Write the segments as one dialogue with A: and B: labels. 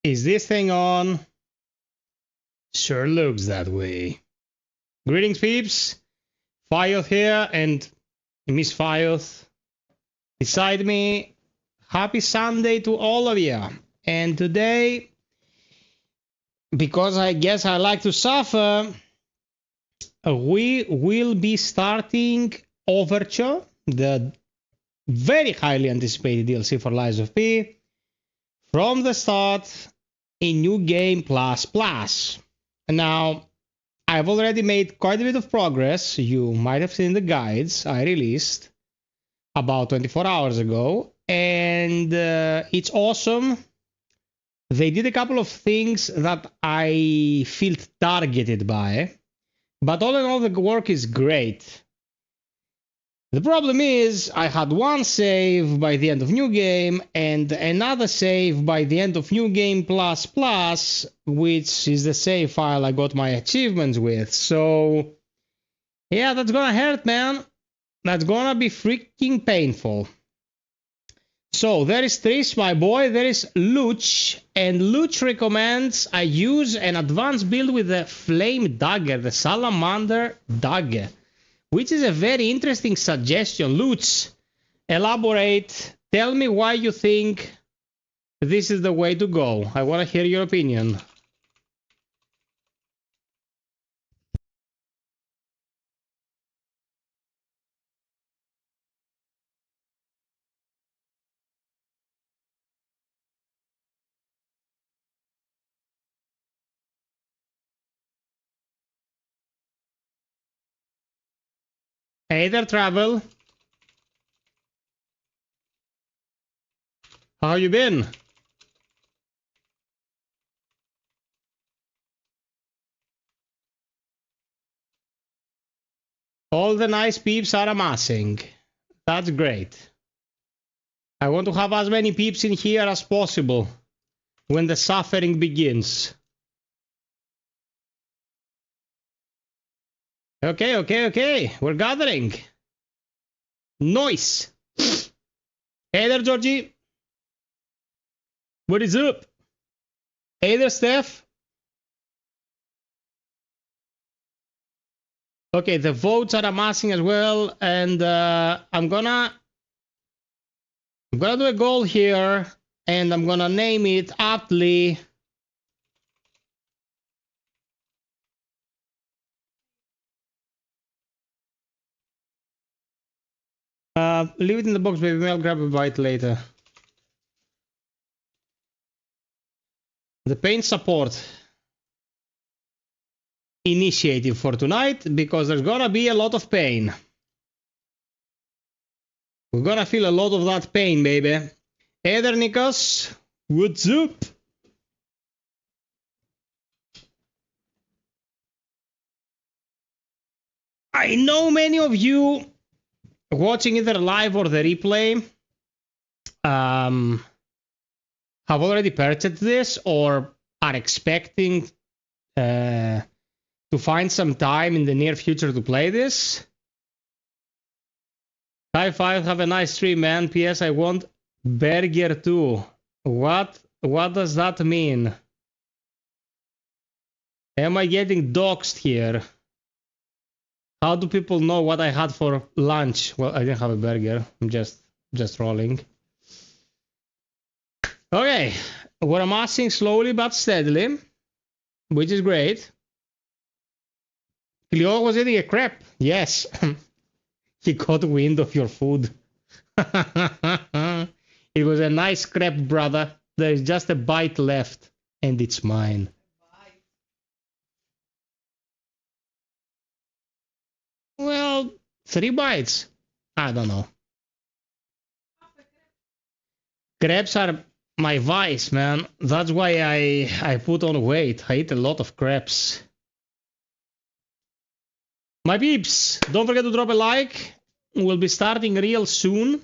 A: Is this thing on? Sure looks that way. Greetings, peeps. FiOth here and Miss FiOth beside me. Happy Sunday to all of you. And today, because I guess I like to suffer, we will be starting Overture, the very highly anticipated DLC for Lies of P, from the start in New Game Plus. Now, I've already made quite a bit of progress. You might have seen the guides I released about 24 hours ago, and it's awesome. They did a couple of things that I felt targeted by, but all in all, the work is great. The problem is, I had one save by the end of New Game and another save by the end of New Game Plus, which is the save file I got my achievements with. So, yeah, that's gonna hurt, man. That's gonna be freaking painful. So, there is Trish, my boy, there is Luch, and Luch recommends I use an advanced build with the Flame Dagger, the Salamander Dagger, which is a very interesting suggestion. Lutz, elaborate. Tell me why you think this is the way to go. I want to hear your opinion. Hey there, Travel. How you been? All the nice peeps are amassing. That's great. I want to have as many peeps in here as possible when the suffering begins. Okay. We're gathering. Nice. Hey there, Georgie. What is up? Hey there, Steph. Okay, the votes are amassing as well, and I'm gonna do a goal here, and I'm gonna name it aptly. Leave it in the box, baby. I'll grab a bite later. The pain support initiative for tonight, because there's gonna be a lot of pain. We're gonna feel a lot of that pain, baby. Hey there, Nikos. What's up? I know many of you watching either live or the replay have already purchased this or are expecting to find some time in the near future to play this. Hi, FiOth, have a nice stream, man. PS, I want burger too. What does that mean? Am I getting doxxed here? How do people know what I had for lunch? Well, I didn't have a burger. I'm just rolling. Okay, we're amassing slowly but steadily, which is great. Cleo was eating a crepe. Yes, he caught wind of your food. It was a nice crepe, brother. There's just a bite left, and it's mine. Well, 3 bites. I don't know. Crepes are my vice, man. That's why I put on weight. I eat a lot of crepes. My peeps, don't forget to drop a like. We'll be starting real soon.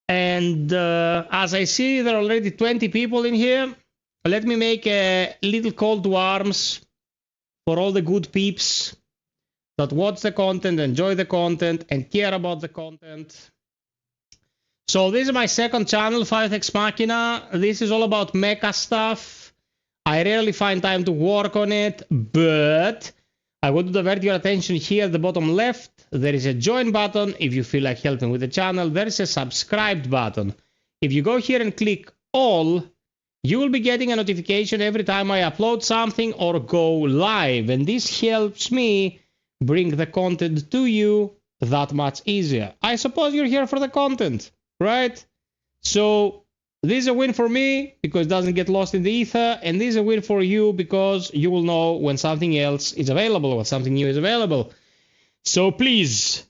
A: And as I see there are already 20 people in here, let me make a little call to arms for all the good peeps that watch the content, enjoy the content, and care about the content. So this is my second channel, FiOth Ex Machina. This is all about mecha stuff. I rarely find time to work on it, but I want to divert your attention here at the bottom left. There is a join button if you feel like helping with the channel. There is a subscribe button. If you go here and click all, you will be getting a notification every time I upload something or go live. And this helps me bring the content to you that much easier. I suppose you're here for the content, right? So this is a win for me because it doesn't get lost in the ether, and this is a win for you because you will know when something else is available, when something new is available. So please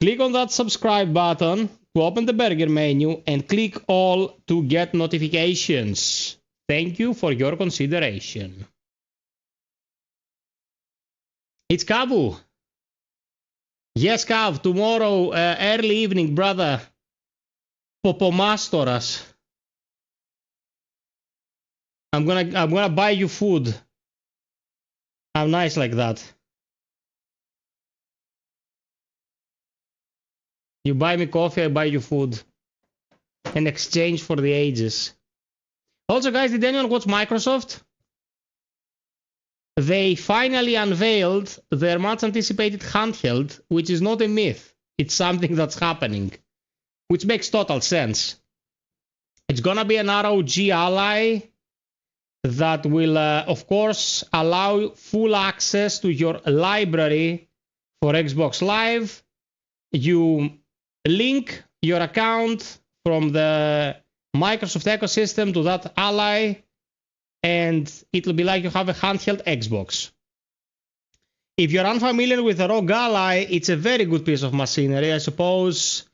A: click on that subscribe button to open the burger menu and click all to get notifications. Thank you for your consideration. It's Kavu. Yes, Kav, tomorrow early evening, brother. Popomastoras. I'm gonna buy you food. I'm nice like that. You buy me coffee, I buy you food. In exchange for the ages. Also, guys, did anyone watch Microsoft? They finally unveiled their much anticipated handheld, which is not a myth. It's something that's happening, which makes total sense. It's gonna be an ROG Ally that will, of course, allow full access to your library for Xbox Live. You link your account from the Microsoft ecosystem to that Ally, and it'll be like you have a handheld Xbox. If you're unfamiliar with the ROG Ally, it's a very good piece of machinery. I suppose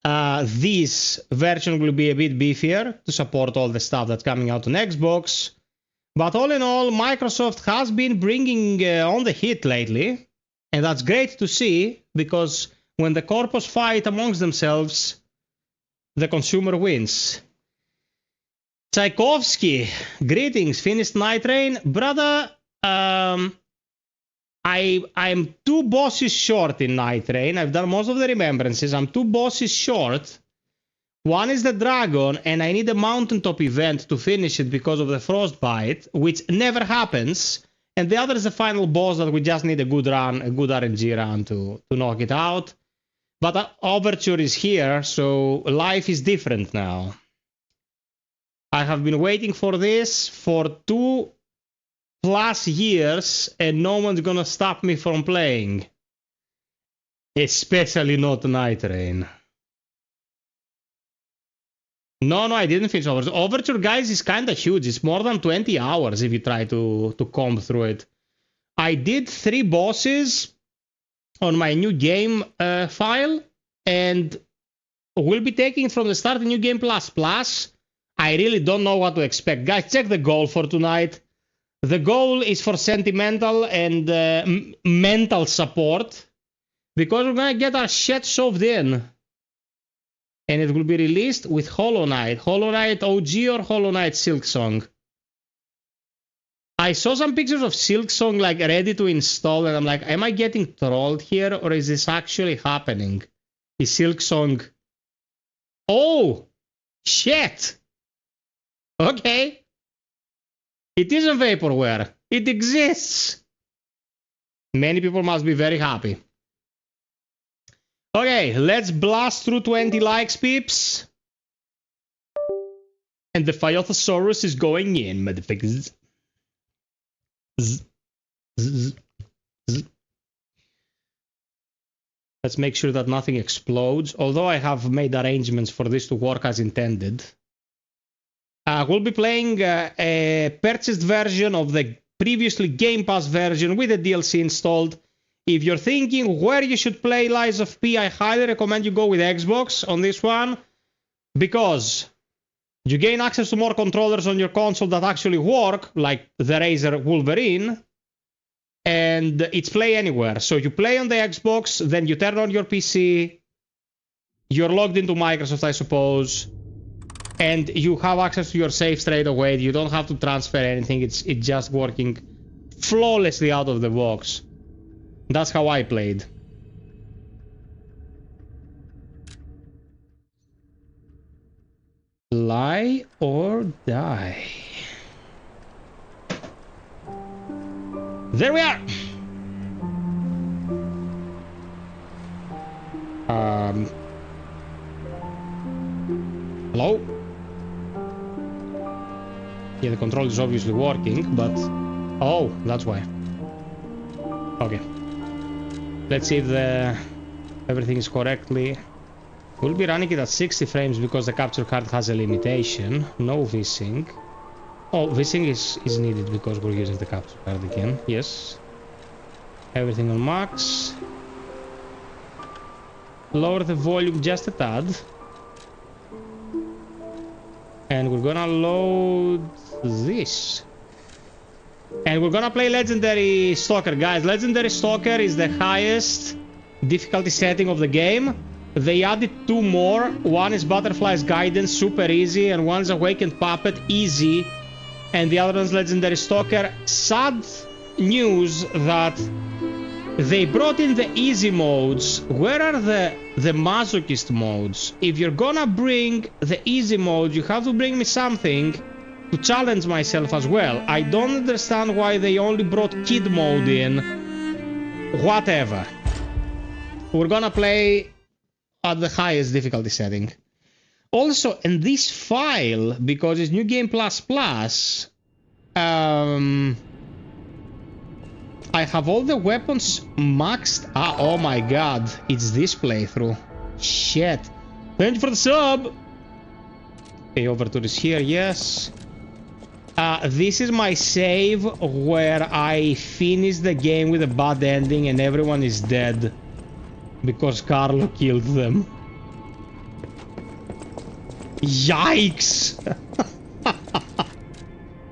A: this version will be a bit beefier to support all the stuff that's coming out on Xbox. But all in all, Microsoft has been bringing on the hit lately, and that's great to see, because when the corpos fight amongst themselves, the consumer wins. Tchaikovsky, greetings, finished Night Rain. Brother, I'm 2 bosses short in Night Rain. I've done most of the remembrances. I'm 2 bosses short. One is the dragon, and I need a mountaintop event to finish it because of the frostbite, which never happens. And the other is the final boss that we just need a good run, a good RNG run to knock it out. But Overture is here, so life is different now. I have been waiting for this for 2+ years, and no one's gonna stop me from playing. Especially not Night Rain. No, I didn't finish Overture. Overture, guys, is kind of huge. It's more than 20 hours if you try to comb through it. I did 3 bosses on my new game file, and we'll be taking it from the start, New Game Plus. I really don't know what to expect. Guys, check the goal for tonight. The goal is for sentimental and mental support, because we're gonna get our shit shoved in. And it will be released with Hollow Knight. Hollow Knight OG or Hollow Knight Silksong. I saw some pictures of Silksong like ready to install, and I'm like, am I getting trolled here, or is this actually happening? Is Silksong... Oh! Shit! Okay. It isn't vaporware. It exists. Many people must be very happy. Okay, let's blast through 20 likes, peeps. And the Fiothosaurus is going in, motherfuckers. Let's make sure that nothing explodes, although I have made arrangements for this to work as intended. We'll be playing a purchased version of the previously Game Pass version with the DLC installed. If you're thinking where you should play Lies of P, I highly recommend you go with Xbox on this one, because you gain access to more controllers on your console that actually work, like the Razer Wolverine, and it's play anywhere. So you play on the Xbox, then you turn on your PC, you're logged into Microsoft, I suppose, and you have access to your save straight away. You don't have to transfer anything. It's just working flawlessly out of the box. That's how I played. Try or die. There we are! Hello? Yeah, the control is obviously working, but... Oh, that's why. Okay. Let's see if everything is correctly... We'll be running it at 60 frames because the capture card has a limitation. No VSync. Oh, VSync is needed because we're using the capture card again. Yes. Everything on max. Lower the volume just a tad. And we're gonna load this. And we're gonna play Legendary Stalker. Guys, Legendary Stalker is the highest difficulty setting of the game. They added 2 more. One is Butterfly's Guidance, super easy. And one's Awakened Puppet, easy. And the other one's Legendary Stalker. Sad news that they brought in the easy modes. Where are the masochist modes? If you're gonna bring the easy mode, you have to bring me something to challenge myself as well. I don't understand why they only brought kid mode in. Whatever. We're gonna play at the highest difficulty setting. Also, in this file, because it's New Game Plus Plus, I have all the weapons maxed. Ah, oh my god, it's this playthrough. Shit. Thank you for the sub. Okay, overture is here, yes. This is my save where I finish the game with a bad ending and everyone is dead. Because Carlo killed them. Yikes!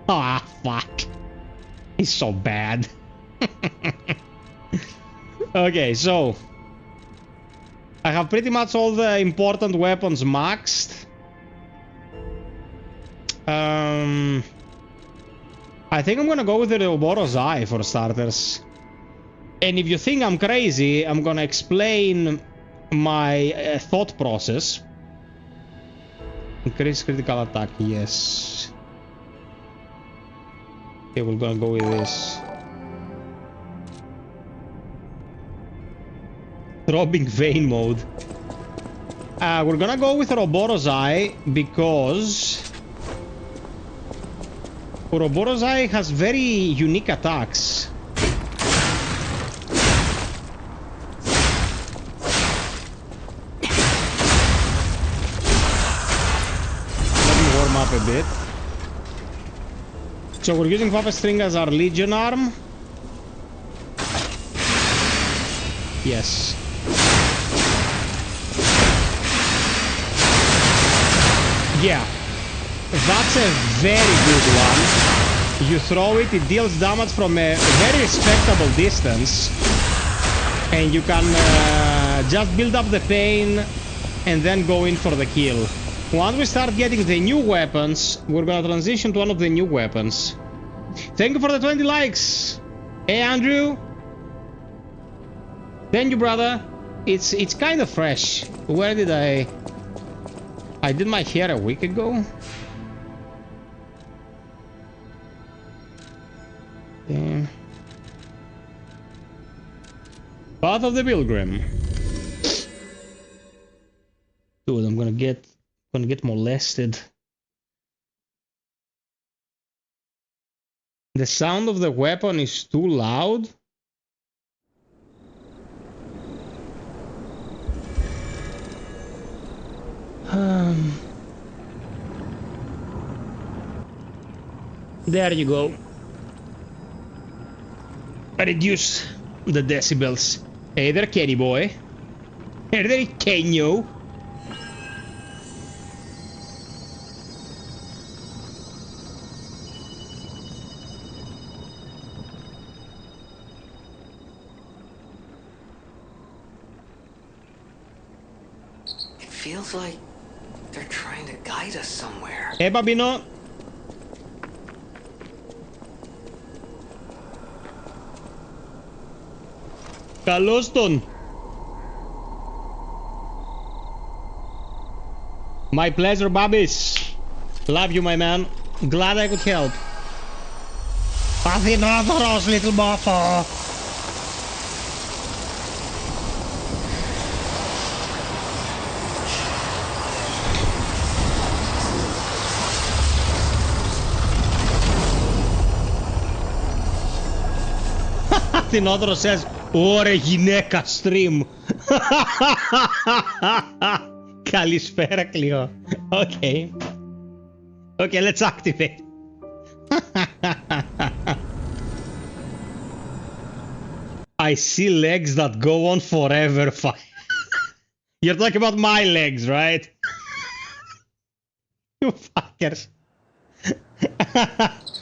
A: Ah, fuck. He's so bad. Okay, so... I have pretty much all the important weapons maxed. I think I'm gonna go with the Ouroboros Eye for starters. And if you think I'm crazy, I'm gonna explain my thought process. Increase critical attack, yes. Okay, we're gonna go with this. Throbbing vein mode. We're gonna go with Ouroboros Eye because Ouroboros Eye has very unique attacks. Up a bit. So we're using Papa String as our Legion arm. Yes. Yeah. That's a very good one. You throw it, it deals damage from a very respectable distance. And you can just build up the pain and then go in for the kill. Once we start getting the new weapons, we're gonna transition to one of the new weapons. Thank you for the 20 likes. Hey, Andrew. Thank you, brother. It's kind of fresh. Where did I did my hair a week ago. Yeah. Path of the Pilgrim. Dude, I'm gonna get molested. The sound of the weapon is too loud. There you go. Reduce the decibels. Hey there, Kenny boy. Hey there, Kenyo.
B: Feels like they're trying to guide us somewhere.
A: Hey, Babino. Καλώς. My pleasure, Babis. Love you, my man. Glad I could help. Athinodoros, little buffo. Athinodoros says, Ωρε γυναίκα stream. Καλησπέρα, Κλειό. Okay. Okay, let's activate. I see legs that go on forever. You're talking about my legs, right? You fuckers.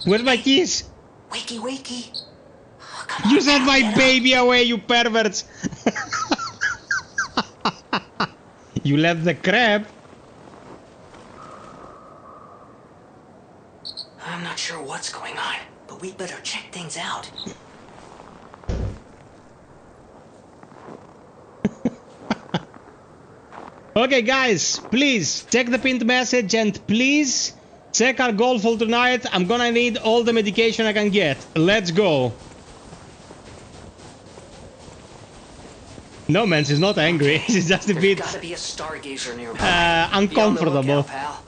A: Where's my keys?
B: Wakey, wakey. Oh, come on,
A: You sent my
B: get up.
A: baby away, you perverts. You left the crab.
B: I'm not sure what's going on, but we better check things out.
A: Okay, guys, please check the pinned message and please check our goal for tonight. I'm gonna need all the medication I can get. Let's go. No, man, she's not angry. She's just a
B: There's
A: bit
B: gotta be a stargazer nearby. Be on the
A: uncomfortable.
B: lookout, pal.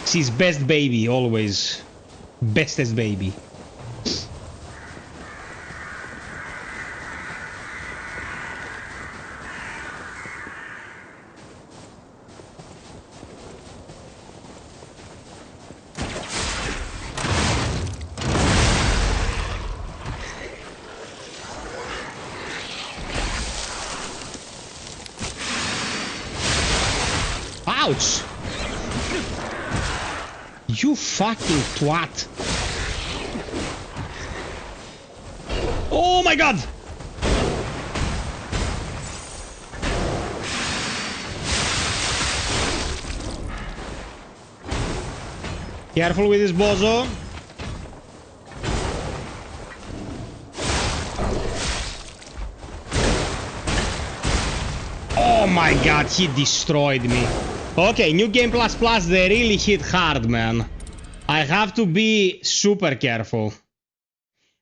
A: She's best baby, always. Bestest baby. Ouch! You fucking twat! Oh my god! Careful with this bozo. Oh my god, he destroyed me. Okay, New Game Plus Plus, they really hit hard, man. I have to be super careful.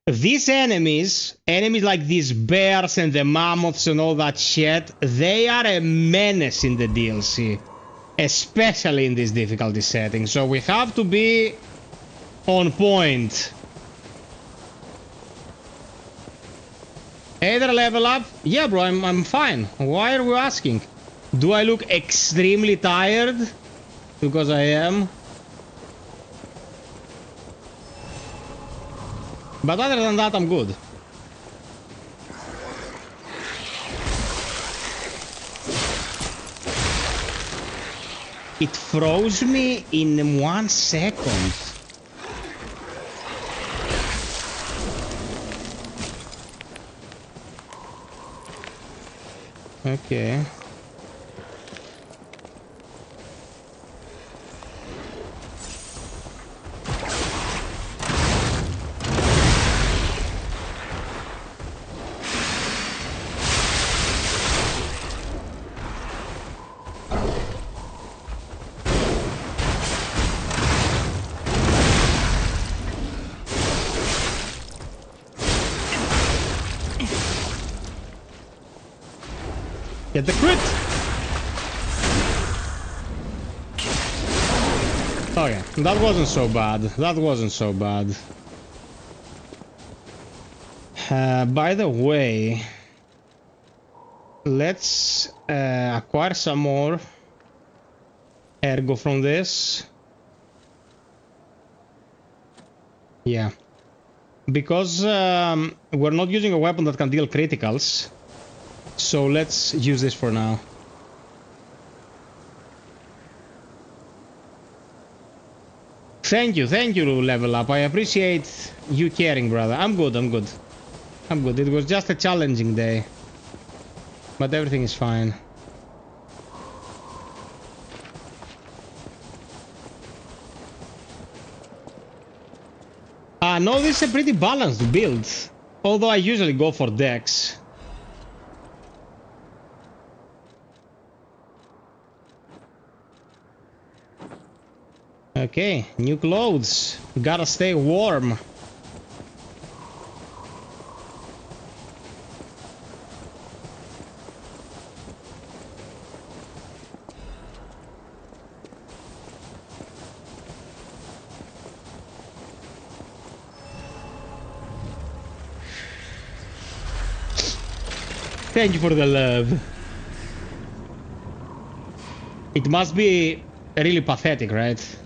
A: These enemies like these bears and the mammoths and all that shit, they are a menace in the DLC. Especially in this difficulty setting, so we have to be on point. Either level up? Yeah, bro, I'm fine. Why are you asking? Do I look extremely tired? Because I am. But other than that, I'm good. It froze me in 1 second. Okay. Get the crit! Oh yeah, that wasn't so bad. That wasn't so bad. By the way, let's acquire some more ergo from this. Yeah. Because we're not using a weapon that can deal criticals. So let's use this for now. Thank you, Level Up. I appreciate you caring, brother. I'm good. I'm good. It was just a challenging day. But everything is fine. No, this is a pretty balanced build. Although I usually go for Dex. Okay, new clothes. Gotta stay warm. Thank you for the love. It must be really pathetic, right?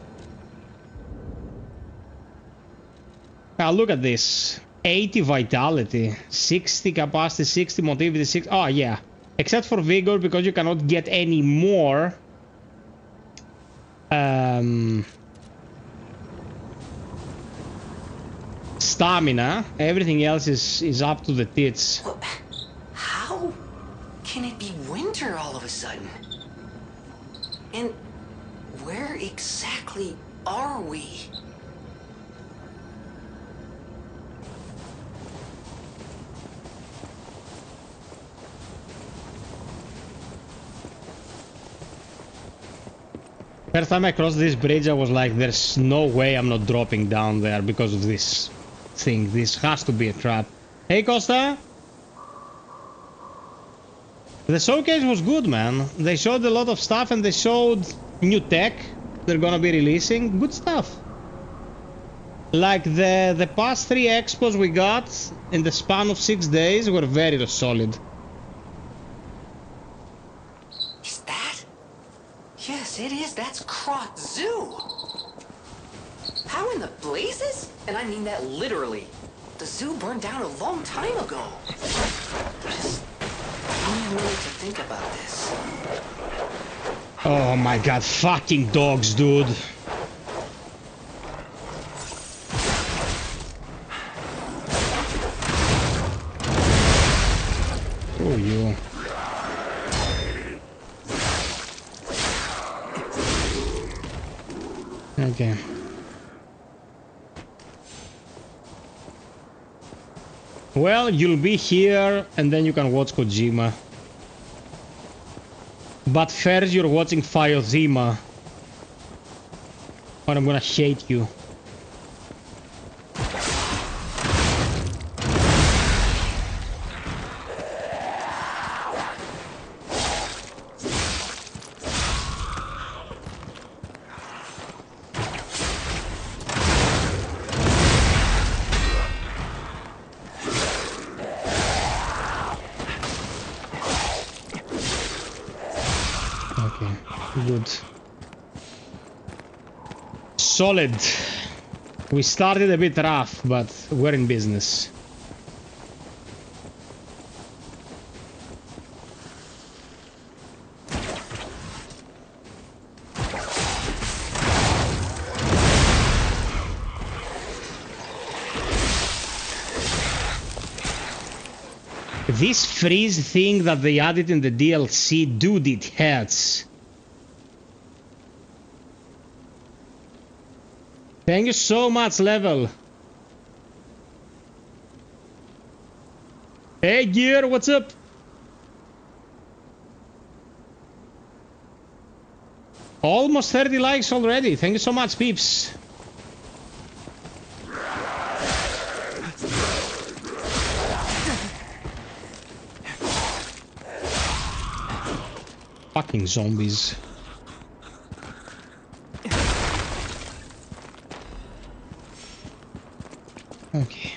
A: Now look at this. 80 vitality, 60 capacity, 60 motivity, 6. Oh yeah. Except for vigor, because you cannot get any more. Stamina. Everything else is up to the tits.
B: How can it be winter all of a sudden? And where exactly are we?
A: First time I crossed this bridge, I was like, there's no way I'm not dropping down there because of this thing. This has to be a trap. Hey, Costa? The showcase was good, man. They showed a lot of stuff and they showed new tech they're gonna be releasing. Good stuff. Like the past 3 expos we got in the span of 6 days were very solid.
B: Is that? Yes, it is. That's Krot Zoo. How in the blazes? And I mean that literally. The zoo burned down a long time ago. Just give me a minute to think about this.
A: Oh my god, fucking dogs, dude. Oh, you. Okay. Well, you'll be here and then you can watch Kojima. But first you're watching FiOth, or I'm gonna hate you. Good. Solid. We started a bit rough, but we're in business. This freeze thing that they added in the DLC, dude, it hurts. Thank you so much, Level. Hey, Gear, what's up? Almost 30 likes already. Thank you so much, peeps. Fucking zombies. Okay.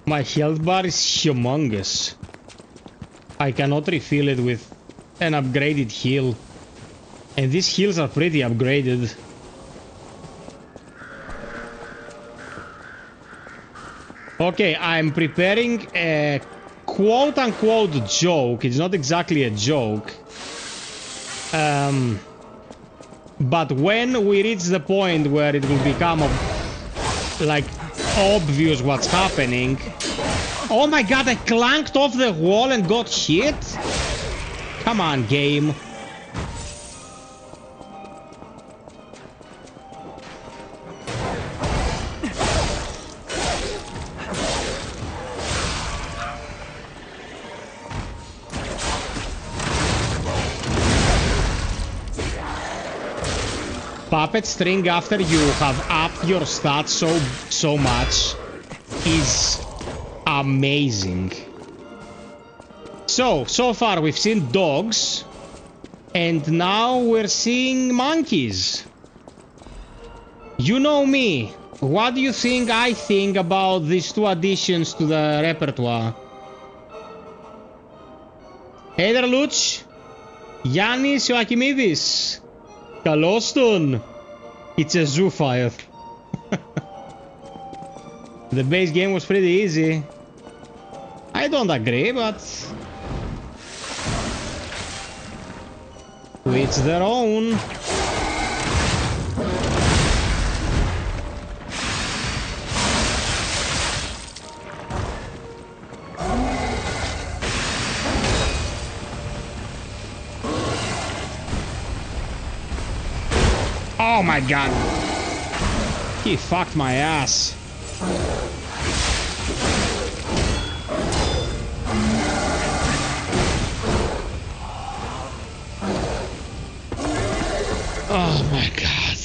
A: My health bar is humongous. I cannot refill it with an upgraded heal. And these heals are pretty upgraded. Okay, I'm preparing a quote-unquote joke. It's not exactly a joke. But when we reach the point where it will become like obvious what's happening. Oh my god, I clanked off the wall and got hit? Come on, game. puppet string after you have upped your stats so much is amazing. So far we've seen dogs, and now we're seeing monkeys. You know me. What do you think I think about these two additions to the repertoire? Hey there, Luch. Yannis Joachimidis. Καλώς τον. It's a zoo fire. The base game was pretty easy. I don't agree, but to each their own. Oh my god. He fucked my ass. Oh my god.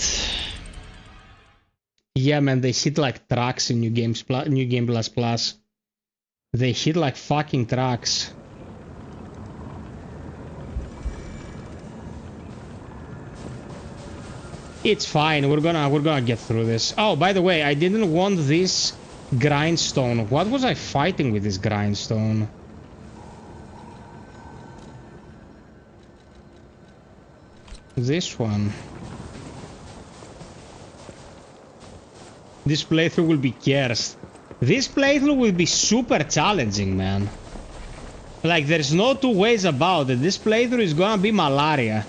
A: Yeah, man, they hit like trucks in New Game Plus Plus. They hit like fucking trucks. It's fine. We're gonna get through this. Oh, by the way, I didn't want this grindstone. What was I fighting with this grindstone? This one. This playthrough will be cursed. This playthrough will be super challenging, man. Like, there's no two ways about it. This playthrough is gonna be malaria.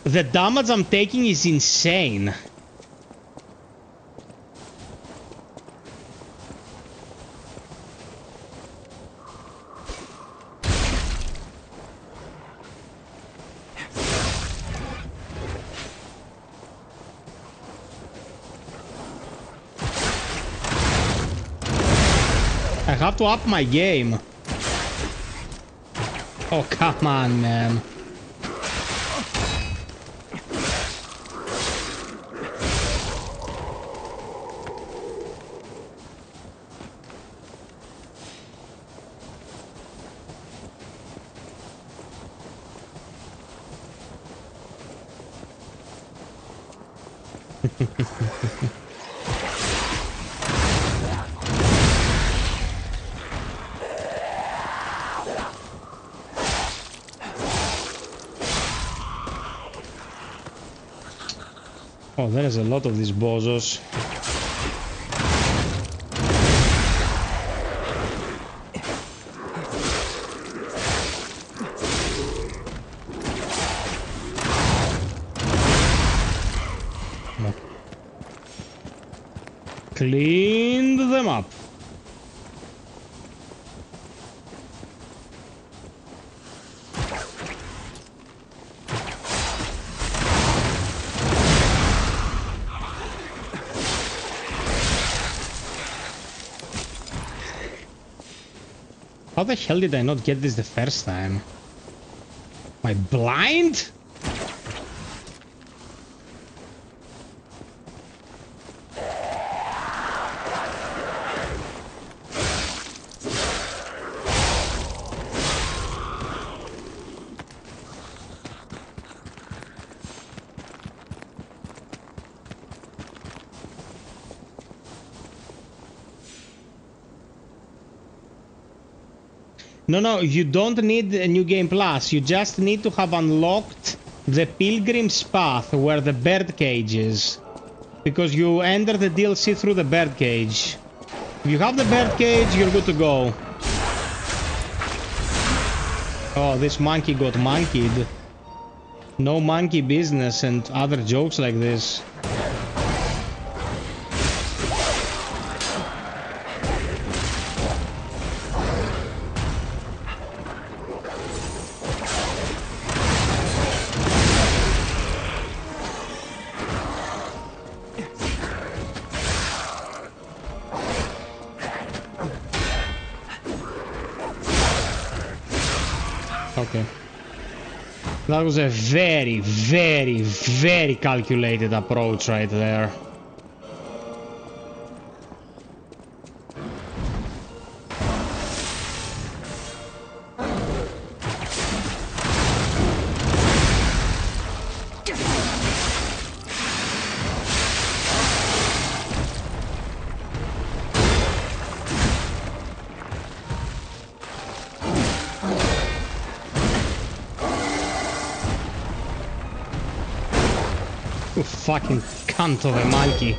A: The damage I'm taking is insane. I have to up my game. Oh, come on, man. Oh, there is a lot of these bozos. Cleaned them up. How the hell did I not get this the first time? Am I blind? No, you don't need a New Game Plus. You just need to have unlocked the Pilgrim's Path where the birdcage is. Because you enter the DLC through the birdcage. If you have the birdcage, you're good to go. Oh, this monkey got monkeyed. No monkey business and other jokes like this. Okay. That was a very, very, very calculated approach right there. You fucking cunt of a monkey.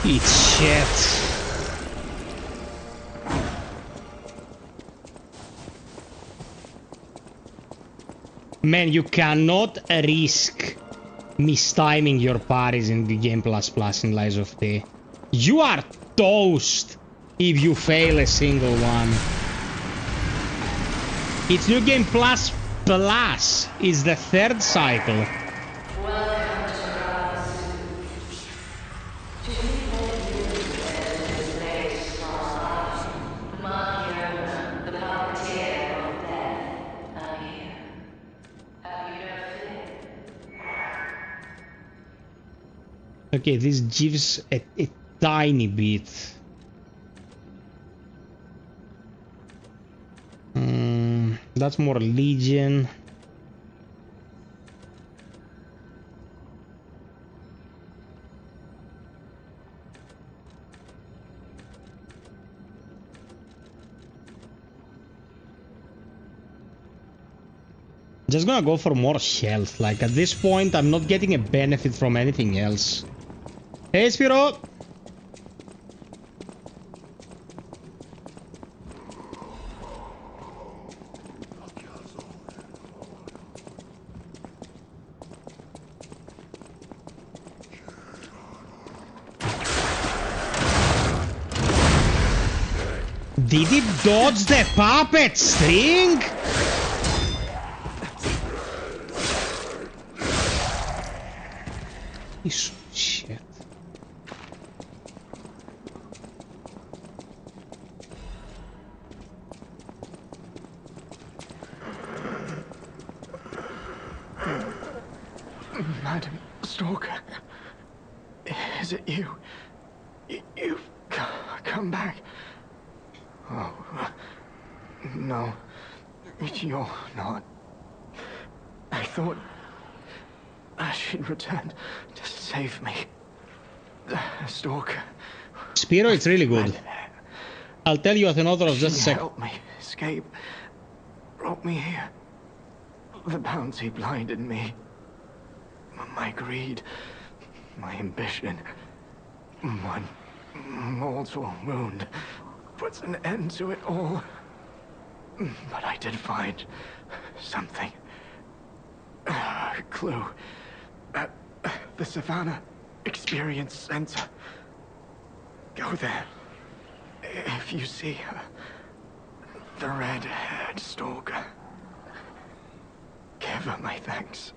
A: Eat shit. Man, you cannot risk mistiming your parries in the Game Plus Plus in Lies of P. You are toast if you fail a single one. It's New Game Plus Plus is the third cycle. Okay, this gives a tiny bit. That's more Legion. Just gonna go for more health. Like, at this point, I'm not getting a benefit from anything else. Hey, Spiro! Did it dodge the puppet string? Piece of shit.
C: Madam Stalker, is it you? You've come back. Oh, no, you're not. I thought she'd returned to save me. Stalker.
A: Spiro, it's really good. I'll tell you as an author of just a
C: She
A: sec.
C: helped me escape. Brought me here. The bounty blinded me. My greed. My ambition. One mortal wound puts an end to it all. But I did find something. A clue. At the Savannah Experience Center. Go there. If you see her, the red-haired stalker, give her my thanks.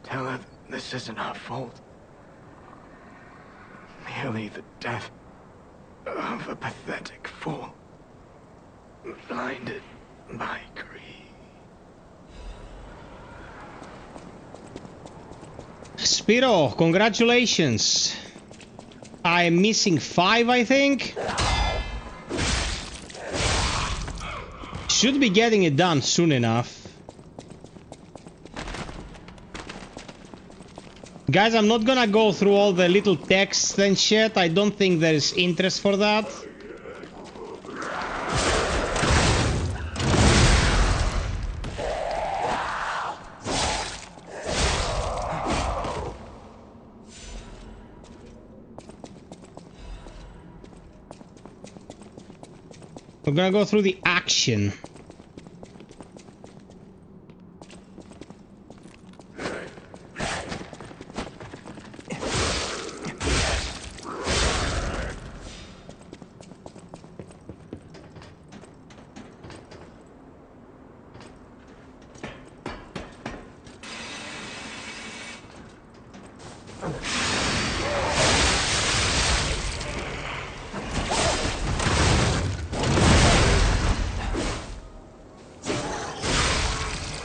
C: Tell her this isn't her fault. Merely the death of a pathetic fool, blinded by greed.
A: Spiro, congratulations. I'm missing 5, I think. Should be getting it done soon enough. Guys, I'm not gonna go through all the little texts and shit. I don't think there's interest for that. We're gonna go through the action.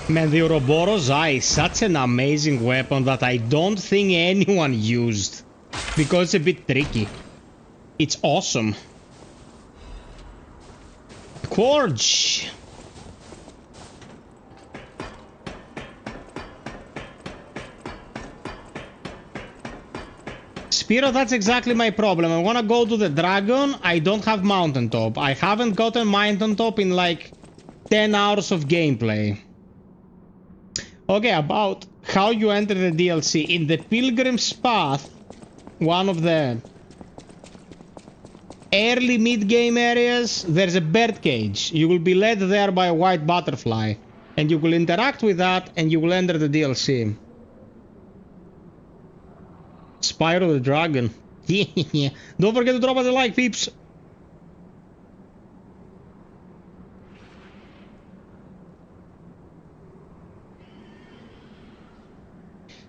A: Man, the Ouroboros Eye is such an amazing weapon that I don't think anyone used. Because it's a bit tricky. It's awesome. Quartz. Spiro, that's exactly my problem. I want to go to the dragon. I don't have mountaintop. I haven't gotten mountaintop in like 10 hours of gameplay. Okay, about how you enter the DLC. In the Pilgrim's Path, one of the early mid-game areas, there's a bird cage. You will be led there by a white butterfly. And you will interact with that and you will enter the DLC. Spyro the Dragon. Yeah. Don't forget to drop us a like, peeps.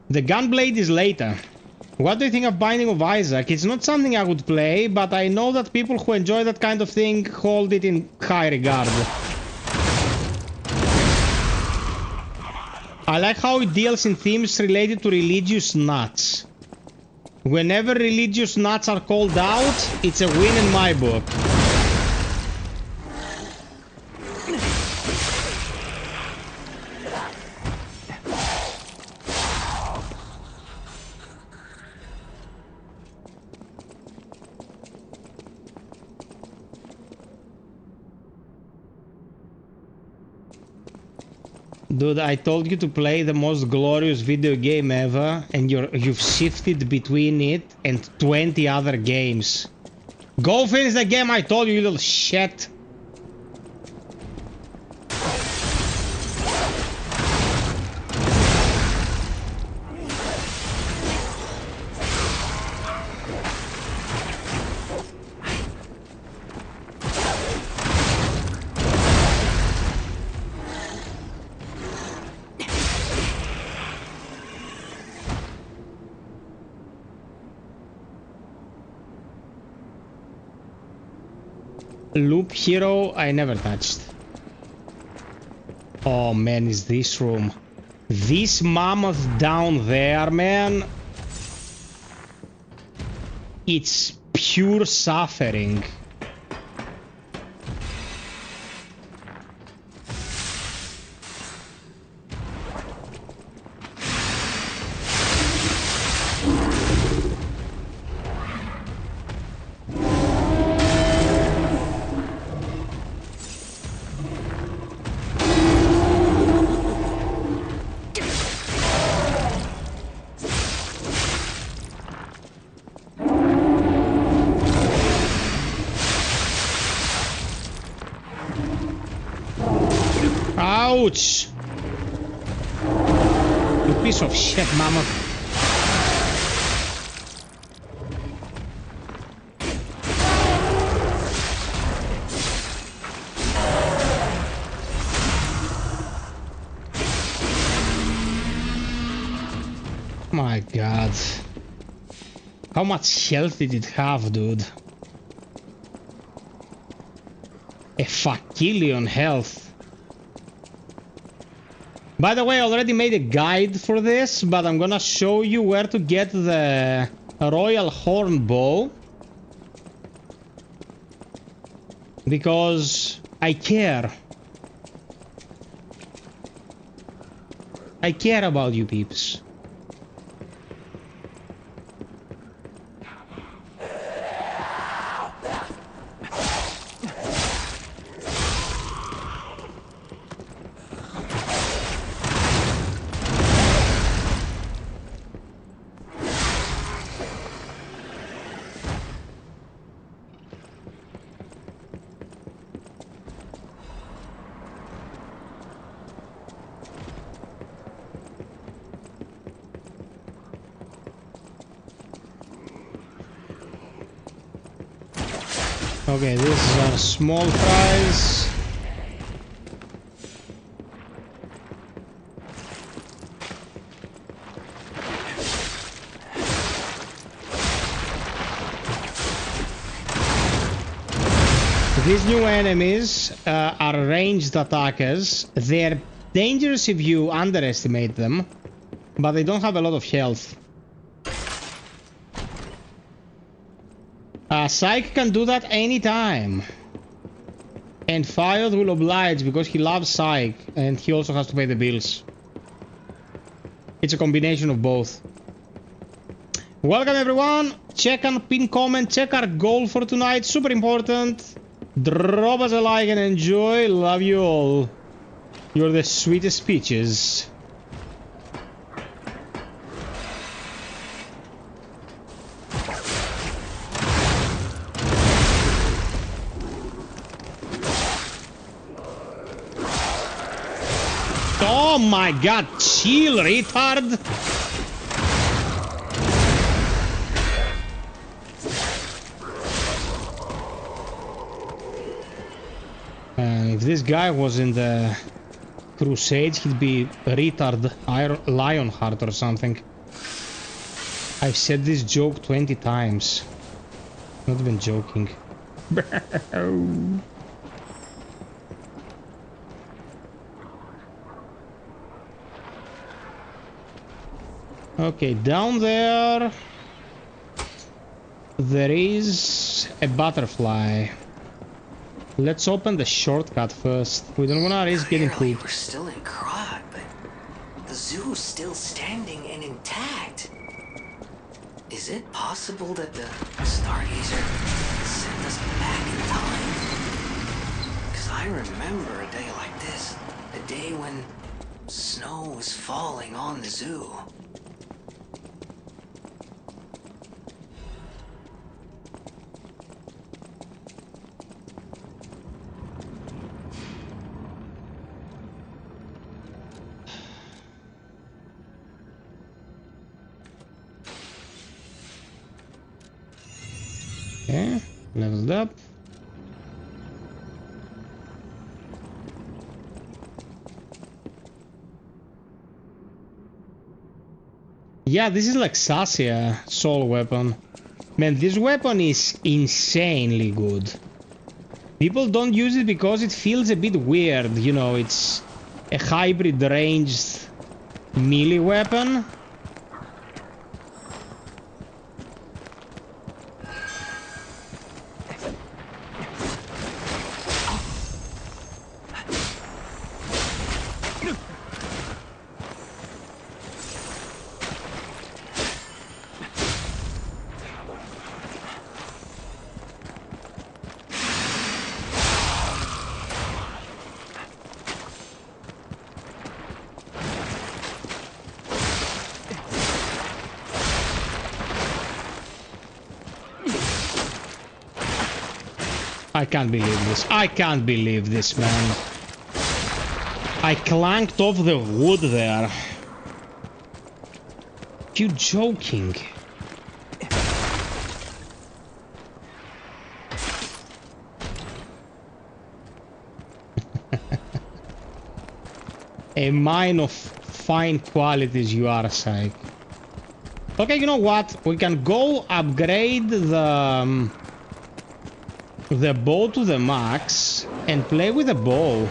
A: The Gunblade is later. What do you think of Binding of Isaac? It's not something I would play, but I know that people who enjoy that kind of thing hold it in high regard. I like how it deals in themes related to religious nuts. Whenever religious nuts are called out, it's a win in my book. Dude, I told you to play the most glorious video game ever, and you've shifted between it and 20 other games. Go finish the game, I told you, you little shit. Loop Hero, I never touched. Oh man, is this room. This mammoth down there, man. It's pure suffering. Ouch! You piece of shit, mama. My god. How much health did it have, dude? A fuckillion health. By the way, I already made a guide for this, but I'm gonna show you where to get the Royal Horn Bow. Because I care. I care about you peeps. Okay, these are small fries. These new enemies are ranged attackers. They're dangerous if you underestimate them, but they don't have a lot of health. Psych can do that anytime. And FiOth will oblige because he loves Psych and he also has to pay the bills. It's a combination of both. Welcome everyone. Check and pin comment. Check our goal for tonight. Super important. Drop us a like and enjoy. Love you all. You're the sweetest peaches. Oh my god, chill, retard! If this guy was in the Crusades, he'd be retard Lionheart or something. I've said this joke 20 times. Not even joking. Okay, down there is a butterfly. Let's open the shortcut first. We don't wanna risk getting pooped.
B: We're still in Krog, but the zoo's still standing and intact. Is it possible that the Stargazer sent us back in time? Because I remember a day like this, a day when snow was falling on the zoo.
A: Okay, leveled up. Yeah, this is like Sasia soul weapon. Man, this weapon is insanely good. People don't use it because it feels a bit weird, you know, it's a hybrid ranged melee weapon. I can't believe this. I can't believe this, man. I clanked off the wood there. You joking? A mine of fine qualities you are, Psych. Okay, you know what? We can go upgrade the bow to the max and play with the bow.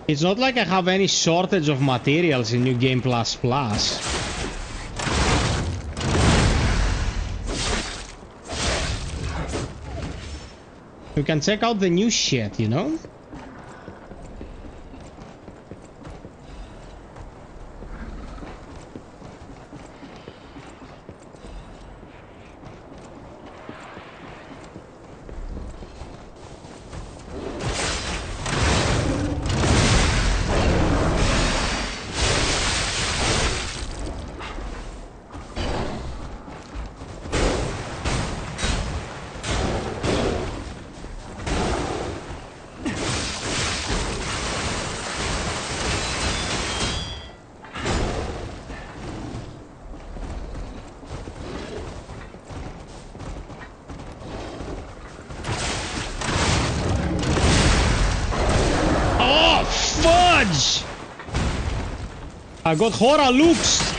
A: It's not like I have any shortage of materials in New Game Plus Plus. You can check out the new shit, you know? dodge! I got horror looks!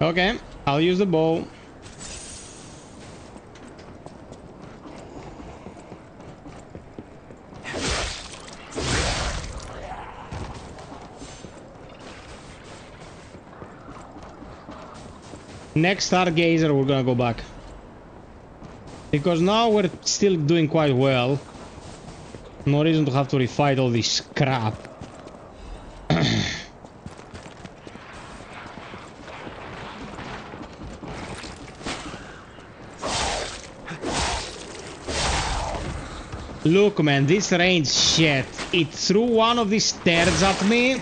A: Okay, I'll use the bow. Next Stargazer, we're gonna go back. Because now we're still doing quite well. No reason to have to refight all this crap. Look, man, this range shit. It threw one of these stairs at me.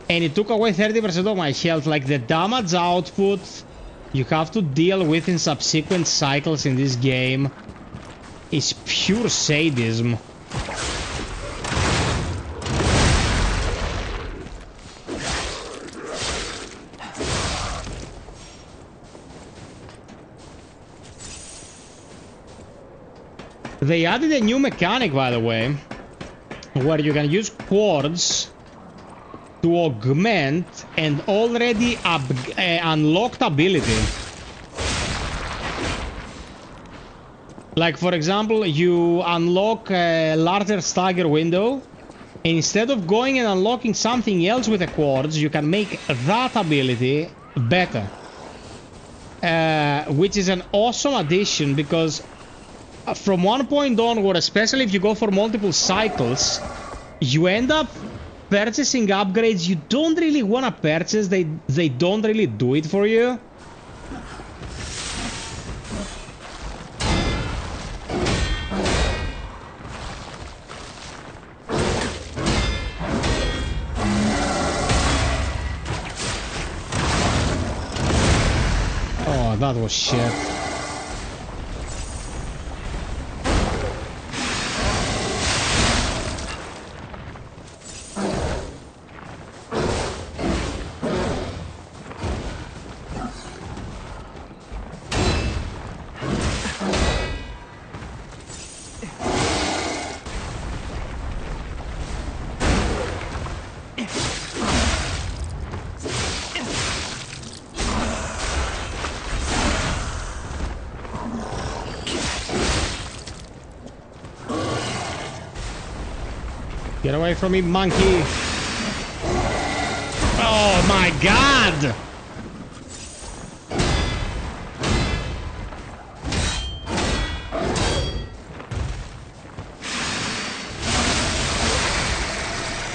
A: And it took away 30% of my health. Like, the damage output you have to deal with in subsequent cycles in this game is pure sadism. They added a new mechanic, by the way, where you can use quartz to augment an already unlocked ability. Like, for example, you unlock a larger stagger window, and instead of going and unlocking something else with a quartz, you can make that ability better. Which is an awesome addition, because from one point onward, especially if you go for multiple cycles, you end up purchasing upgrades you don't really want to purchase. They don't really do it for you. Oh, that was shit. Get away from me, monkey! Oh my god!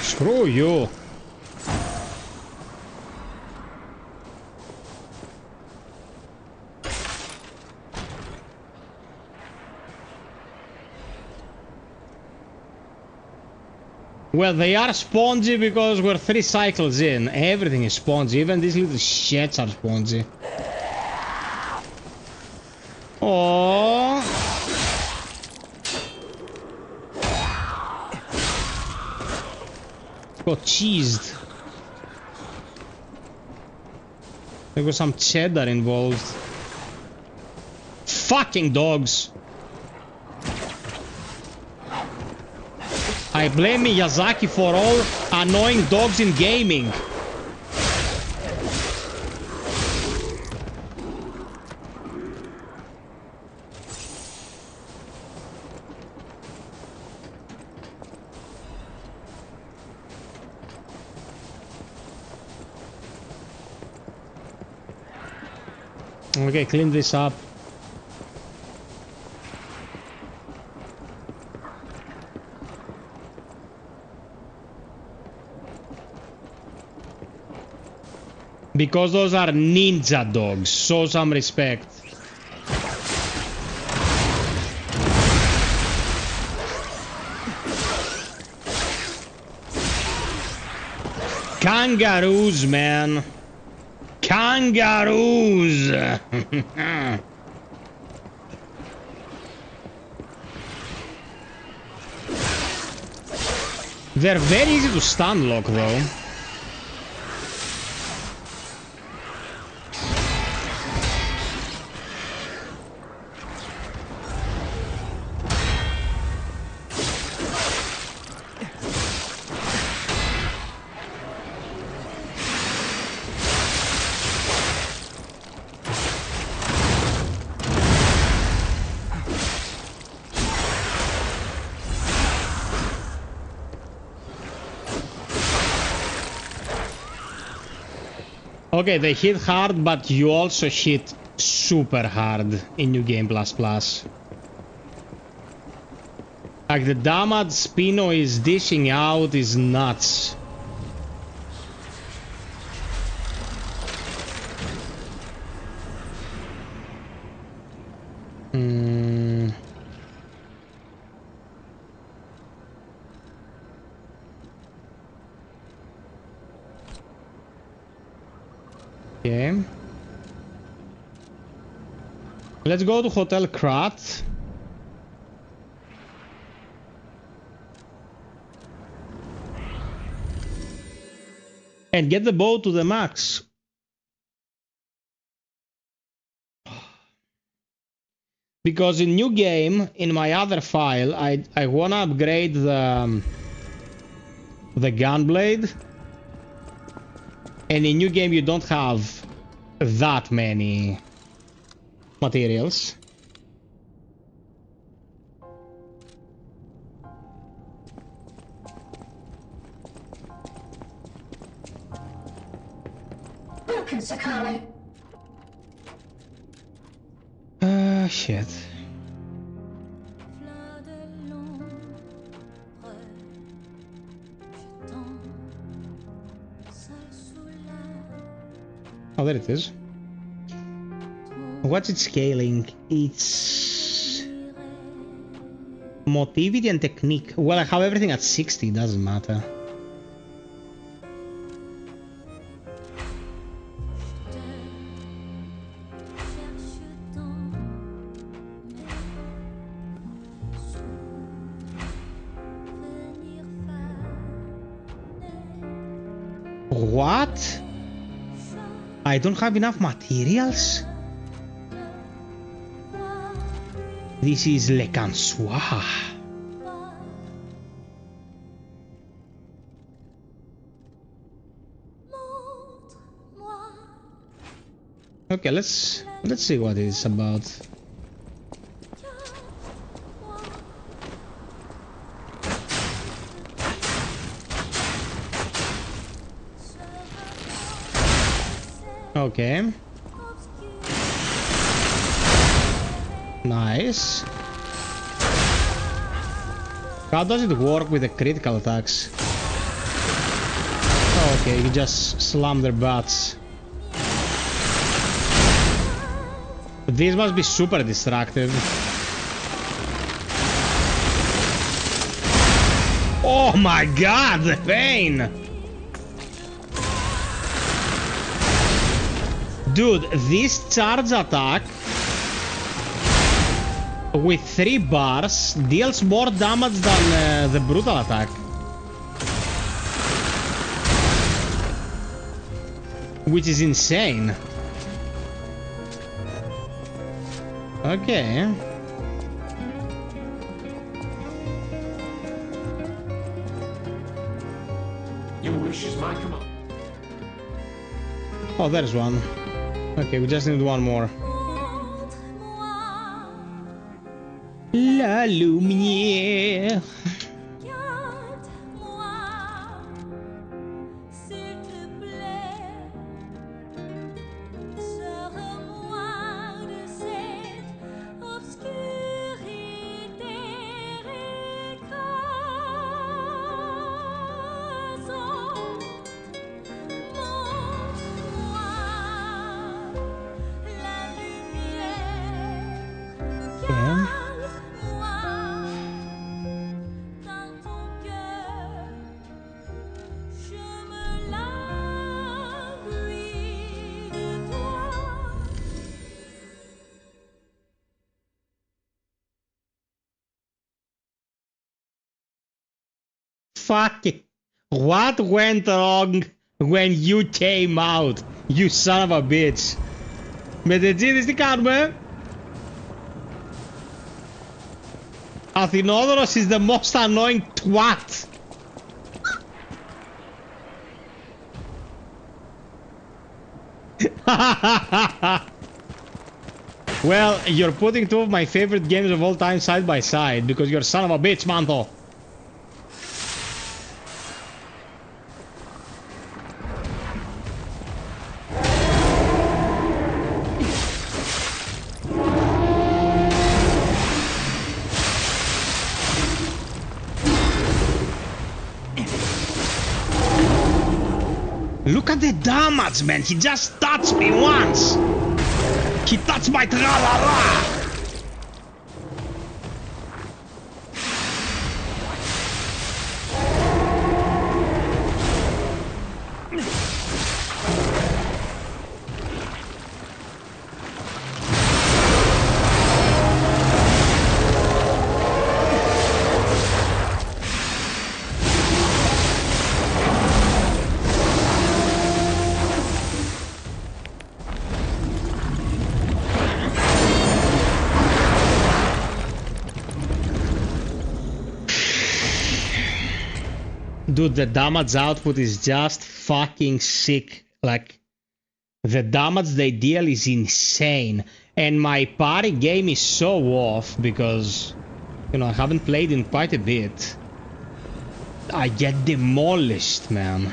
A: Screw you! Well, they are spongy because we're 3 cycles in. Everything is spongy. Even these little shits are spongy. Oh. Got cheesed. There was some cheddar involved. Fucking dogs. I blame Miyazaki for all annoying dogs in gaming. Okay, clean this up. Because those are ninja dogs, show some respect. Kangaroos, man. Kangaroos! They're very easy to stun lock though. Okay, they hit hard, but you also hit super hard in New Game Plus Plus. Like the damage Spino is dishing out is nuts. Okay. Let's go to Hotel Krat. And get the boat to the max. Because in new game, in my other file, I wanna upgrade the gunblade. And in new game you don't have that many materials.
D: Welcome, Sakali.
A: Shit. Oh, there it is. What's its scaling? It's motivity and technique. Well, I have everything at 60, doesn't matter. What? I don't have enough materials? This is Le Cansoir. Okay, let's see what it's about. Okay. Nice. How does it work with the critical attacks? Oh, okay, you just slam their butts. This must be super destructive. Oh my god, the pain! Dude, this charge attack with 3 bars deals more damage than the brutal attack. Which is insane. Okay.
C: Your wish is my command.
A: Oh, there's one. Okay, we just need one more. La lumière. fucking... What went wrong when you came out, you son of a bitch? Με τετζίδες τι κάνουμε? Αθηνόδωρος is the most annoying twat. Well, you're putting two of my favorite games of all time side by side because you're son of a bitch, Manto. Look at the damage, man. He just touched me once. He touched my tra-la-la. Dude, the damage output is just fucking sick. Like, the damage they deal is insane. And my party game is so off because, you know, I haven't played in quite a bit. I get demolished, man.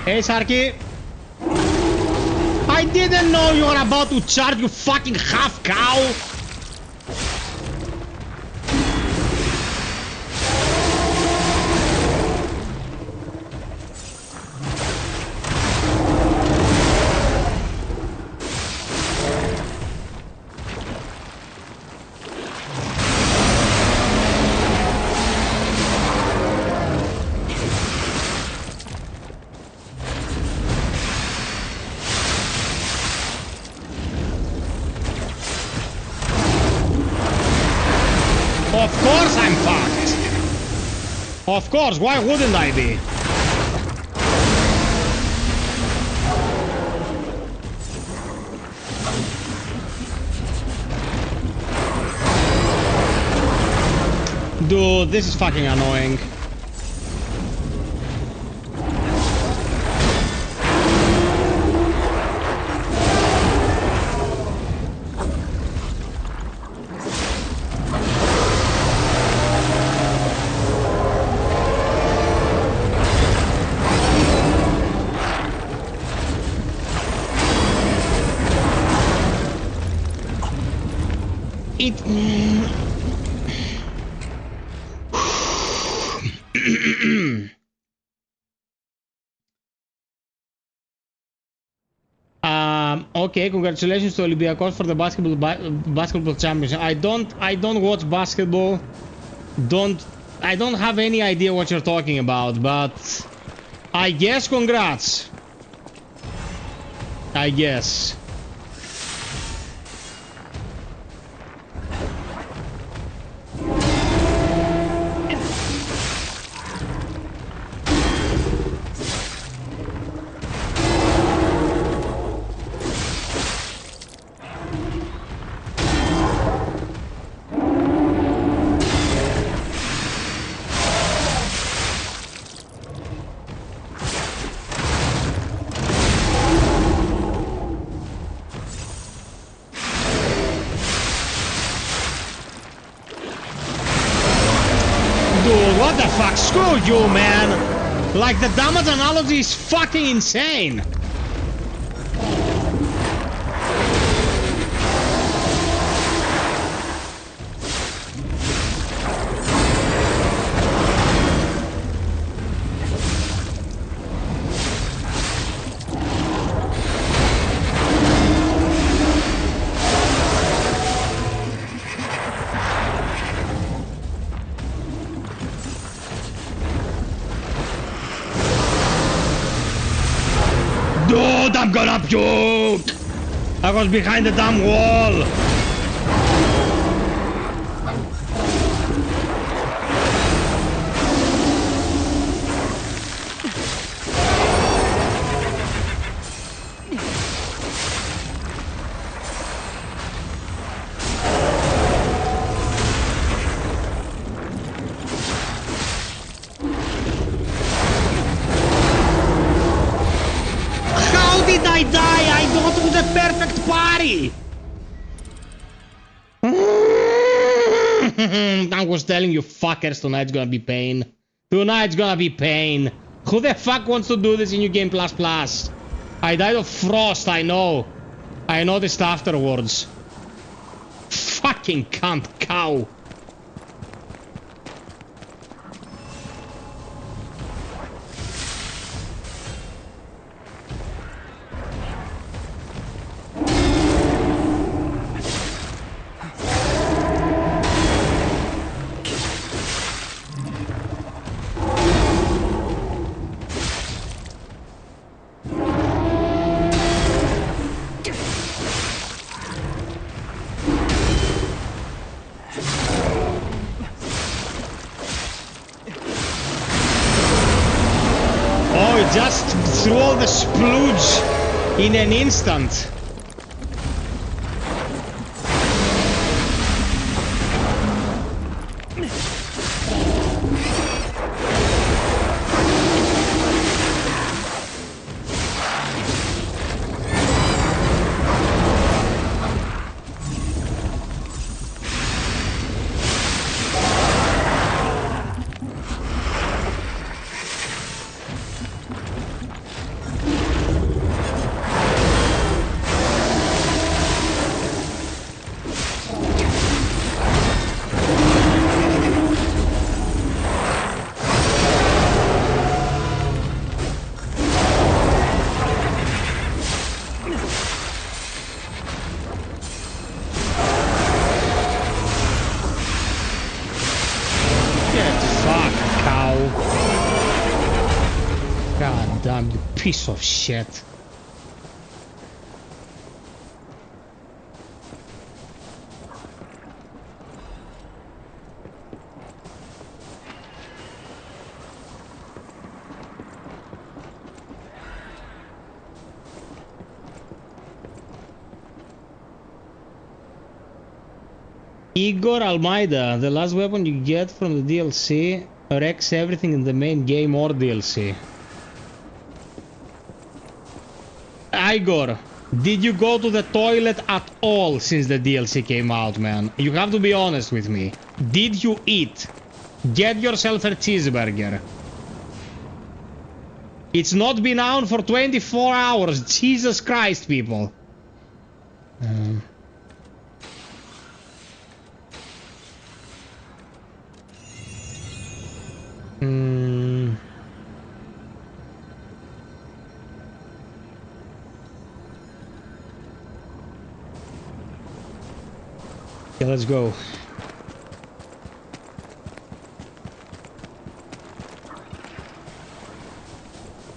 A: Hey, Sarky. I didn't know you were about to charge, you fucking half cow! Of course I'm fucked! Of course, why wouldn't I be? Dude, this is fucking annoying. Okay, congratulations to Olympiacos for the basketball championship. I don't watch basketball. I don't have any idea what you're talking about, but I guess congrats. I guess. What the fuck? Screw you, man! Like, the damage analogy is fucking insane! Dude, I'm gonna puke! I was behind the damn wall! How did I die? I got to the perfect party! I was telling you fuckers, tonight's gonna be pain. Tonight's gonna be pain. Who the fuck wants to do this in New Game Plus Plus? I died of frost, I know. I noticed afterwards. Fucking cunt cow. Just threw all the splooge in an instant. God damn, you piece of shit. Igor Almeida, the last weapon you get from the DLC wrecks everything in the main game or DLC. Igor, did you go to the toilet at all since the DLC came out, man? You have to be honest with me. Did you eat? Get yourself a cheeseburger. It's not been out for 24 hours. Jesus Christ, people. Okay, let's go.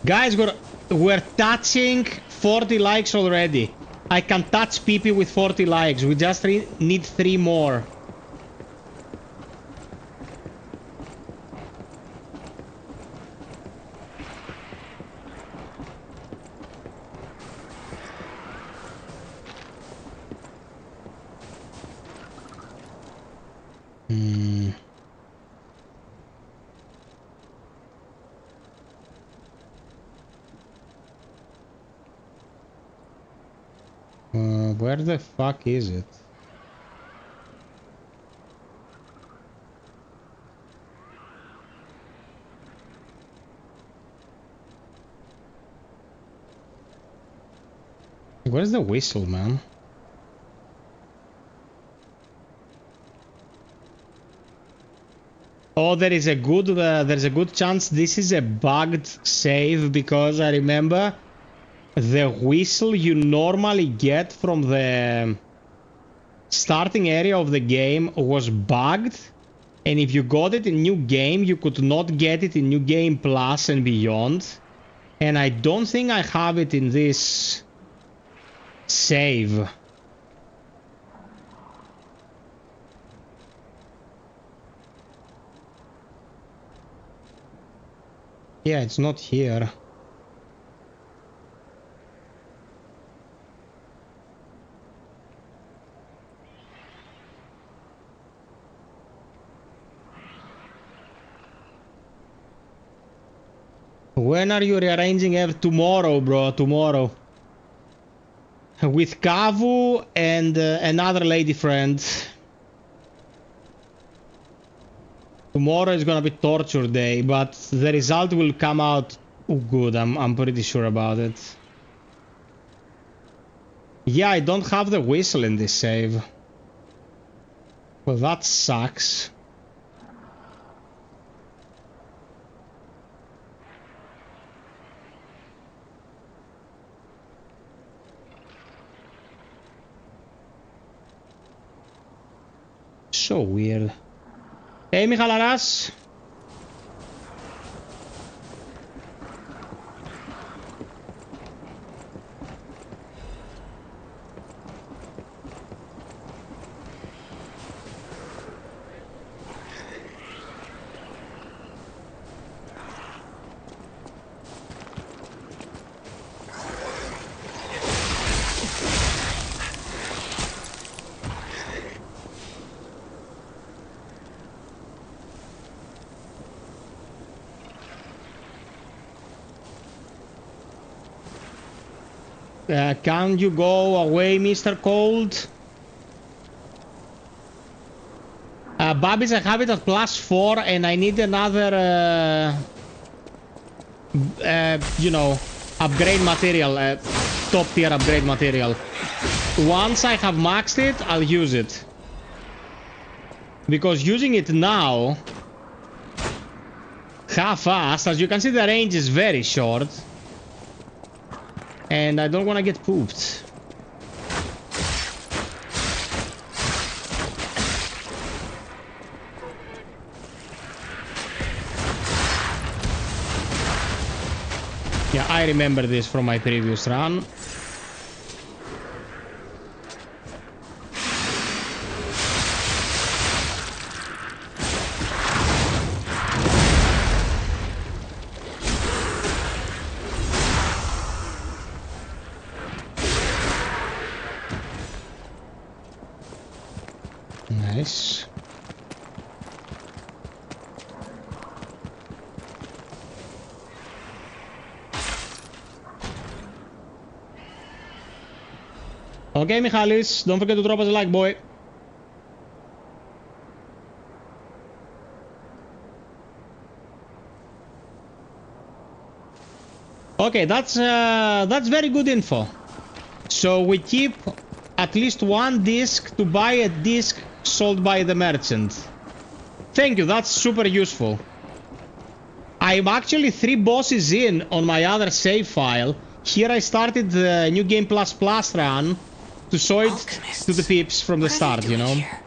A: Guys, we're touching 40 likes already. I can touch PP with 40 likes. We just need 3 more. Where the fuck is it? Where's the whistle, man? Oh, there's a good chance this is a bugged save, because I remember the whistle you normally get from the starting area of the game was bugged, and if you got it in New Game, you could not get it in New Game Plus and beyond. And I don't think I have it in this save. Yeah, it's not here. When are you rearranging tomorrow, bro? Tomorrow. With Kavu and another lady friend. Tomorrow is gonna be torture day, but the result will come out good. I'm pretty sure about it. Yeah, I don't have the whistle in this save. Well, that sucks. So weird. Hey, Michalaras. Can you go away, Mr. Cold? Babbies, I have it at +4 and I need another, you know, upgrade material, top tier upgrade material. Once I have maxed it, I'll use it. Because using it now, half-assed, as you can see the range is very short. And I don't want to get pooped. Yeah, I remember this from my previous run. Nice. Okay, Michalis, don't forget to drop us a like, boy. Okay, that's very good info. So we keep at least one disc to buy a disc sold by the merchant. Thank you, that's super useful. I'm actually 3 bosses in on my other save file. Here I started the New Game Plus Plus run to show it to the peeps from the start, you know? Here?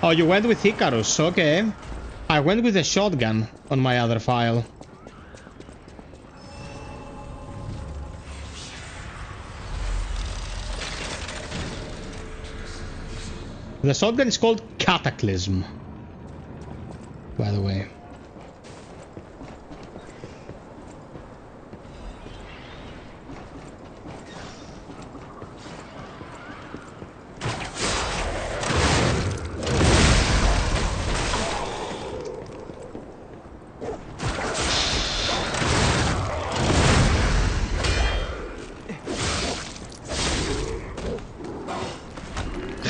A: Oh, you went with Icarus, okay. I went with a shotgun on my other file. The shotgun is called Cataclysm, by the way.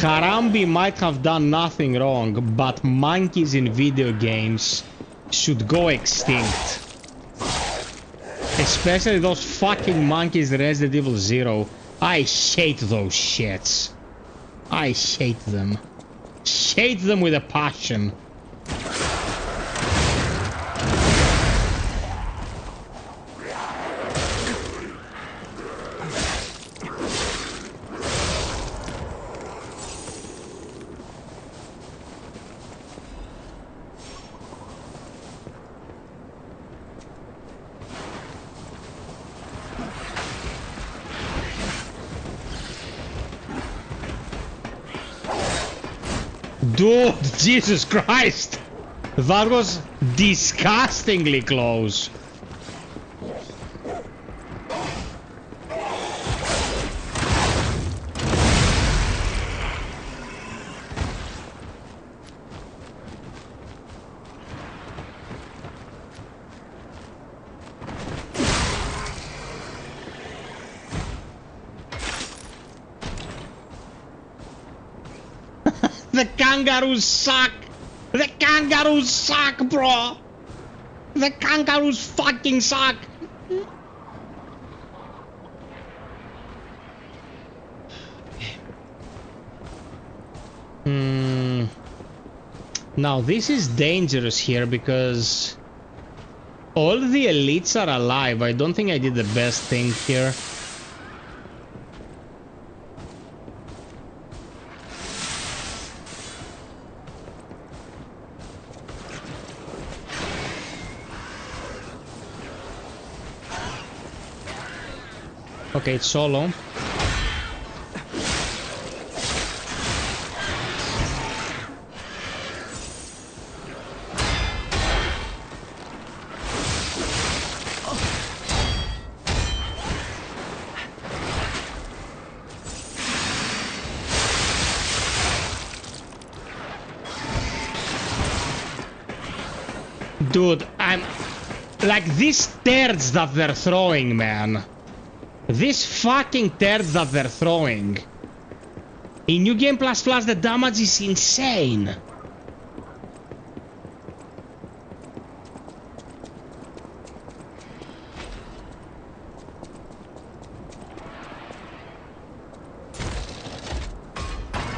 A: Harambe might have done nothing wrong, but monkeys in video games should go extinct. Especially those fucking monkeys in Resident Evil 0. I hate those shits. I hate them. Hate them with a passion. Dude, Jesus Christ! That was disgustingly close. The kangaroos suck! The kangaroos suck, bro! The kangaroos fucking suck! Now this is dangerous here because all the elites are alive. I don't think I did the best thing here. Okay, it's solo. Dude, I'm... like, these turds that they're throwing, man. These fucking turds that they're throwing. In New Game Plus Plus, the damage is insane.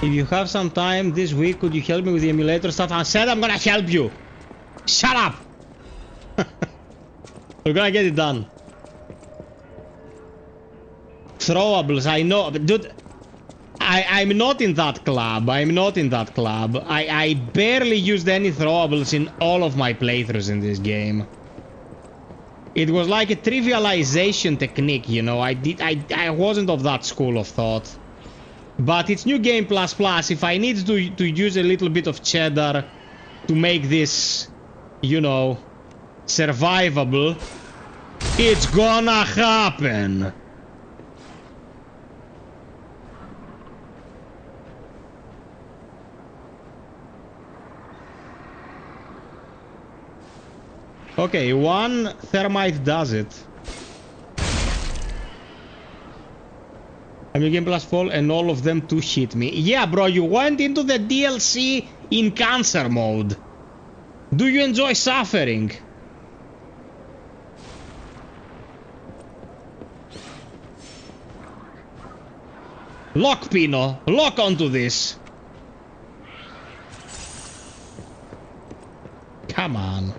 A: If you have some time this week, could you help me with the emulator stuff? I said I'm gonna help you. Shut up! We're gonna get it done. Throwables, I know, but dude, I'm not in that club. I'm not in that club. I barely used any throwables in all of my playthroughs in this game. It was like a trivialization technique, you know. I wasn't of that school of thought. But it's New Game Plus Plus. If I need to use a little bit of cheddar to make this, you know, survivable, it's gonna happen. Okay, one thermite does it. I'm New Game Plus Fall and all of them to hit me. Yeah, bro, you went into the DLC in cancer mode. Do you enjoy suffering? Lock, Pino. Lock onto this. Come on.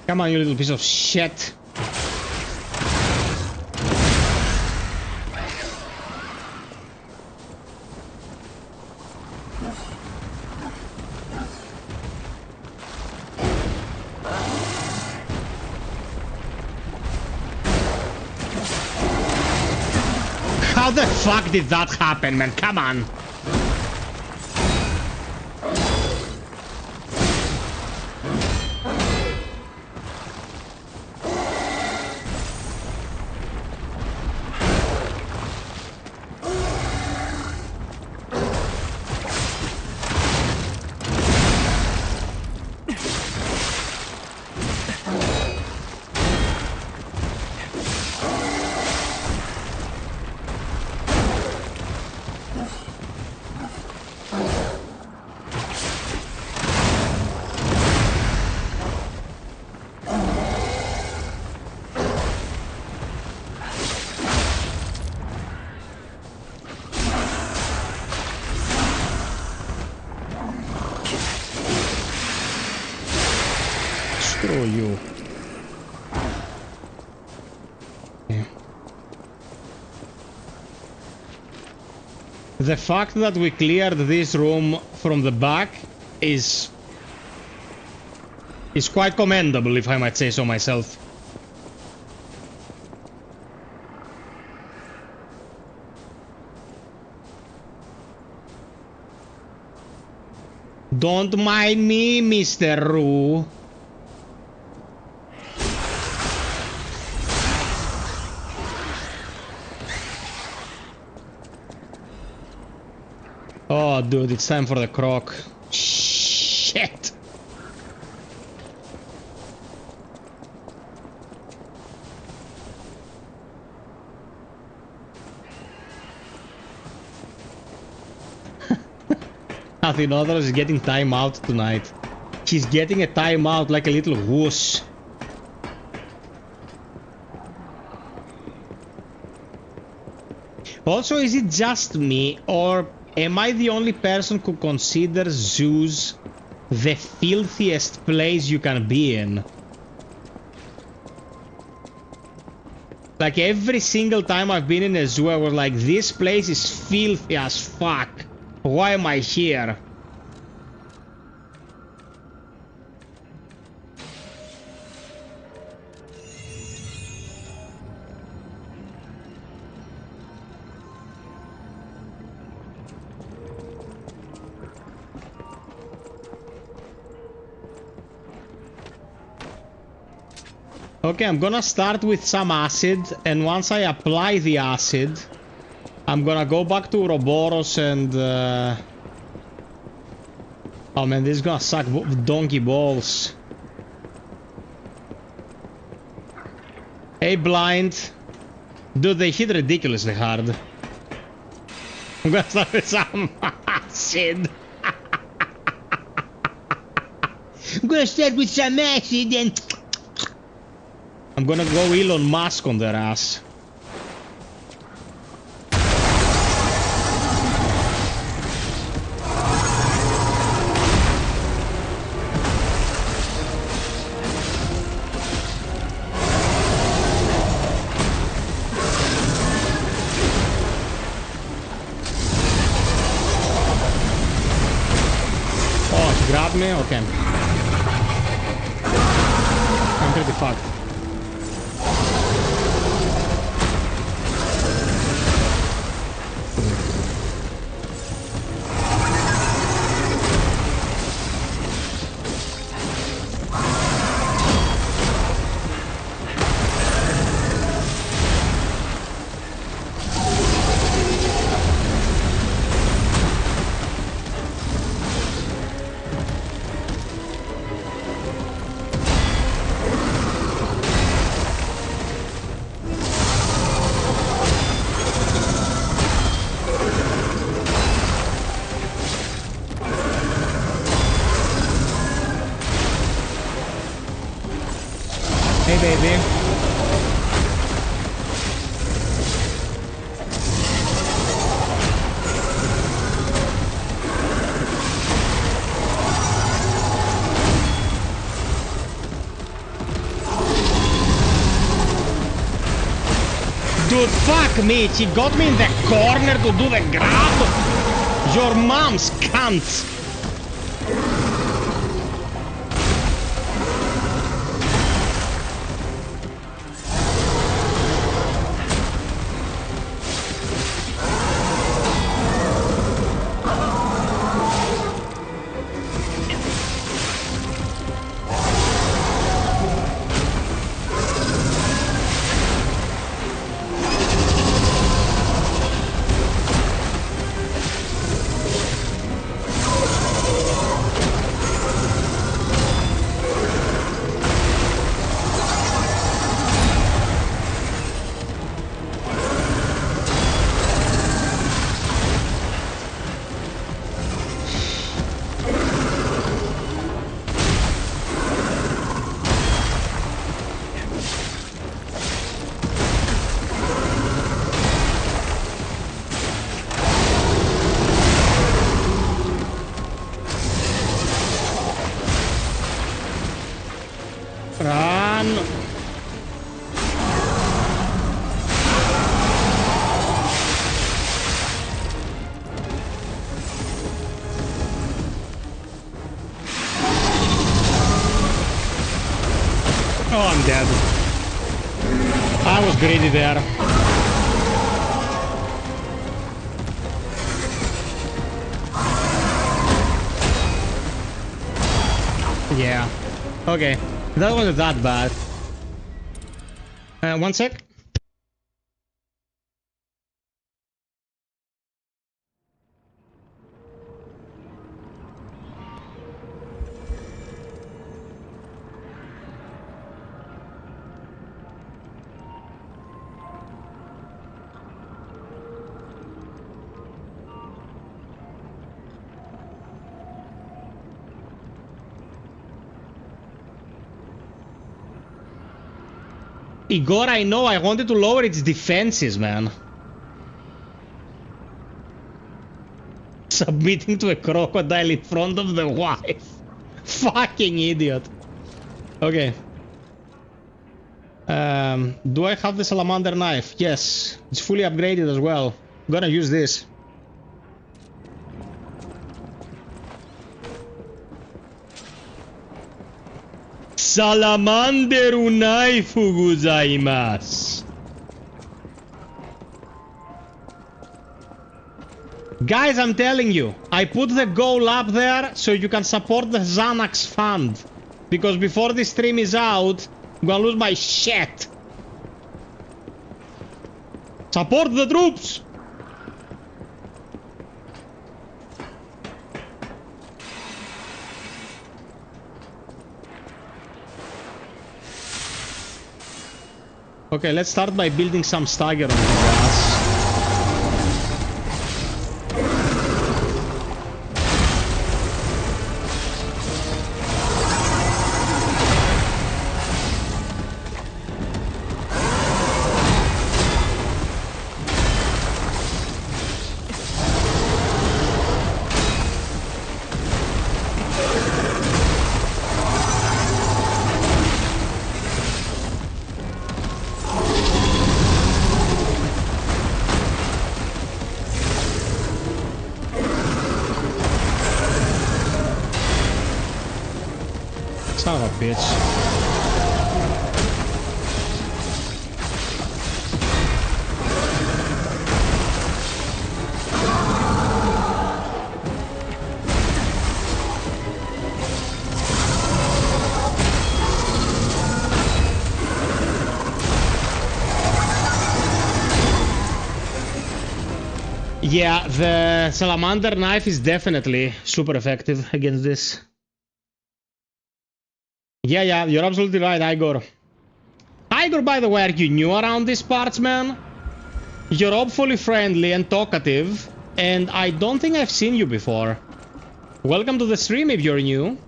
A: Come on, you little piece of shit. How the fuck did that happen, man? Come on. Screw you. Okay. The fact that we cleared this room from the back is quite commendable, if I might say so myself. Don't mind me, Mr. Roo. Oh, dude, it's time for the croc. Shit. Nothing other is getting time out tonight. She's getting a time out like a little wuss. Also, is it just me, or am I the only person who considers zoos the filthiest place you can be in? Like every single time I've been in a zoo, I was like, this place is filthy as fuck. Why am I here? Okay, I'm gonna start with some acid, and once I apply the acid, I'm gonna go back to Ouroboros and... Oh man, this is gonna suck donkey balls. Hey, blind. Dude, they hit ridiculously hard. I'm gonna start with some acid. I'm gonna start with some acid and... I'm gonna go Elon Musk on their ass. Oh, he grabbed me? Okay. I'm pretty fucked. Hey, baby. Dude, fuck me. She got me in the corner to do the grab. Your mom's cunt. Oh, I'm dead. I was greedy there. Yeah. Okay. That wasn't that bad. One sec. Igor, I know, I wanted to lower its defenses, man. Submitting to a crocodile in front of the wife. Fucking idiot. Okay. Do I have the salamander knife? Yes. It's fully upgraded as well. I'm gonna use this. Salamanderu naifu gozaimasu. Guys, I'm telling you, I put the goal up there so you can support the Xanax fund. Because before this stream is out, I'm gonna lose my shit. Support the troops! Okay, let's start by building some stagger on the grass. Son of a bitch. Yeah, the salamander knife is definitely super effective against this. Yeah, you're absolutely right, Igor. Igor, by the way, are you new around these parts, man? You're hopefully friendly and talkative, and I don't think I've seen you before. Welcome to the stream if you're new.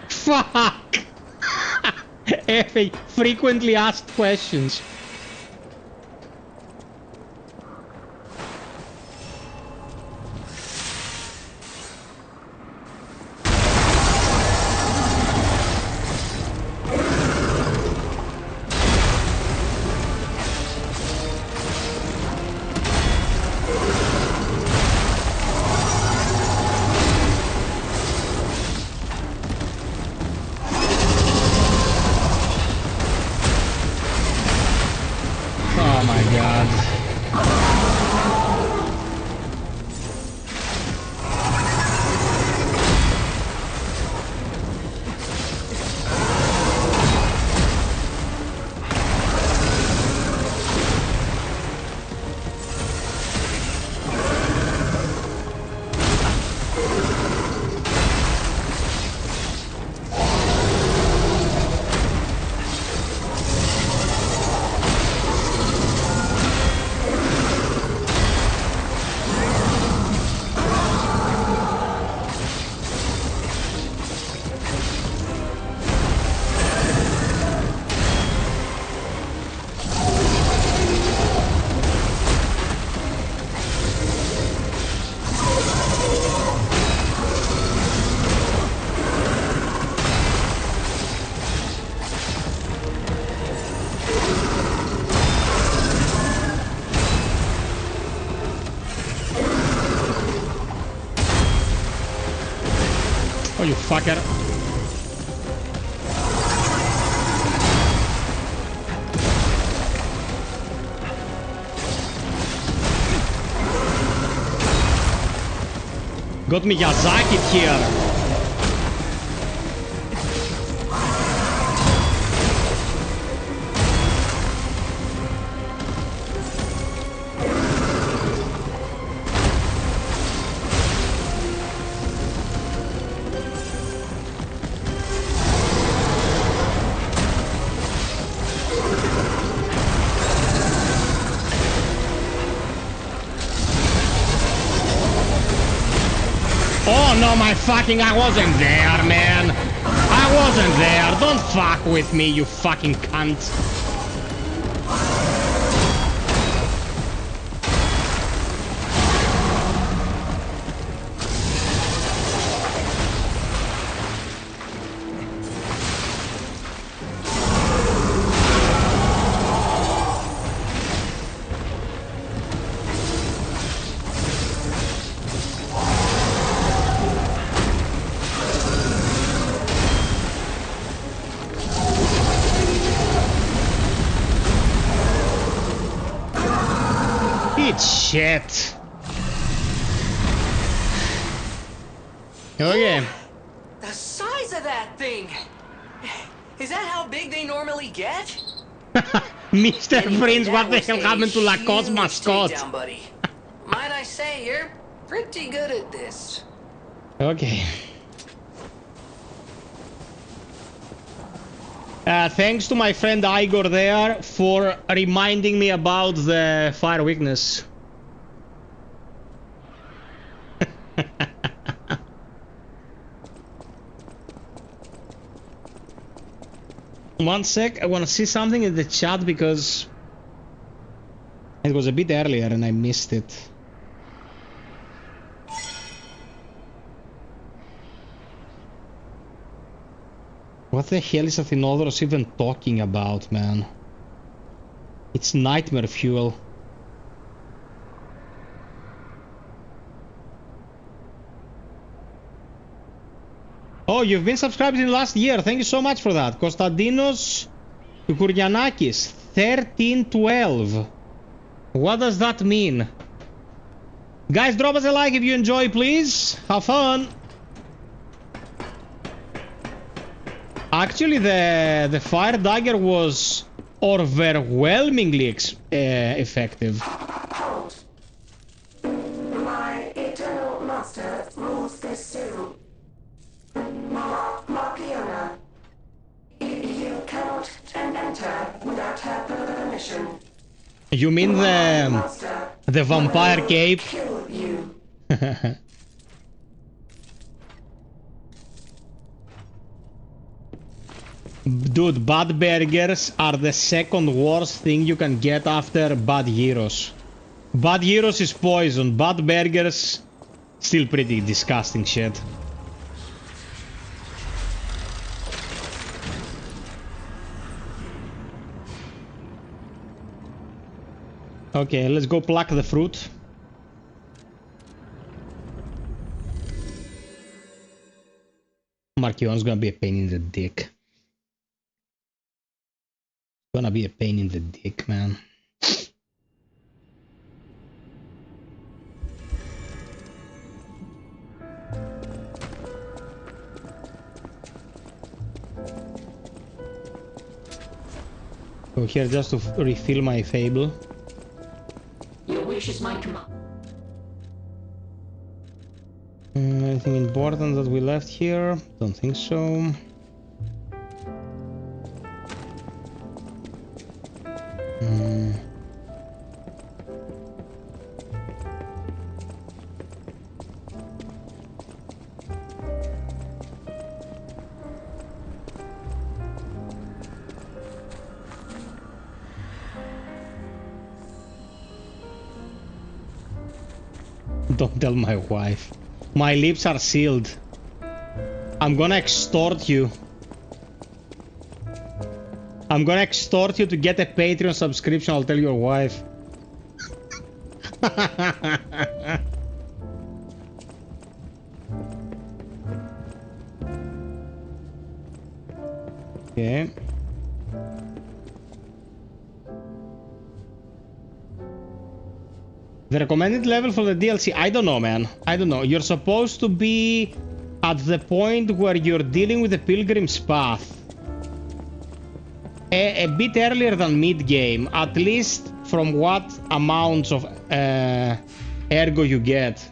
A: Fuck! Effing frequently asked questions. Oh, you fucker. Got Miyazaki here. Oh no, my fucking, I wasn't there, man. I wasn't there. Don't fuck with me, you fucking cunt. Shit. Okay.
B: The size of that thing! Is that how big they normally get?
A: Mr.
B: Anyway,
A: Prince, what
B: that
A: the
B: was
A: hell
B: a
A: happened to Lacoste
B: huge
A: mascot?
B: takedown, buddy. Might I say, you're pretty good at this.
A: Okay. Thanks to my friend Igor there for reminding me about the fire weakness. One sec, I want to see something in the chat because it was a bit earlier and I missed it. What the hell is Athinodoros even talking about, man? It's nightmare fuel. Oh, you've been subscribed in the last year. Thank you so much for that. Konstantinos Kourianakis, 1312. What does that mean? Guys, drop us a like if you enjoy, please. Have fun. Actually, the fire dagger was overwhelmingly effective.
D: My eternal master rules this zoo. Markiona. You cannot enter without her permission.
A: You mean the vampire cape?
D: Kill you.
A: Dude, bad burgers are the second worst thing you can get after bad gyros. Bad gyros is poison. Bad burgers, still pretty disgusting shit. Okay, let's go pluck the fruit. Markion's gonna be a pain in the dick. Gonna be a pain in the dick, man. Go here just to refill my fable.
D: Your wish is my command.
A: Anything important that we left here? Don't think so. Don't tell my wife. My lips are sealed. I'm gonna extort you. I'm gonna extort you to get a Patreon subscription. I'll tell your wife. Okay. The recommended level for the DLC, I don't know, man. I don't know. You're supposed to be at the point where you're dealing with the Pilgrim's Path. A bit earlier than mid-game, at least from what amounts of ergo you get.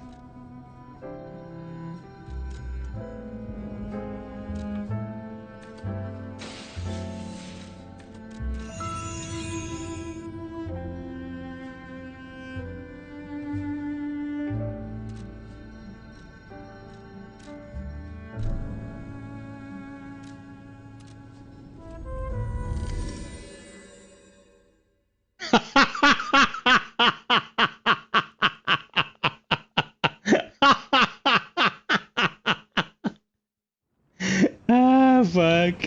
A: Ah, fuck.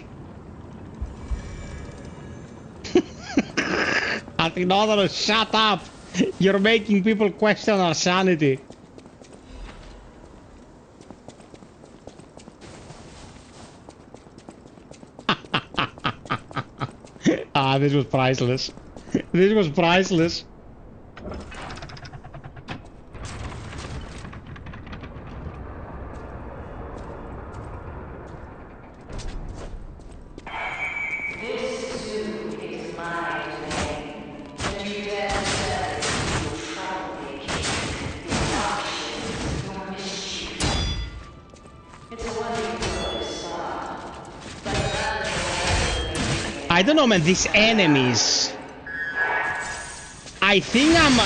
A: Athenodoros, shut up! You're making people question our sanity. Ah, this was priceless. This was priceless. I don't know, man, these enemies. I think I'm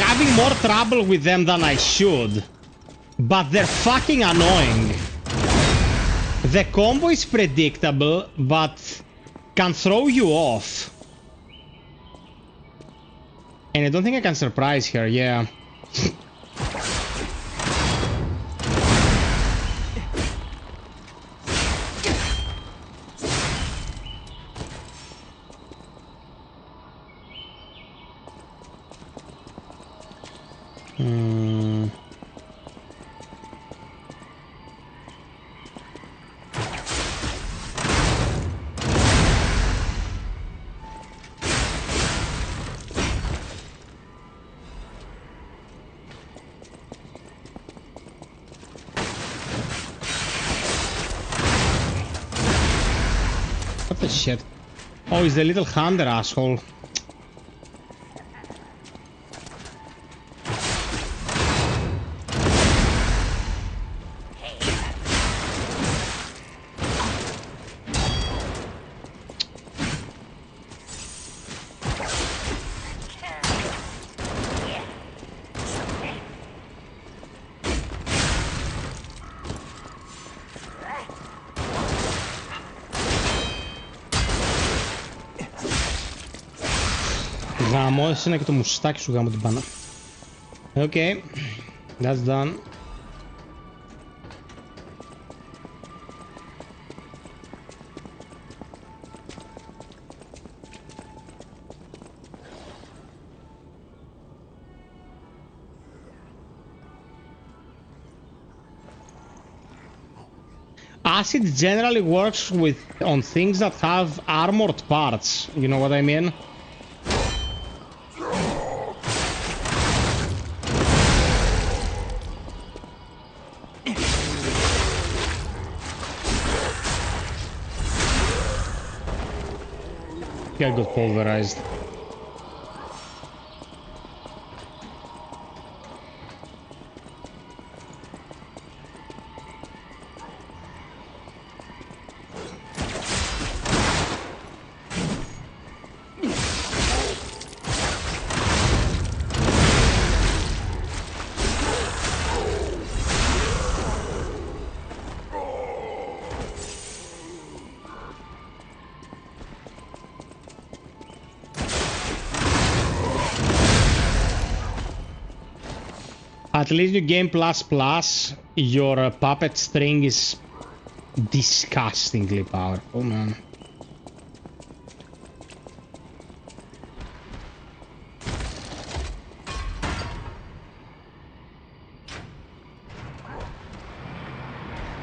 A: having more trouble with them than I should. But they're fucking annoying. The combo is predictable, but can throw you off. And I don't think I can surprise her, yeah. What the shit? Oh, he's the little hunter asshole. Γάμο, εσένα και το μουστάκι σου γάμο την πάνω. Okay, that's done. Acid generally works on things that have armored parts, you know what I mean? I got pulverized. At least you game plus, your puppet string is disgustingly powerful, man.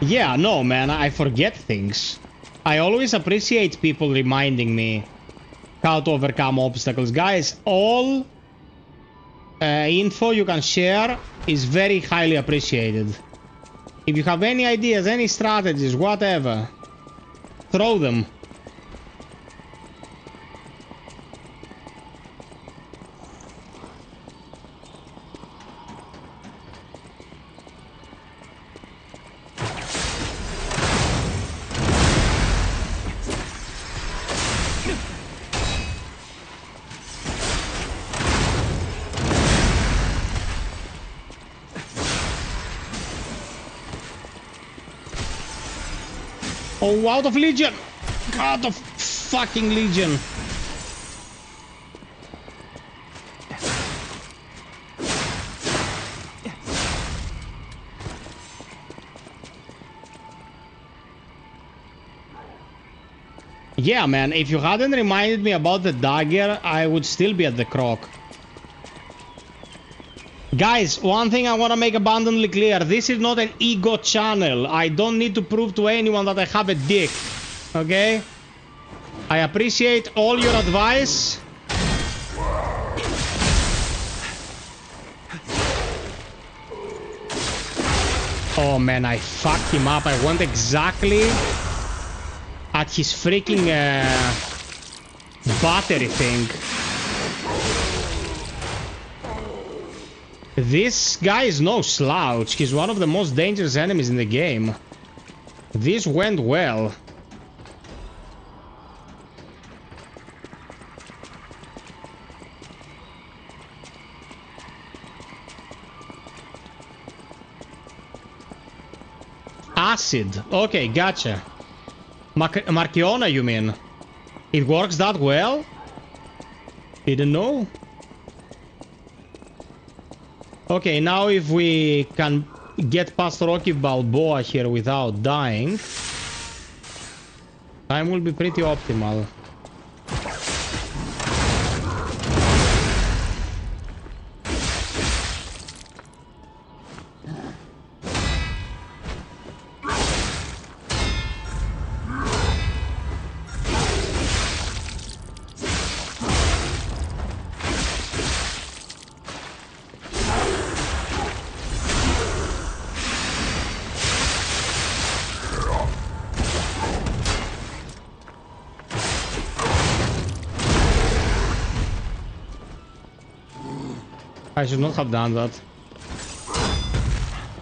A: Yeah, no, man, I forget things. I always appreciate people reminding me how to overcome obstacles. Guys, all info you can share is very highly appreciated. If you have any ideas, any strategies, whatever, throw them. Oh, out of Legion! Out of fucking Legion! Yeah, man, if you hadn't reminded me about the dagger, I would still be at the croc. Guys, one thing I want to make abundantly clear. This is not an ego channel. I don't need to prove to anyone that I have a dick. Okay? I appreciate all your advice. Oh man, I fucked him up. I went exactly at his freaking battery thing. This guy is no slouch. He's one of the most dangerous enemies in the game. This went well. Acid. Okay, gotcha. Marchiona, you mean? It works that well? Didn't know. Okay, now if we can get past Rocky Balboa here without dying, time will be pretty optimal. I should not have done that.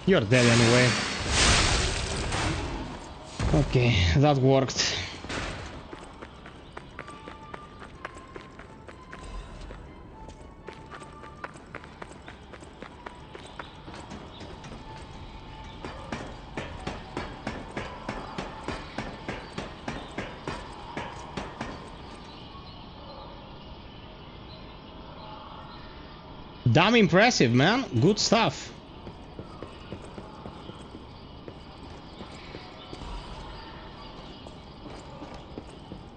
A: You're dead anyway. Okay, that worked. Damn impressive, man. Good stuff.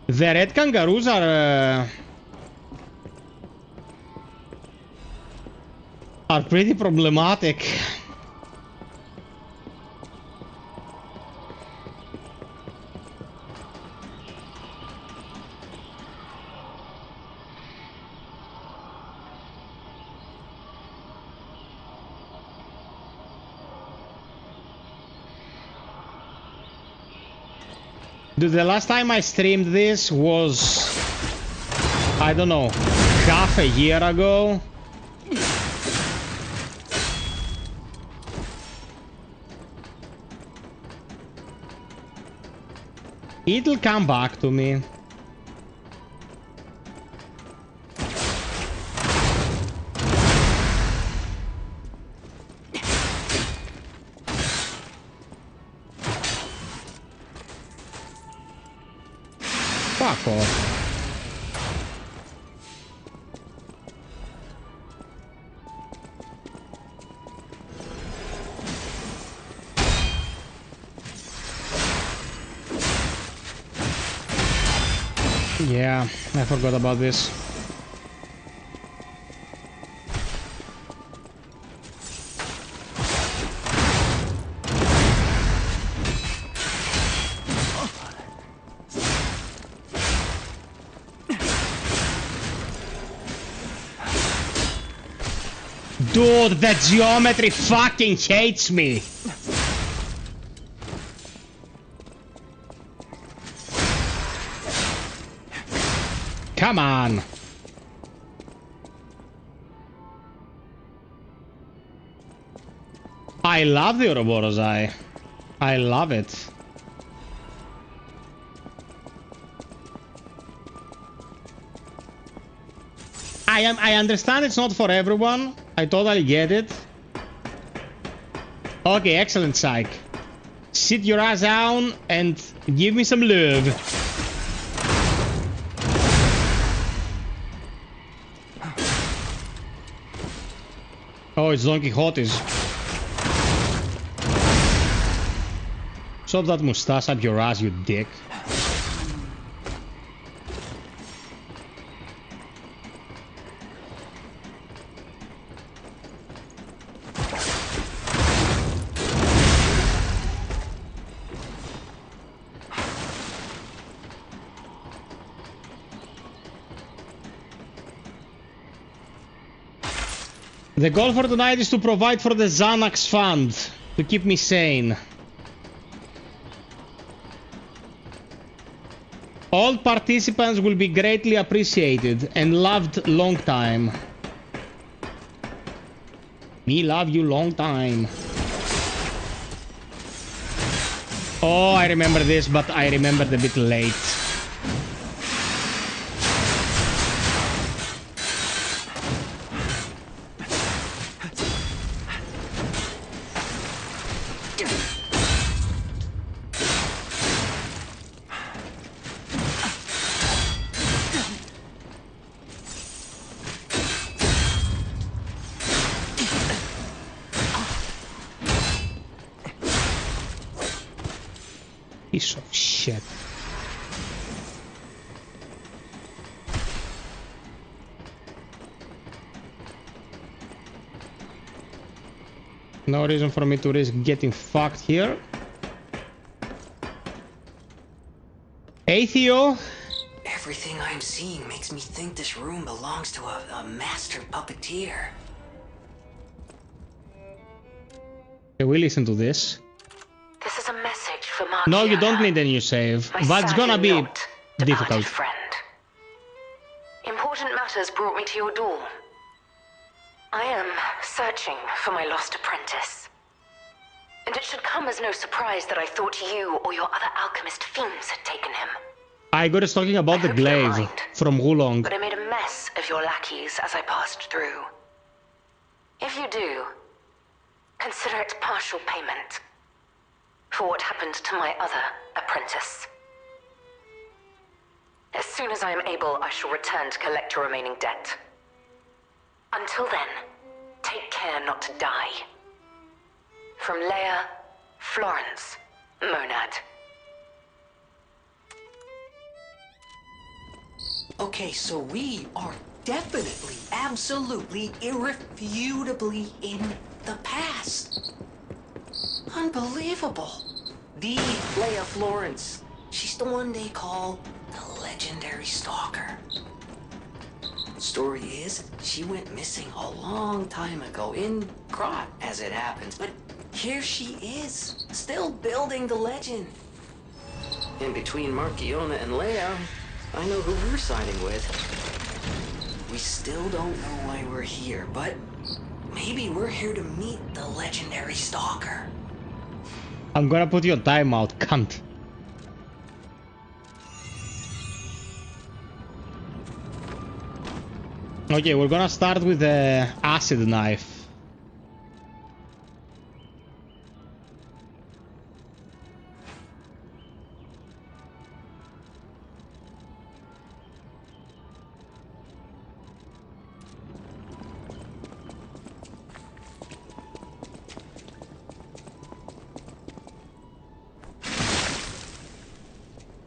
A: The red kangaroos are pretty problematic. Dude, the last time I streamed this was, I don't know, half a year ago. It'll come back to me. Fuck off. Yeah, I forgot about this. Dude, the geometry fucking hates me. Come on. I love the Ouroboros Eye. I love it. I understand it's not for everyone. I totally get it. Okay, excellent, Psych. Sit your ass down and give me some love. Oh, it's Don Quixote's. Shove that mustache up your ass, you dick. The goal for tonight is to provide for the Xanax fund to keep me sane. All participants will be greatly appreciated and loved long time. Me love you long time. Oh, I remember this, but I remembered a bit late. Piece of shit. No reason for me to risk getting fucked here. FiOth.
B: Everything I'm seeing makes me think this room belongs to a master puppeteer.
A: Okay, we listen to this.
E: This is a message for Mark.
A: No, you don't need a new save. That's gonna be difficult.
E: Friend. Important matters brought me to your door. I am searching for my lost apprentice. And it should come as no surprise that I thought you or your other alchemist fiends had taken him.
A: I got us talking about the glaive from Wulong.
E: But I made a mess of your lackeys as I passed through. If you do, consider it partial payment for what happened to my other apprentice. As soon as I am able, I shall return to collect your remaining debt. Until then, take care not to die. From Leia, Florence, Monad.
B: Okay, so we are definitely, absolutely, irrefutably in the past. Unbelievable. The Leia Florence. She's the one they call the legendary stalker. Story is, she went missing a long time ago in Krot, as it happens. But here she is, still building the legend. In between Markiona and Leia, I know who we're siding with. We still don't know why we're here, but maybe we're here to meet the legendary stalker.
A: I'm gonna put you on timeout, cunt. Okay, we're gonna start with the acid knife.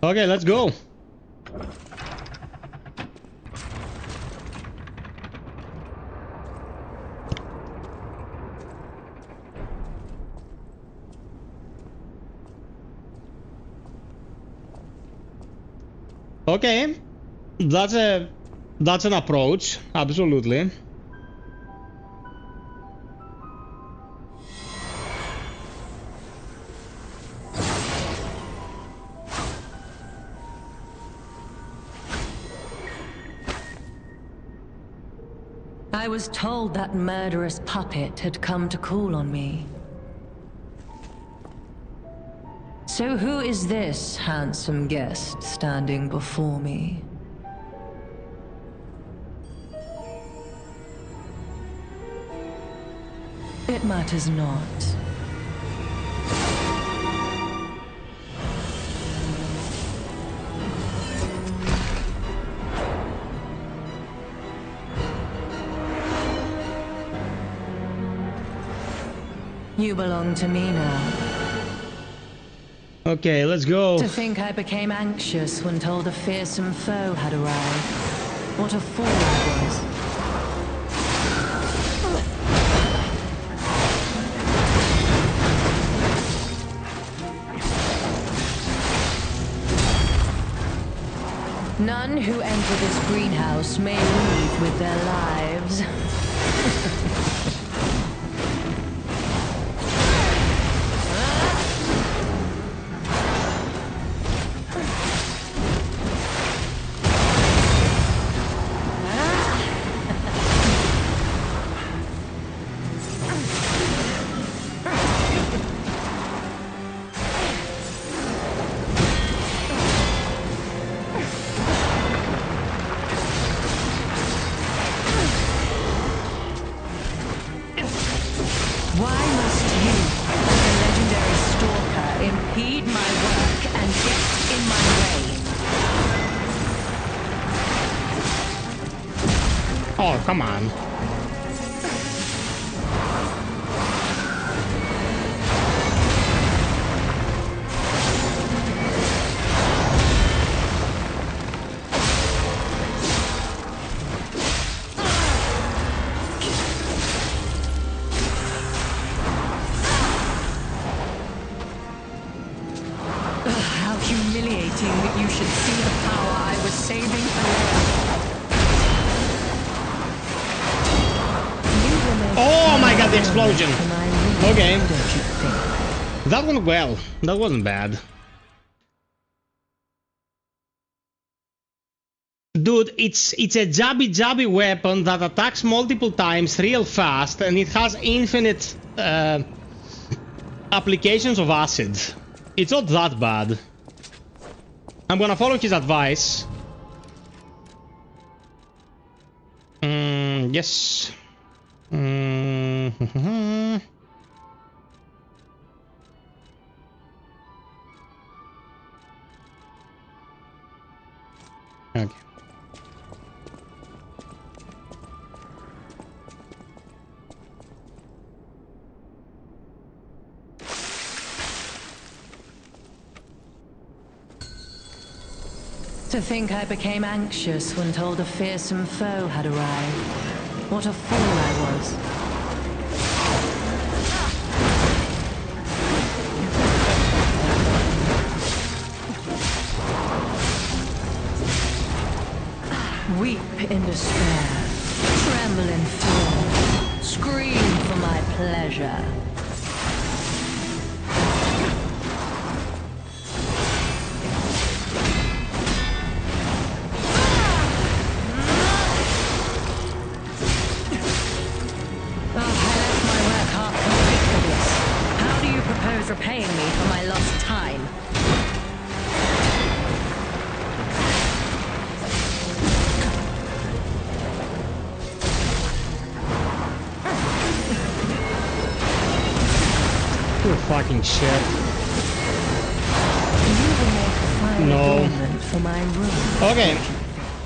A: Okay, let's go. Okay, that's an approach, absolutely.
F: I was told that murderous puppet had come to call on me. So who is this handsome guest standing before me? It matters not. You belong to me now.
A: Okay, let's go.
F: To think I became anxious when told a fearsome foe had arrived. What a fool I was. None who enter this greenhouse may leave with their lives. Why must you, the legendary stalker, impede my work and get in my way?
A: Oh, come on.
F: Humiliating that you should see the power I was saving for later.
A: Oh my god, the explosion! Okay.
F: Don't you think?
A: That went well. That wasn't bad. Dude, it's a jabby weapon that attacks multiple times real fast, and it has infinite applications of acid. It's not that bad. I'm gonna follow his advice. Yes. Okay.
F: To think I became anxious when told a fearsome foe had arrived. What a fool I was. Weep in despair, tremble in fear, scream for my pleasure. Repaying me for my lost time.
A: You fucking shit.
F: You will make a fine adornment for my room.
A: Okay.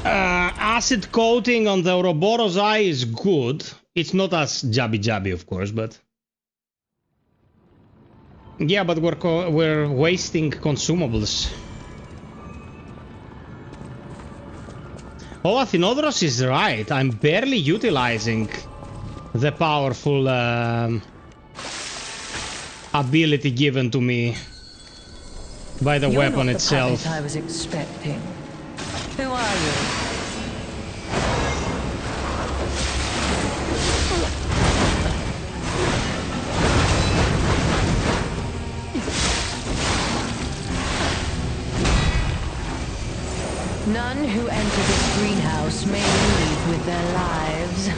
A: Acid coating on the Ouroboros eye is good. It's not as jabby, of course, but... Yeah, but we're wasting consumables. Oh, Athenodros is right. I'm barely utilizing the powerful ability given to me by the weapon itself.
F: I was expecting. Who are you? None who enter this greenhouse may leave with their lives.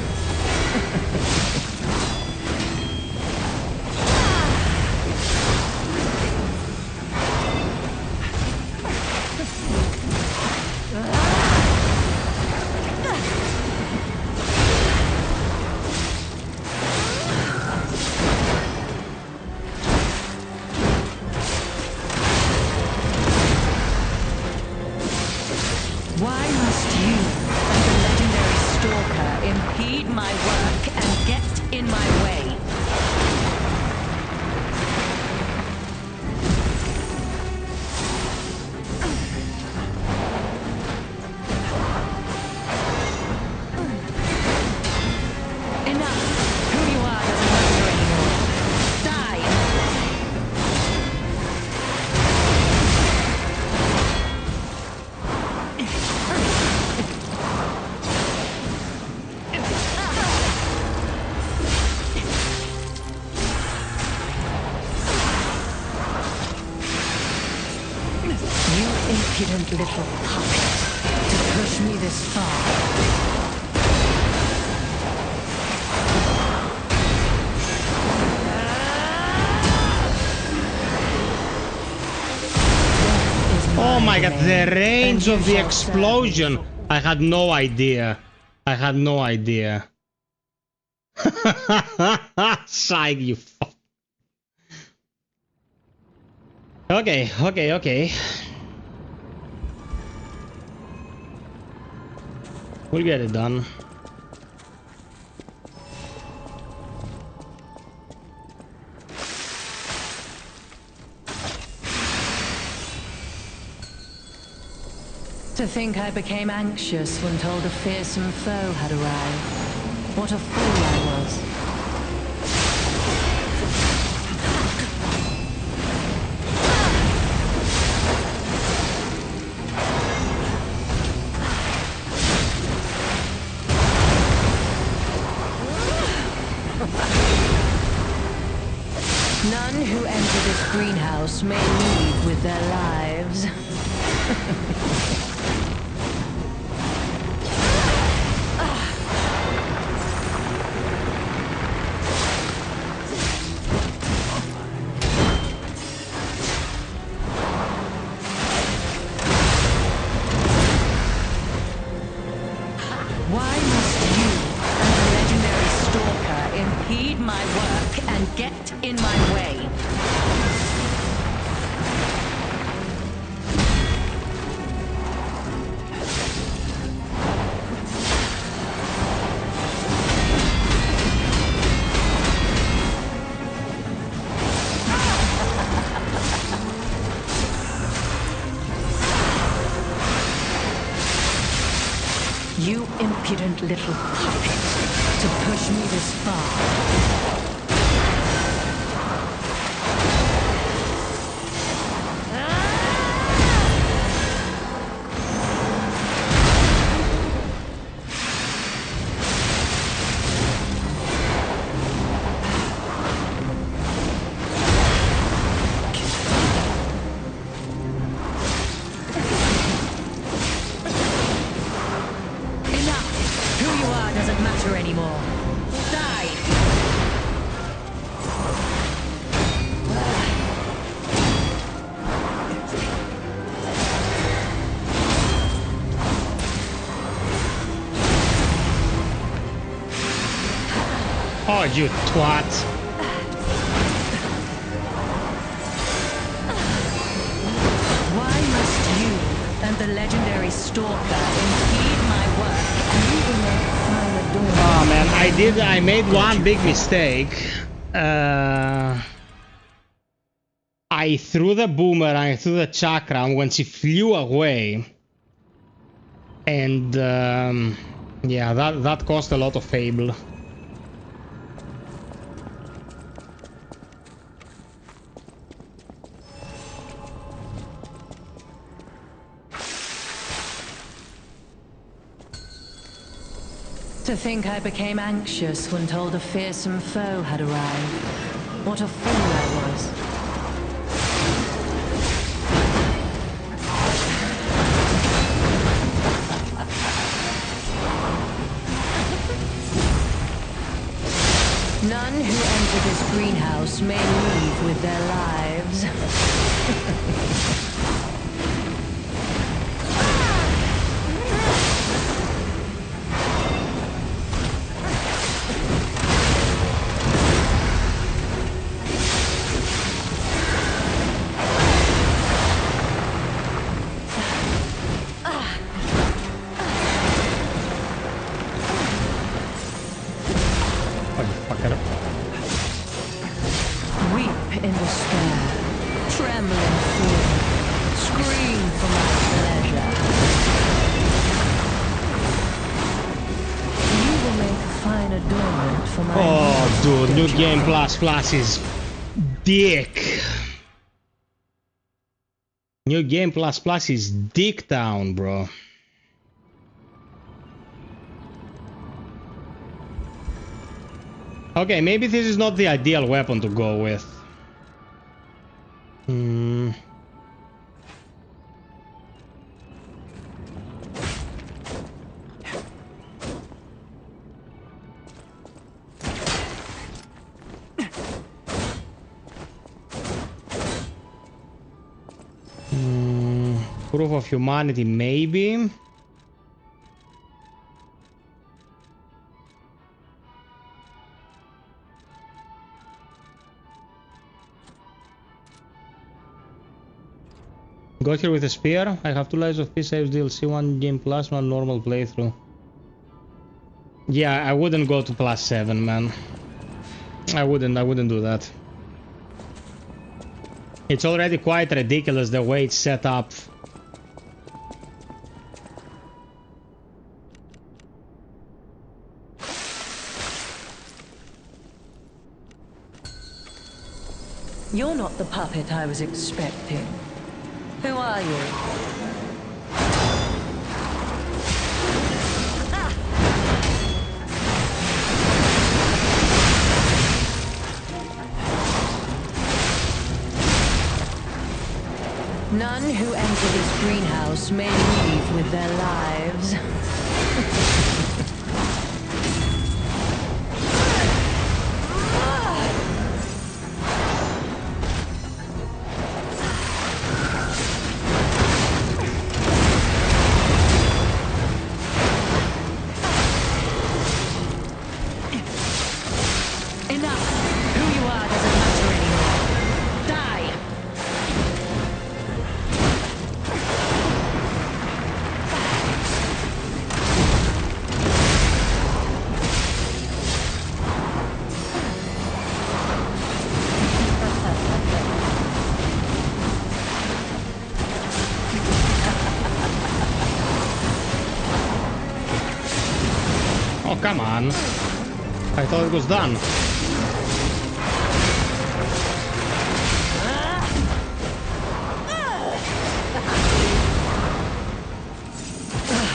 F: Why must you and the legendary stalker impede my work and get in my way? Enough! Who you are doesn't matter anymore. Die! You impudent little puppet, to push me this far.
A: Oh my god, the range of the explosion! I had no idea. I had no idea. Psych, you fuck. Okay, okay, okay. We'll get it done.
F: To think I became anxious when told a fearsome foe had arrived. What a fool I was. None who enter this greenhouse may leave with their lives. Why must you and the legendary stalker impede my work and get in my way? You impudent little puppet, to push me this far. Enough! Who you are doesn't matter anymore. Die!
A: Oh, you twat.
F: Why must you and the legendary stalker impede my work and even find the door?
A: Oh man, I made one big mistake. I threw the boomerang through the chakram when she flew away. And yeah, that caused a lot of fable.
F: To think I became anxious when told a fearsome foe had arrived. What a fool I was. enter this greenhouse may leave with their lives. Weep in despair, tremble in fear, scream for my pleasure. You will make fine adornment for my
A: Oh, dude,
F: don't
A: New
F: you
A: Game
F: think?
A: Plus is dick. New Game Plus is dick town, bro. Okay, maybe this is not the ideal weapon to go with. Proof of humanity, maybe. Got here with a spear. I have 2 lives of peace saves DLC, 1 game plus, 1 normal playthrough. Yeah, I wouldn't go to +7, man. I wouldn't do that. It's already quite ridiculous the way it's set up.
F: You're not the puppet I was expecting. Who are you? None who enter this greenhouse may leave with their lives. Enough! Who you are doesn't matter anymore. Die!
A: Oh, come on. I thought it was done.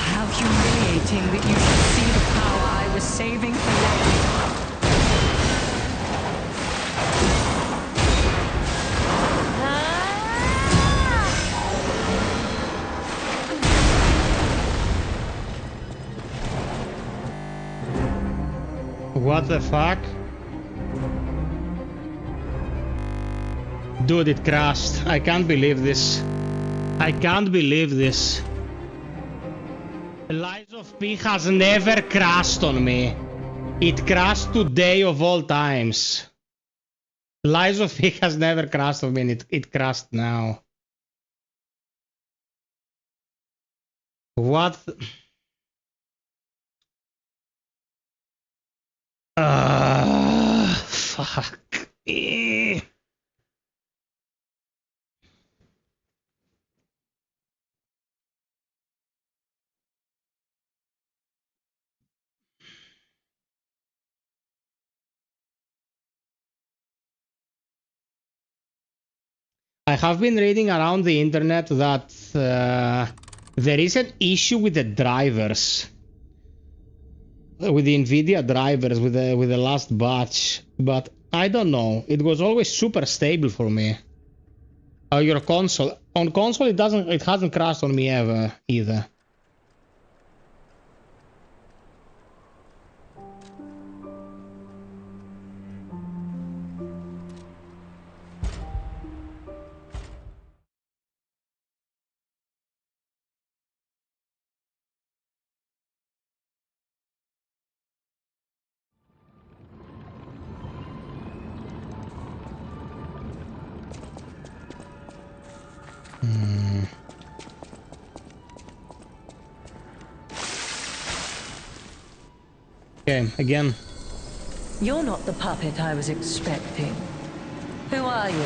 F: How humiliating that you should see the power I was saving for later.
A: What the fuck? Dude, it crashed. I can't believe this. I can't believe this. Lies of P has never crashed on me. It crashed today of all times. Lies of P has never crashed on me and it crashed now. What? Fuck. I have been reading around the internet that there is an issue with the drivers, with the NVIDIA drivers, with the last batch, but I don't know. It was always super stable for me. Your console, on console, it hasn't crashed on me ever either. Okay, again.
F: You're not the puppet I was expecting. Who are you?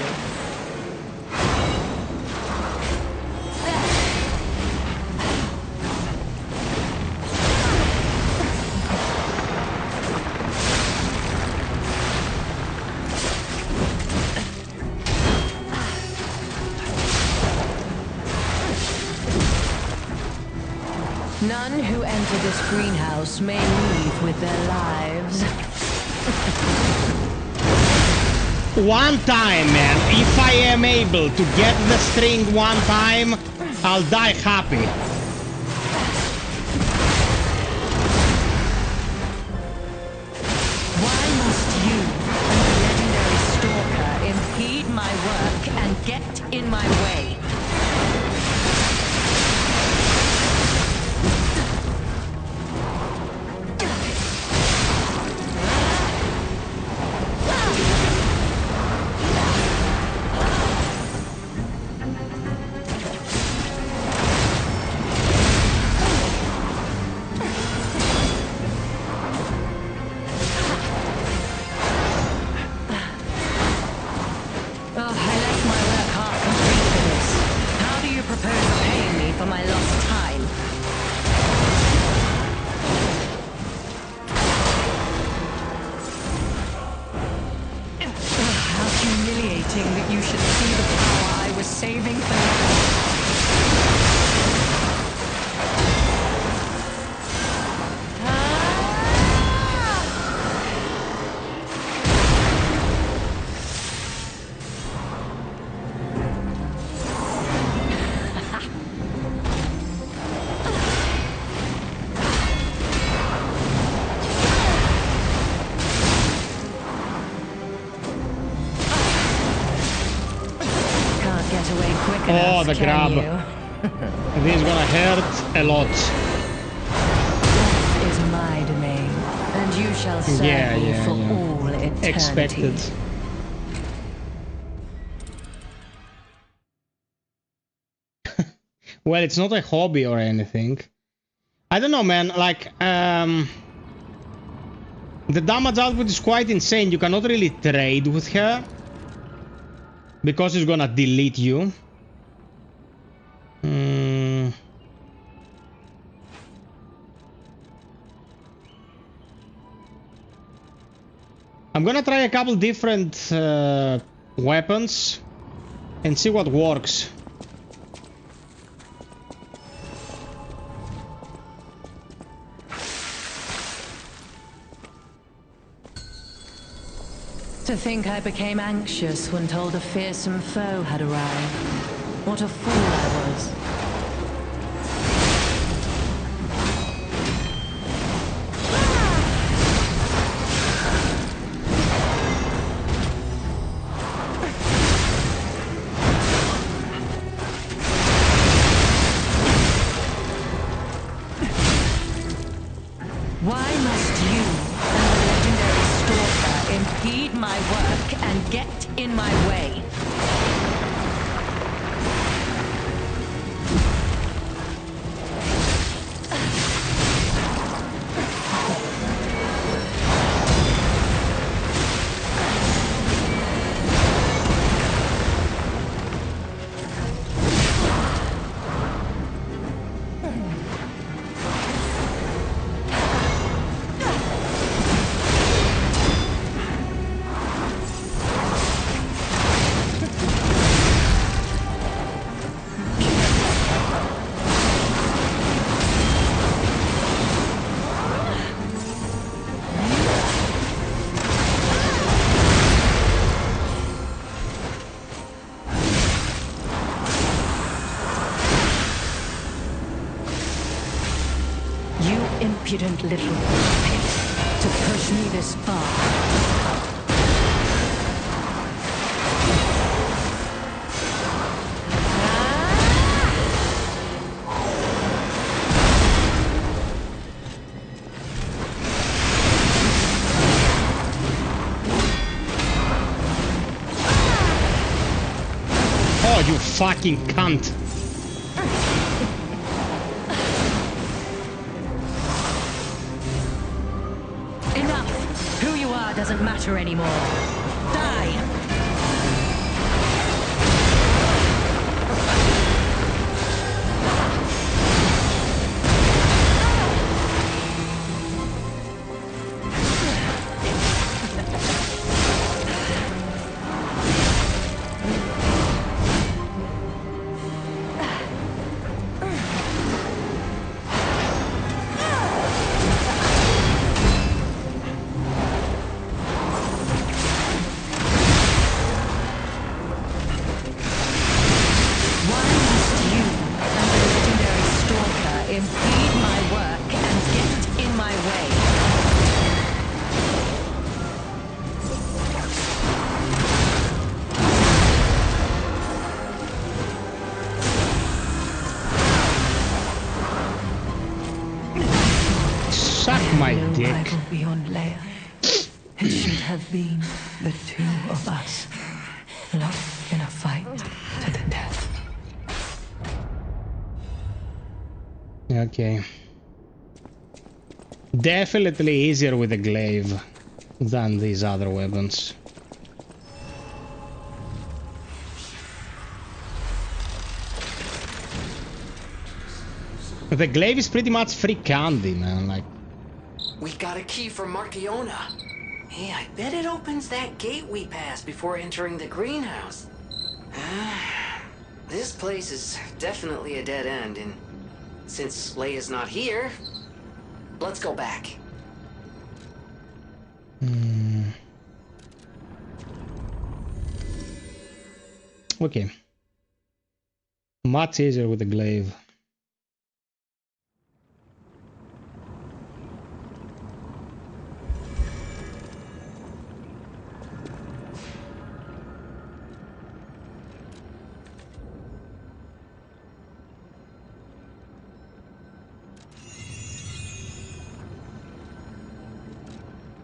F: None who enter this greenhouse may leave with their lives.
A: One time, man. If I am able to get the string one time, I'll die happy.
F: Why must you and the legendary stalker impede my work and get in my way? That you should see the power I was saving for now.
A: Oh, the grab. This is gonna hurt a lot.
F: Death is my domain, and you shall serve me for all eternity.
A: Expected. Well, it's not a hobby or anything. I don't know, man. Like, the damage output is quite insane. You cannot really trade with her because it's gonna delete you. I'm gonna try a couple different weapons and see what works.
F: To think I became anxious when told a fearsome foe had arrived. What a fool I was. Why must you and the legendary stalker impede my work and get in my way? Impudent little puppet to push me this far.
A: Oh, you fucking cunt.
F: Enough! Who you are doesn't matter anymore. Die! Impede my work and get in my way.
A: Suck my dick.
G: Rival beyond Leia. It should have been the two of us, locked in a fight to the death.
A: Okay. Definitely easier with the glaive than these other weapons. The glaive is pretty much free candy, man. Like,
B: We got a key from Marchiona. Hey, I bet it opens that gate we passed before entering the greenhouse. This place is definitely a dead end, and since Leia's not here, let's go back.
A: Okay. Much easier with the glaive.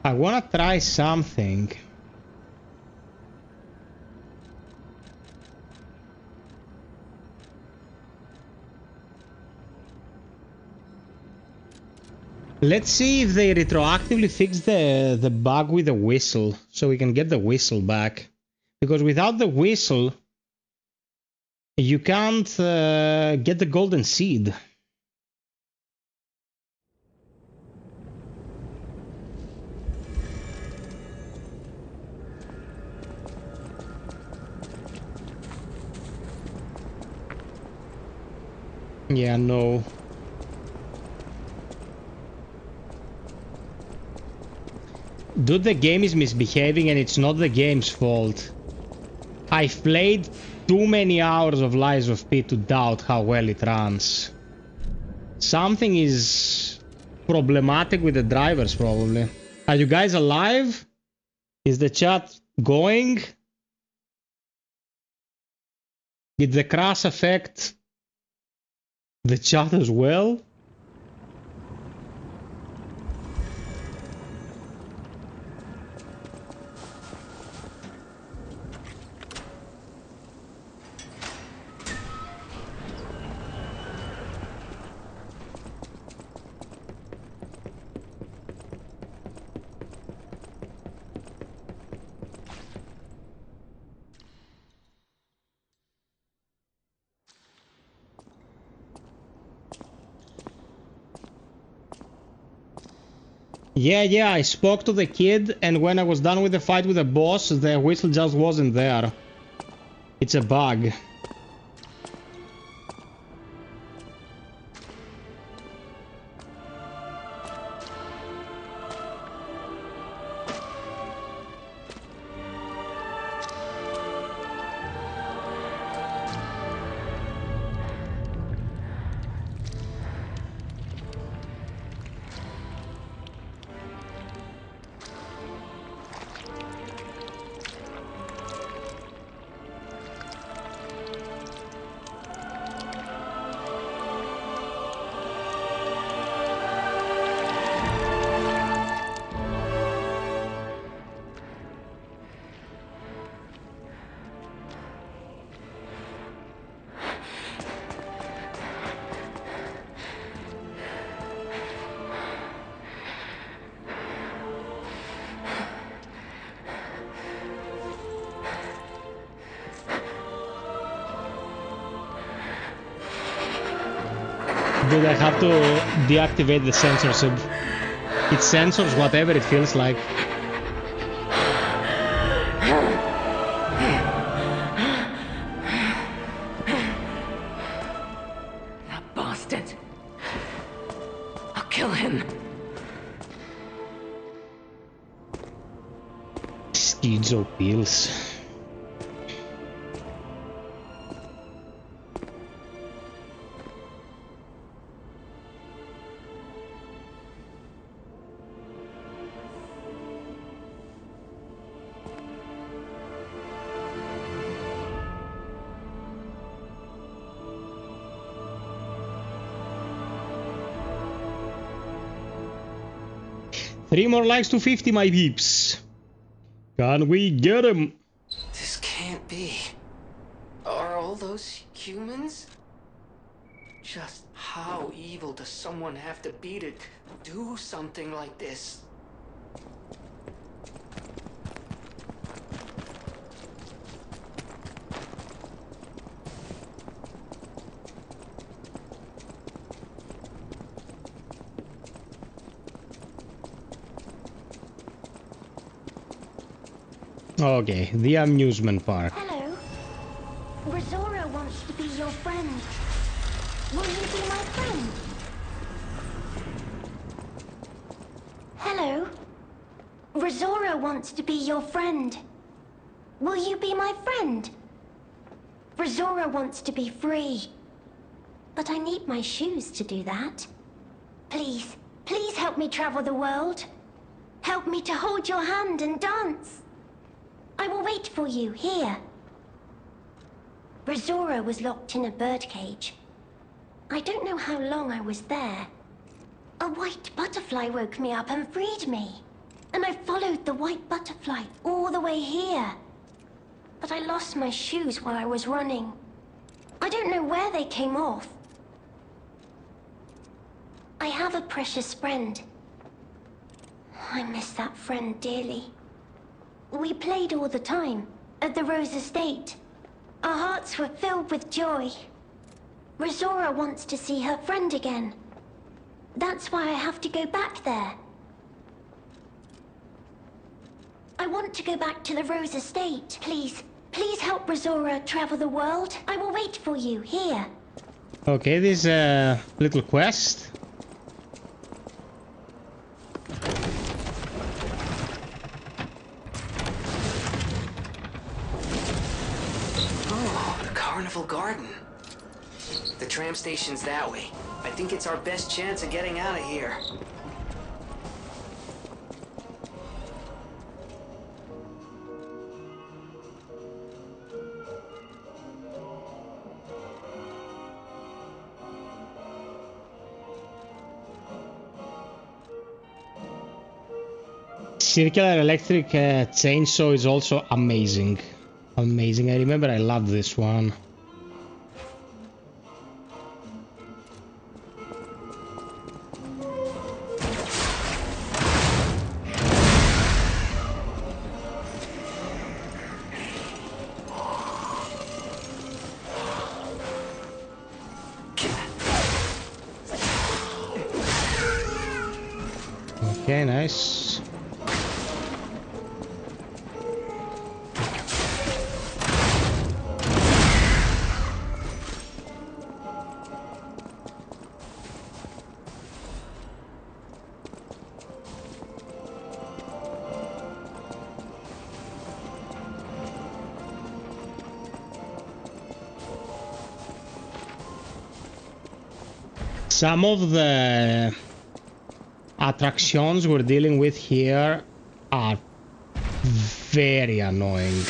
A: I wanna try something. Let's see if they retroactively fix the bug with the whistle, so we can get the whistle back. Because without the whistle, you can't get the golden seed. Yeah, no. Dude, the game is misbehaving and it's not the game's fault. I've played too many hours of Lies of P to doubt how well it runs. Something is problematic with the drivers, probably. Are you guys alive? Is the chat going? Did the crash affect the chat as well? Yeah, I spoke to the kid, and when I was done with the fight with the boss, the whistle just wasn't there. It's a bug. But I have to deactivate the sensors. It sensors whatever it feels like.
G: That bastard. I'll kill him.
A: Schizo pills. Three more likes to 50, my peeps. Can we get him?
B: This can't be. Are all those humans? Just how evil does someone have to be to do something like this?
A: Okay, the amusement park.
H: Hello. Resora wants to be your friend. Will you be my friend? Hello. Resora wants to be your friend. Will you be my friend? Resora wants to be free. But I need my shoes to do that. Please, please help me travel the world. Help me to hold your hand and dance. I will wait for you here. Resora was locked in a birdcage. I don't know how long I was there. A white butterfly woke me up and freed me. And I followed the white butterfly all the way here. But I lost my shoes while I was running. I don't know where they came off. I have a precious friend. I miss that friend dearly. We played all the time, at the Rose Estate. Our hearts were filled with joy. Resora wants to see her friend again. That's why I have to go back there. I want to go back to the Rose Estate. Please, please help Resora travel the world. I will wait for you here.
A: Okay, this little quest.
B: Oh, the Carnival Garden. The tram station's that way. I think it's our best chance of getting out of here.
A: Circular electric chainsaw is also amazing. Amazing. I remember I loved this one. Okay, nice. Some of the attractions we're dealing with here are very annoying.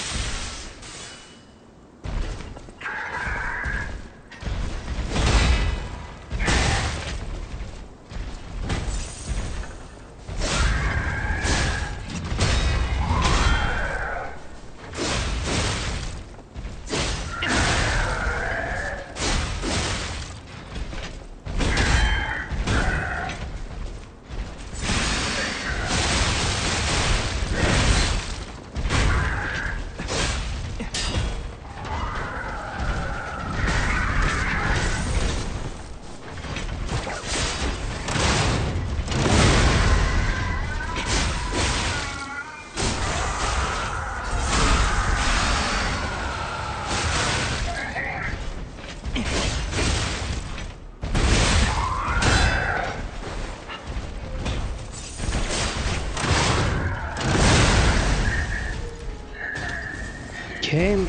A: Okay.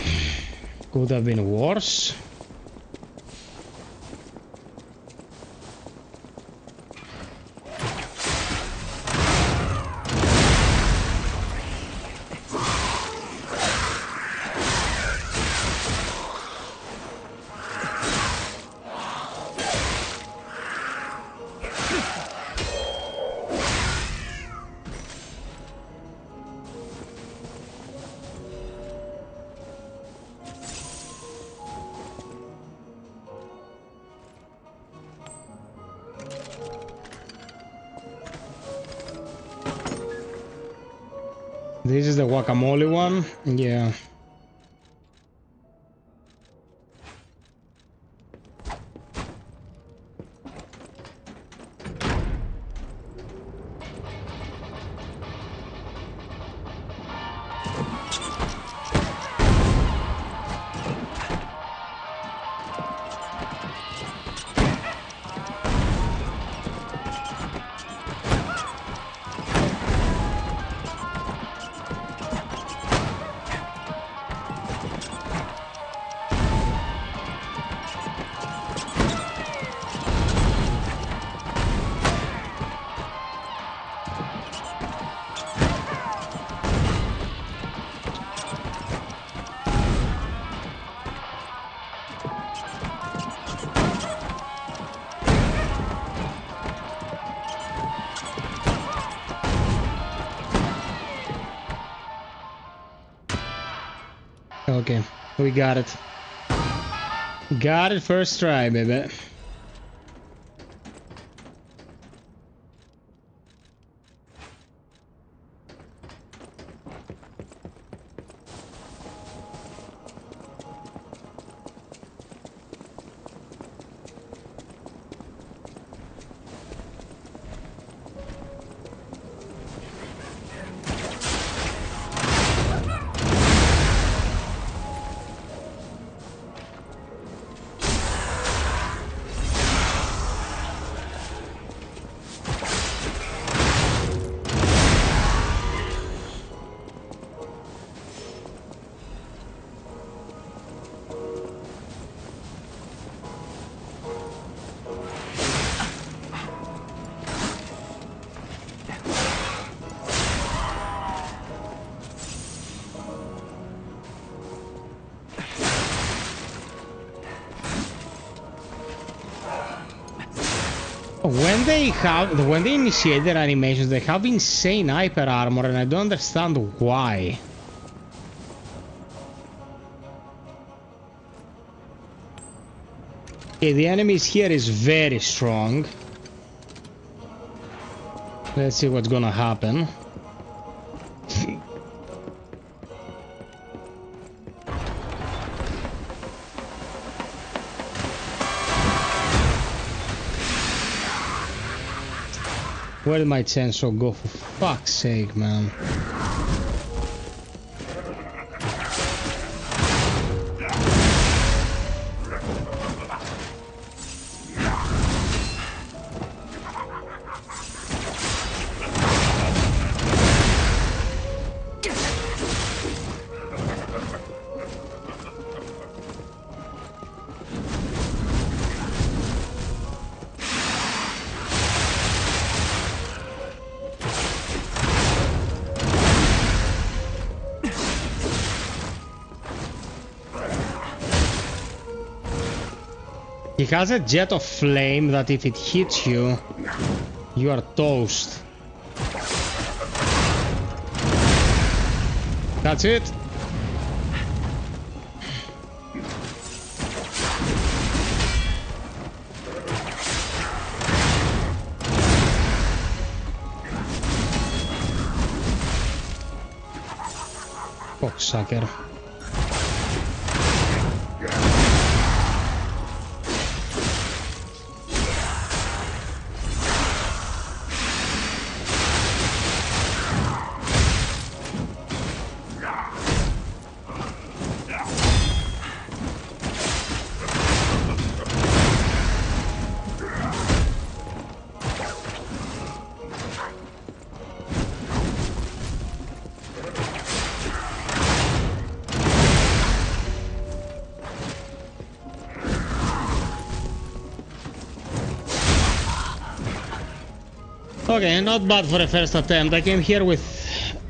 A: Could have been worse. This is the guacamole one? Yeah. Okay, we got it. Got it first try, baby. When they initiate their animations, they have insane hyper armor, and I don't understand why. Okay, the enemies here is very strong. Let's see what's gonna happen. Where did my chainsaw go, for fuck's sake, man? He has a jet of flame that if it hits you, you are toast. That's it. Cocksucker. Okay, not bad for a first attempt. I came here with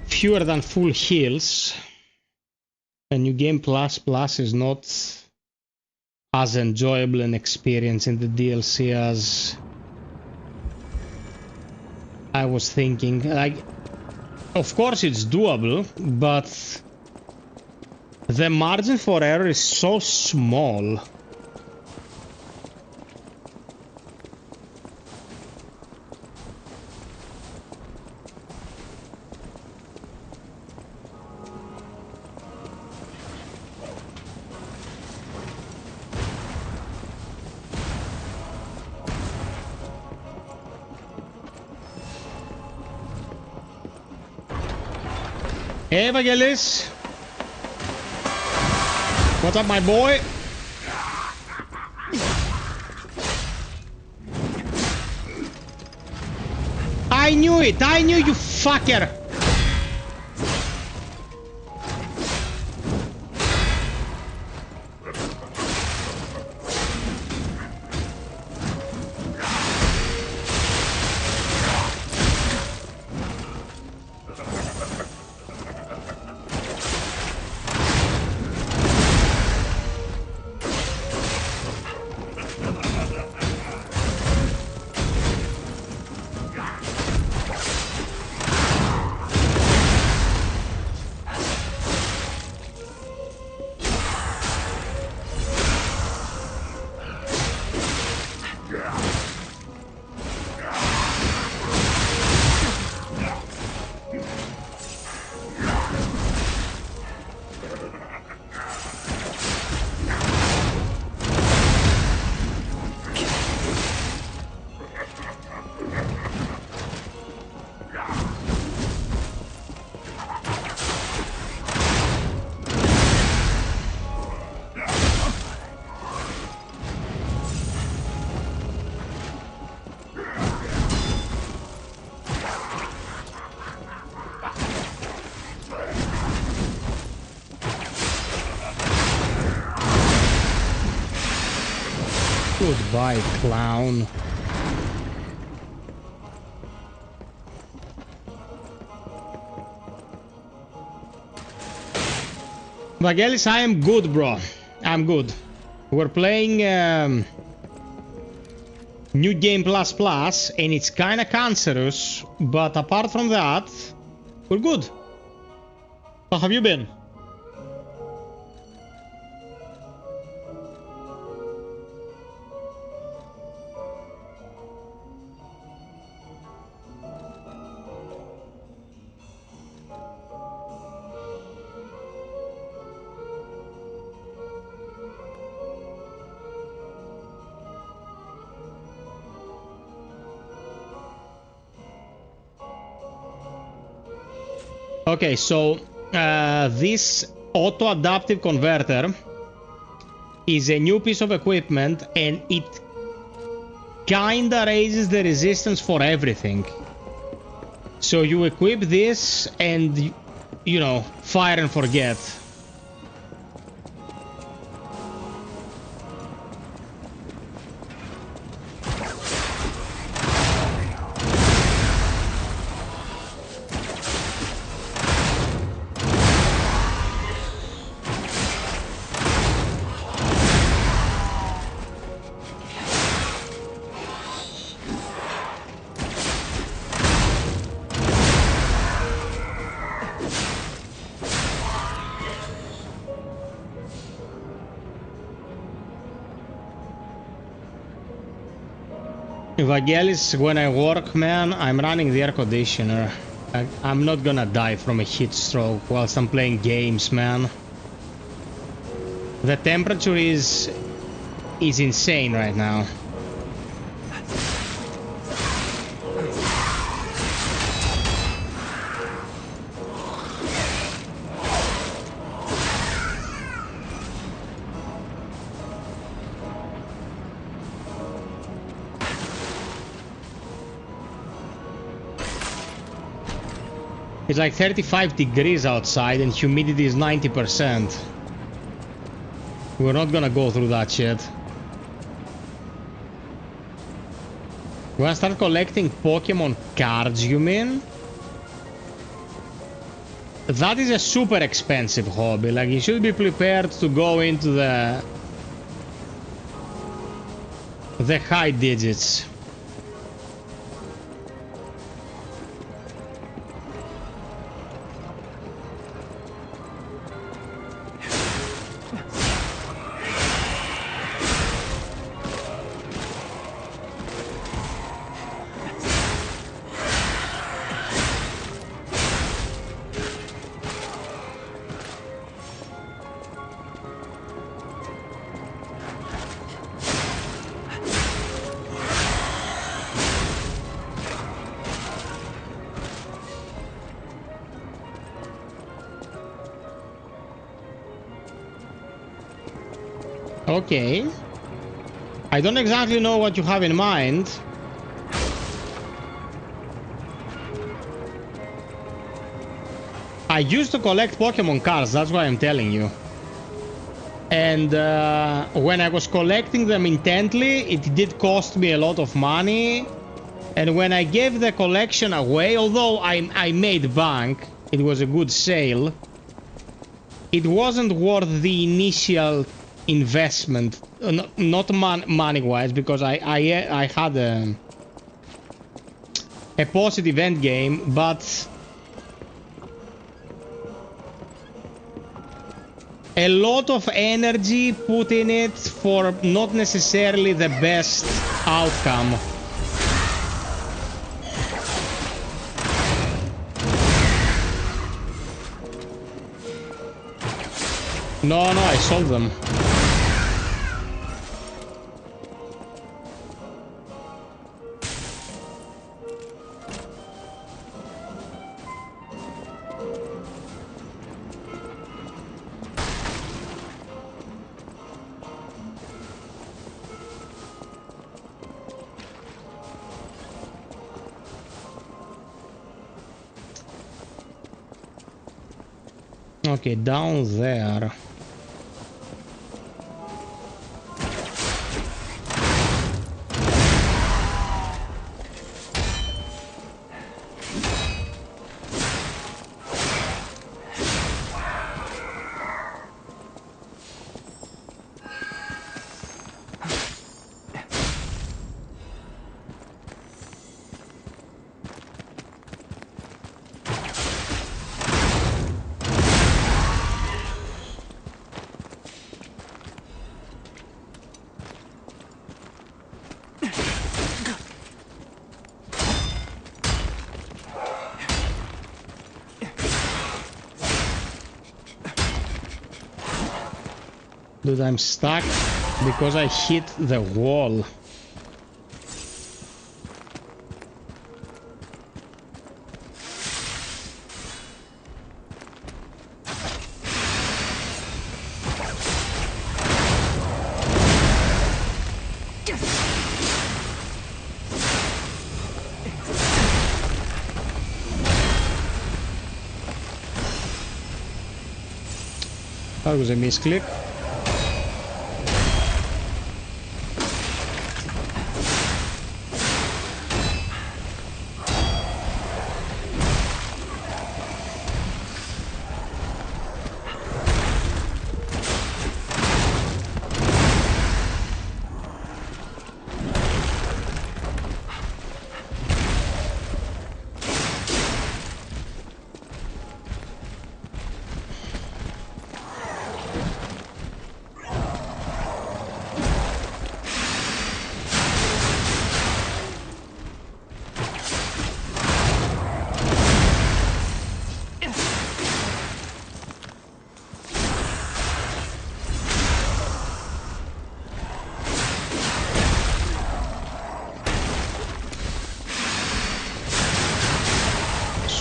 A: fewer than full heals. A new game plus is not as enjoyable an experience in the DLC as I was thinking. Like, of course it's doable, but the margin for error is so small. Hey, Evangelis. What's up, my boy? I knew it! I knew, you fucker! Goodbye, clown. Vagelis, I am good, bro. I'm good. We're playing New Game Plus Plus, and it's kinda cancerous, but apart from that, we're good. How have you been? Okay, so this auto-adaptive converter is a new piece of equipment, and it kinda raises the resistance for everything. So you equip this and, you know, fire and forget. Vagelis, when I work, man, I'm running the air conditioner. I'm not gonna die from a heat stroke whilst I'm playing games, man. The temperature is insane right now. It's like 35 degrees outside and humidity is 90%. We're not gonna go through that shit. Wanna start collecting Pokemon cards, you mean? That is a super expensive hobby. Like, you should be prepared to go into the high digits. Okay. I don't exactly know what you have in mind. I used to collect Pokemon cards, that's why I'm telling you. And when I was collecting them intently, it did cost me a lot of money. And when I gave the collection away, although I made bank, it was a good sale, it wasn't worth the initial investment, not money-wise, because I had a positive end game, but a lot of energy put in it for not necessarily the best outcome. No, I sold them. Okay, down there. Dude, I'm stuck because I hit the wall. That was a misclick.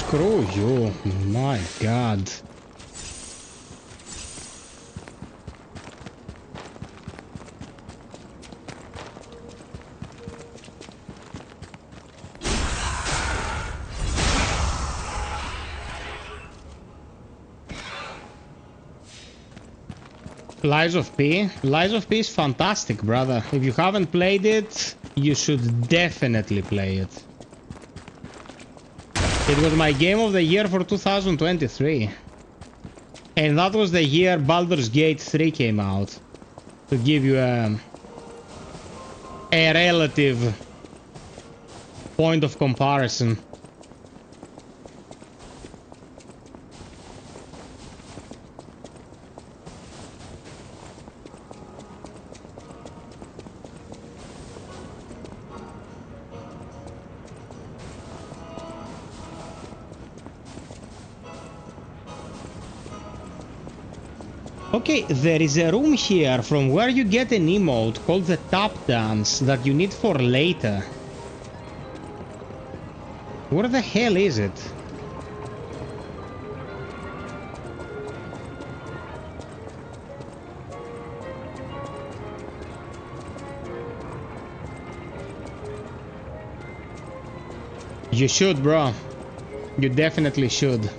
A: Screw you, my god. Lies of P? Lies of P is fantastic, brother. If you haven't played it, You should definitely play it. It was my game of the year for 2023. And that was the year Baldur's Gate 3 came out. To give you a relative point of comparison. Okay, there is a room here from where you get an emote called the tap dance that you need for later. Where the hell is it? You should, bro. You definitely should.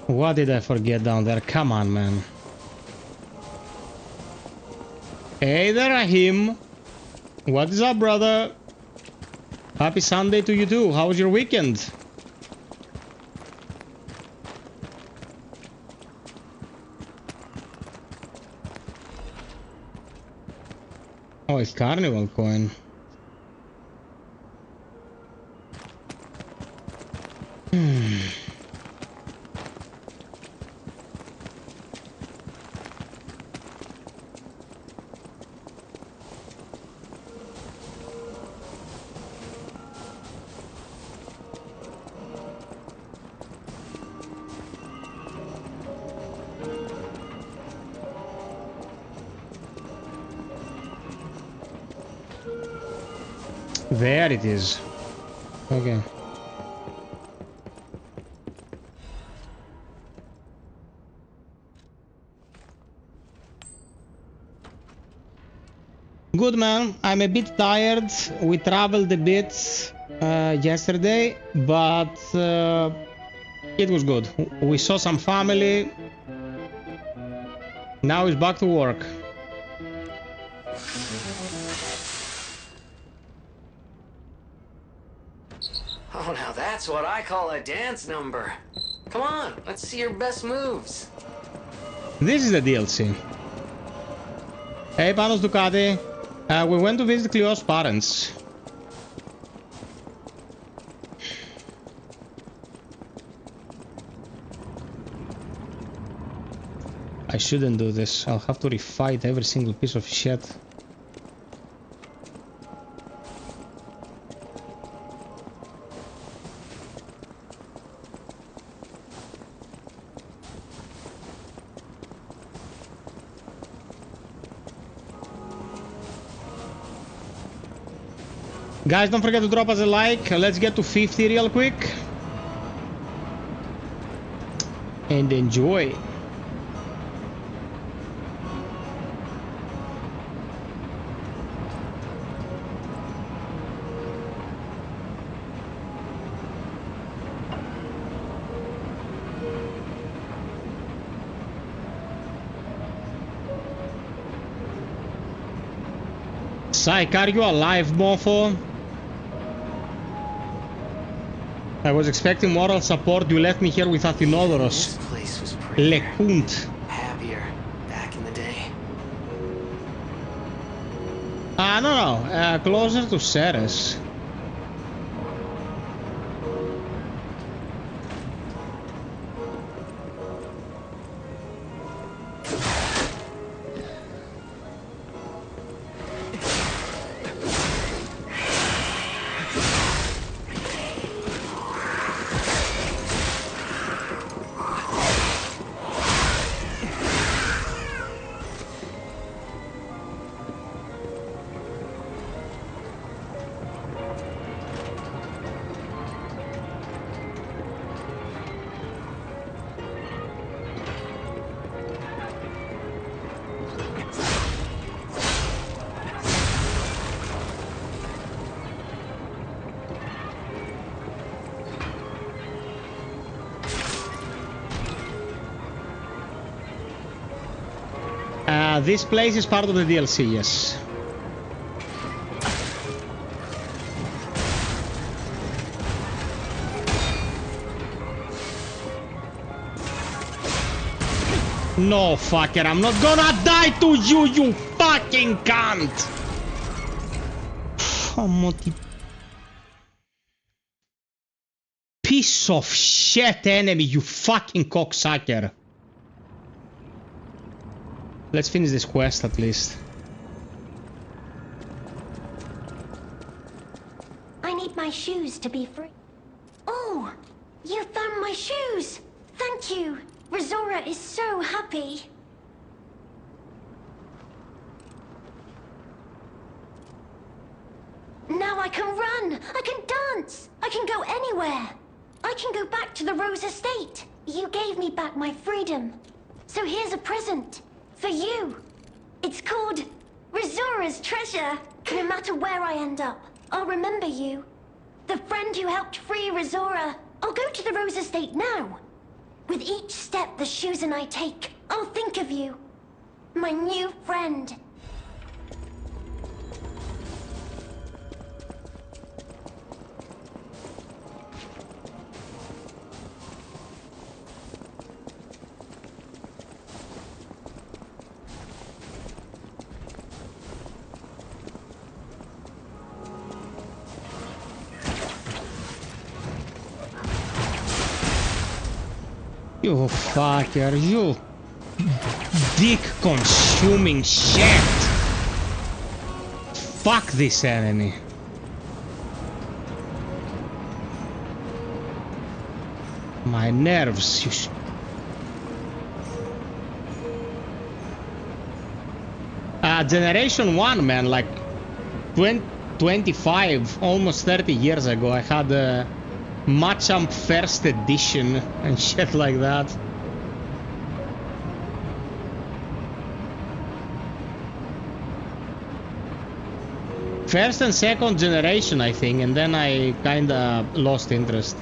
A: What did I forget down there? Come on, man. Hey there, Rahim. What is up, brother? Happy Sunday to you too. How was your weekend? Oh, it's Carnival coin. There it is. Okay. Good, man. I'm a bit tired. We traveled a bit yesterday, but it was good. We saw some family. Now it's back to work.
B: Oh, now that's what I call a dance number. Come on, let's see your best moves.
A: This is the DLC. Hey, Panos Ducati. We went to visit Cleo's parents. I shouldn't do this. I'll have to refight every single piece of shit. Guys, don't forget to drop us a like. Let's get to 50 real quick. And enjoy. Psych, are you alive, mofo? I was expecting moral support. You left me here with Athinodoros.
B: This place was prettier,
A: Lekunt.
B: happier back in the day.
A: No. Closer to Ceres. This place is part of the DLC, yes. No, fucker, I'm not gonna die to you, you fucking cunt! Piece of shit enemy, you fucking cocksucker. Let's finish this quest at least.
H: I need my shoes to be free. Oh, you found my shoes! Thank you! Rizora is so happy. Now I can run! I can dance! I can go anywhere! I can go back to the Rose Estate! You gave me back my freedom. So here's a present. For you. It's called Rizora's Treasure. No matter where I end up, I'll remember you. The friend who helped free Rizora. I'll go to the Rose Estate now. With each step the shoes and I take, I'll think of you. My new friend.
A: You fucker, you dick-consuming shit! Fuck this enemy. My nerves, you Generation 1, man, like 25, almost 30 years ago, I had a Machamp first edition and shit like that. First and second generation, I think, and then I kinda lost interest.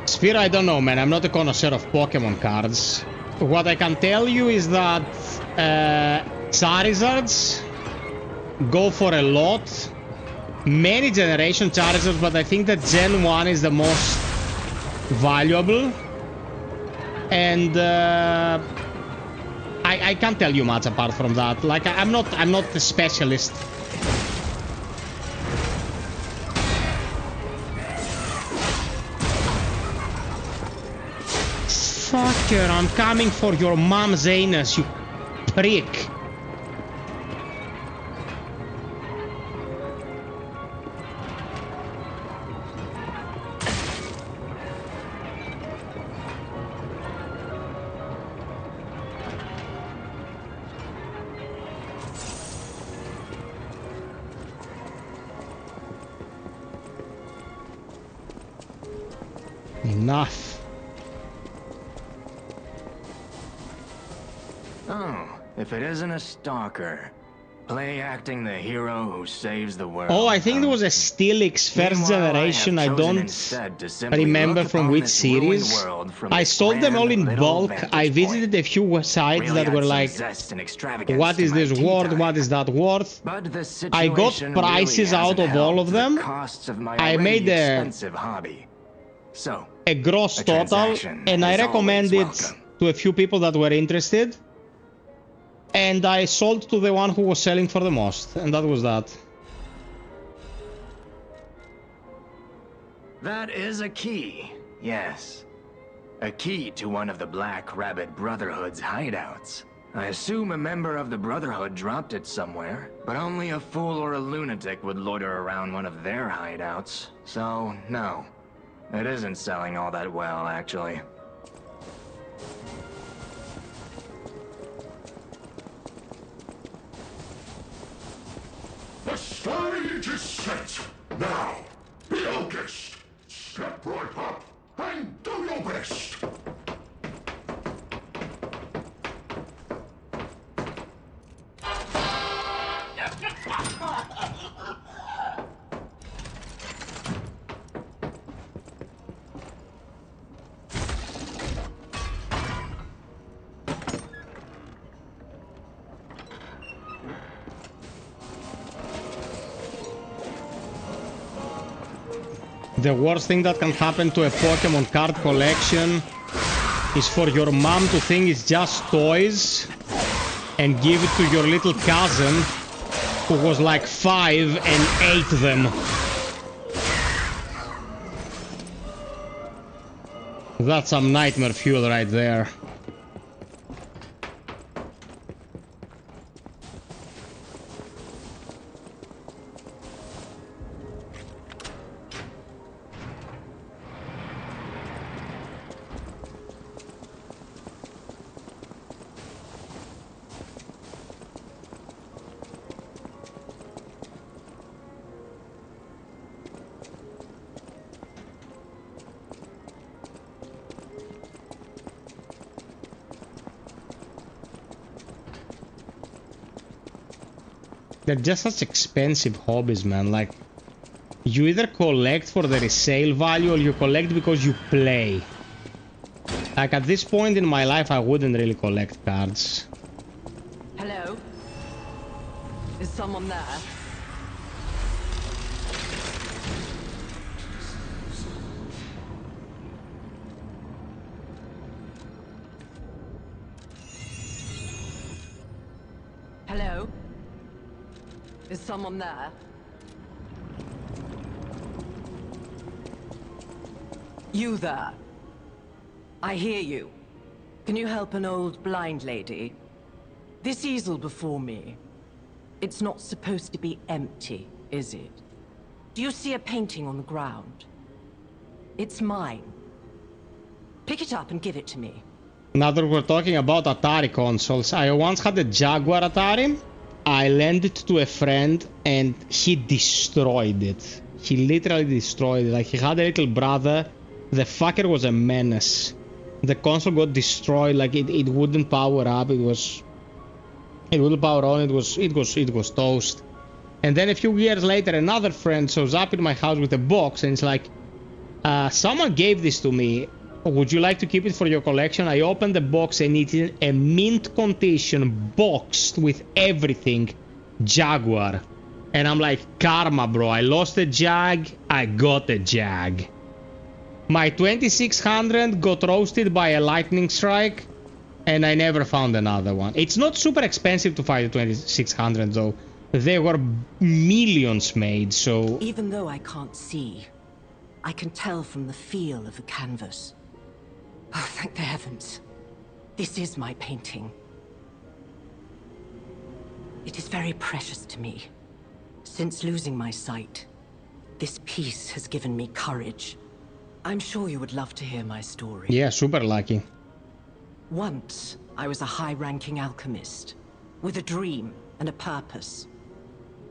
A: Spear, I don't know, man. I'm not a connoisseur of Pokemon cards. What I can tell you is that Charizards go for a lot. Many generation Charizards, but I think that Gen 1 is the most valuable. And I can't tell you much apart from that. Like I'm not a specialist. Fucker, I'm coming for your mom's anus, you prick. Enough.
C: Oh, if it isn't a stalker. Play acting the hero who saves the world.
A: Oh, I think there was a Steelix first generation. I don't remember from which series. I sold them all in bulk. I visited a few sites that were like, what is this worth? What is that worth? I got prices out of all of them. I made a gross total, and I recommend it to a few people that were interested. And I sold to the one who was selling for the most, and that was that.
C: That is a key, yes. A key to one of the Black Rabbit Brotherhood's hideouts. I assume a member of the Brotherhood dropped it somewhere, but only a fool or a lunatic would loiter around one of their hideouts. So, no. It isn't selling all that well, actually.
I: It is set. Now, be our guest. Step right up and do your best.
A: The worst thing that can happen to a Pokemon card collection is for your mom to think it's just toys and give it to your little cousin who was like 5 and ate them. That's some nightmare fuel right there. They're just such expensive hobbies, man. Like, you either collect for the resale value or you collect because you play. Like, at this point in my life, I wouldn't really collect cards.
F: Hello? Is someone there? Hello? Is someone there? You there? I hear you. Can you help an old blind lady? This easel before me, it's not supposed to be empty, is it? Do you see a painting on the ground? It's mine. Pick it up and give it to me.
A: Now that we're talking about Atari consoles, I once had a Jaguar Atari. I lent it to a friend and he destroyed it. He literally destroyed it. Like, he had a little brother. The fucker was a menace. The console got destroyed. Like, it wouldn't power up. It wouldn't power on. It was toast. And then a few years later, another friend shows up in my house with a box and it's like, someone gave this to me. Would you like to keep it for your collection? I opened the box and it's in a mint condition, boxed with everything, Jaguar. And I'm like, karma, bro. I lost a Jag, I got a Jag. My 2600 got roasted by a lightning strike, and I never found another one. It's not super expensive to find a 2600 though. There were millions made, so...
F: Even though I can't see, I can tell from the feel of the canvas. Oh, thank the heavens. This is my painting. It is very precious to me. Since losing my sight, this piece has given me courage. I'm sure you would love to hear my story.
A: Yeah, super lucky.
F: Once, I was a high-ranking alchemist, with a dream and a purpose.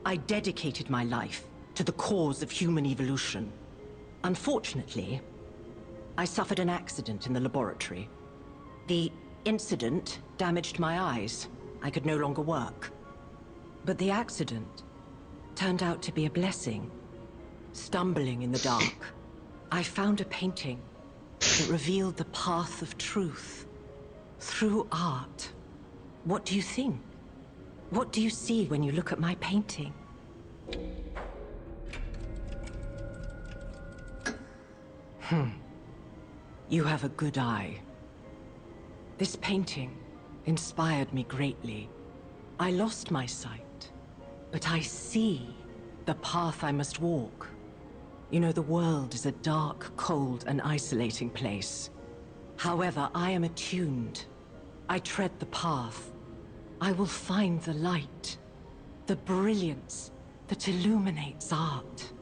F: I dedicated my life to the cause of human evolution. Unfortunately, I suffered an accident in the laboratory. The incident damaged my eyes. I could no longer work. But the accident turned out to be a blessing. Stumbling in the dark, I found a painting that revealed the path of truth through art. What do you think? What do you see when you look at my painting? You have a good eye. This painting inspired me greatly. I lost my sight, but I see the path I must walk. You know, the world is a dark, cold, and isolating place. However, I am attuned. I tread the path. I will find the light, the brilliance that illuminates art.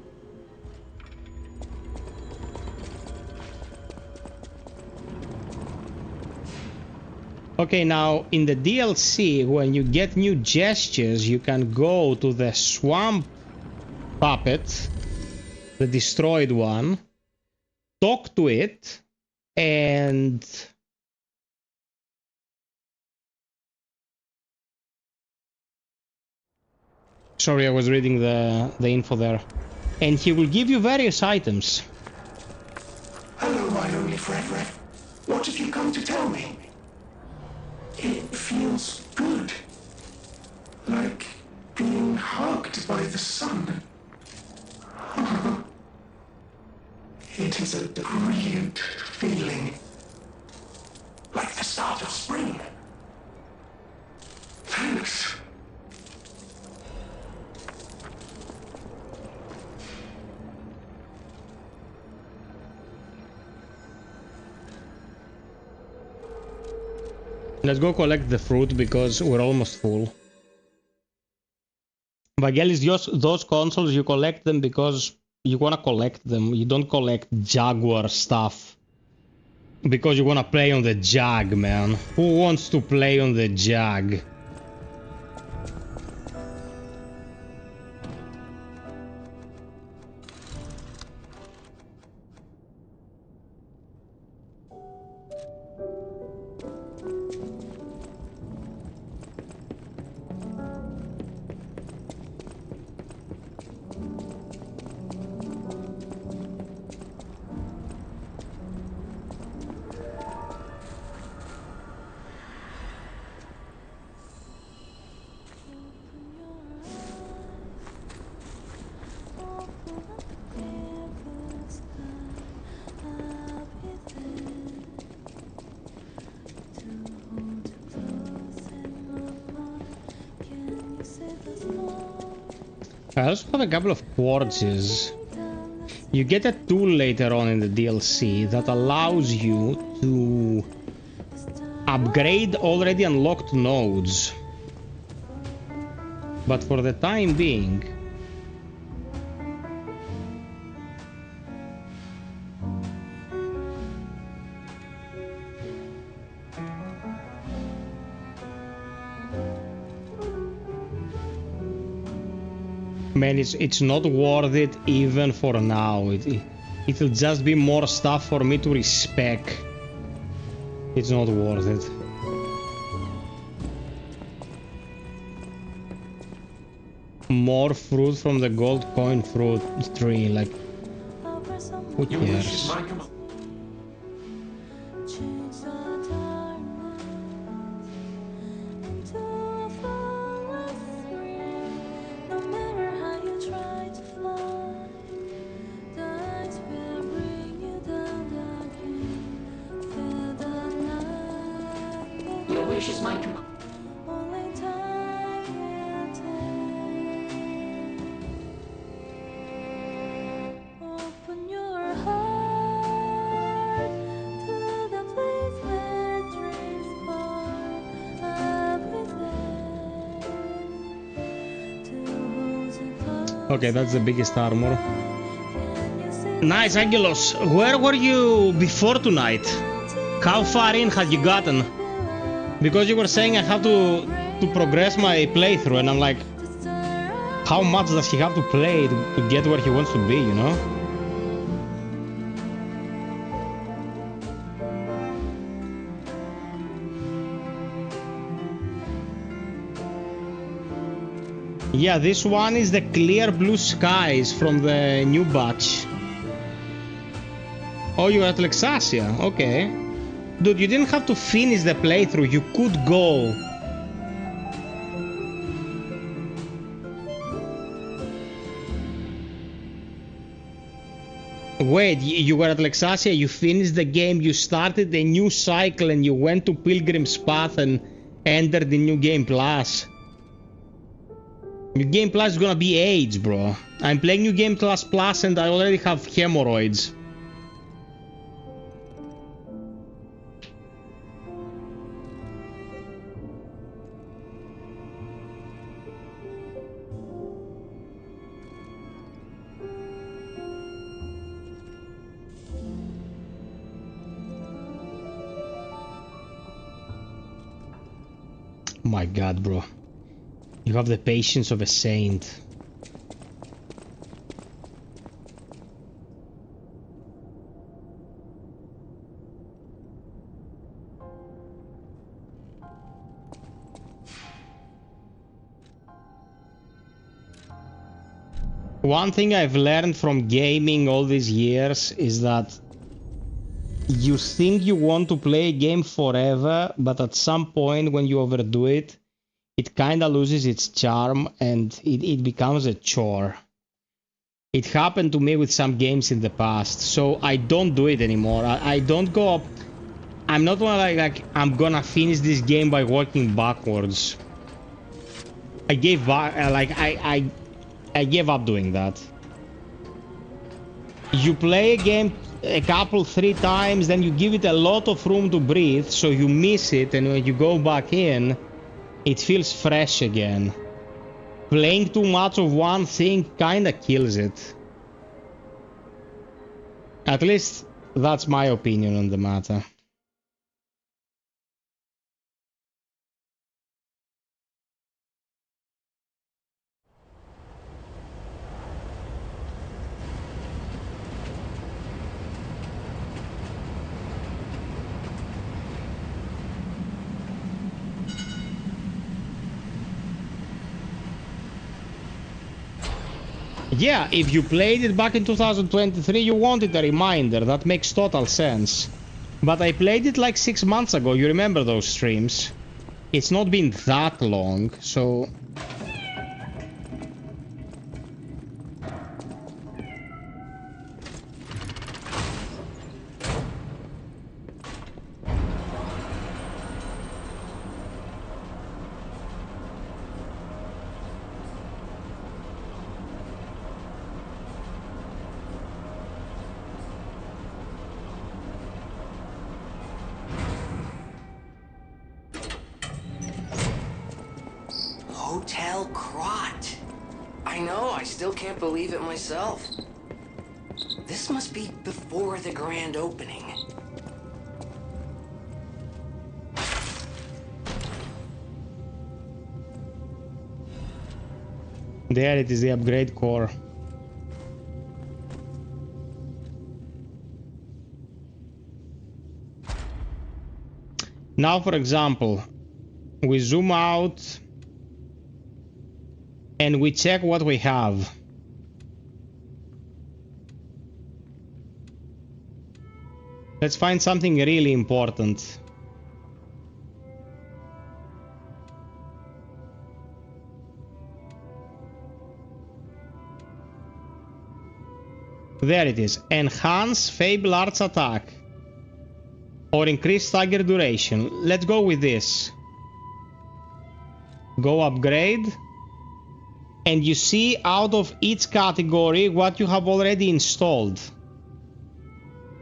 A: Okay, now in the DLC, when you get new gestures, you can go to the swamp puppet, the destroyed one, talk to it, and sorry, I was reading the info there. And he will give you various items.
I: Hello, my only friend. What have you come to tell me? It feels good. Like being hugged by the sun. It is a brilliant feeling. Like the start of spring. Thanks.
A: Let's go collect the fruit because we're almost full. Vangelis, those consoles, you collect them because you want to collect them. You don't collect Jaguar stuff because you want to play on the Jag, man. Who wants to play on the Jag? I also have a couple of quartzes. You get a tool later on in the DLC that allows you to upgrade already unlocked nodes. But for the time being, man, it's not worth it even for now. It'll just be more stuff for me to respec. It's not worth it. More fruit from the gold coin fruit tree, like, who cares? Okay, that's the biggest armor. Nice, Angelos. Where were you before tonight? How far in had you gotten? Because you were saying I have to progress my playthrough, and I'm like, how much does he have to play to get where he wants to be, you know? Yeah, this one is the clear blue skies from the new batch. Oh, you're at Lexasia, okay. Dude, you didn't have to finish the playthrough, you could go. Wait, you were at Lexasia, you finished the game, you started a new cycle and you went to Pilgrim's Path and entered the New Game Plus. New Game Plus is gonna be AIDS, bro. I'm playing New Game Plus and I already have hemorrhoids. My god, bro. You have the patience of a saint. One thing I've learned from gaming all these years is that you think you want to play a game forever, but at some point when you overdo it, it kind of loses its charm and it becomes a chore. It happened to me with some games in the past, so I don't do it anymore. I don't go up. I'm not gonna like I'm gonna finish this game by working backwards. I gave back, I gave up doing that. You play a game a couple, 3 times, then you give it a lot of room to breathe, so you miss it, and when you go back in, it feels fresh again. Playing too much of one thing kinda kills it. At least that's my opinion on the matter. Yeah, if you played it back in 2023, you wanted a reminder. That makes total sense. But I played it like 6 months ago. You remember those streams? It's not been that long, so...
B: Hotel Crot. I know, I still can't believe it myself. This must be before the grand opening.
A: There it is, the upgrade core. Now, for example, we zoom out and we check what we have. Let's find something really important. There it is. Enhance Fable Arts Attack. Or increase stagger duration. Let's go with this. Go upgrade. And you see out of each category what you have already installed.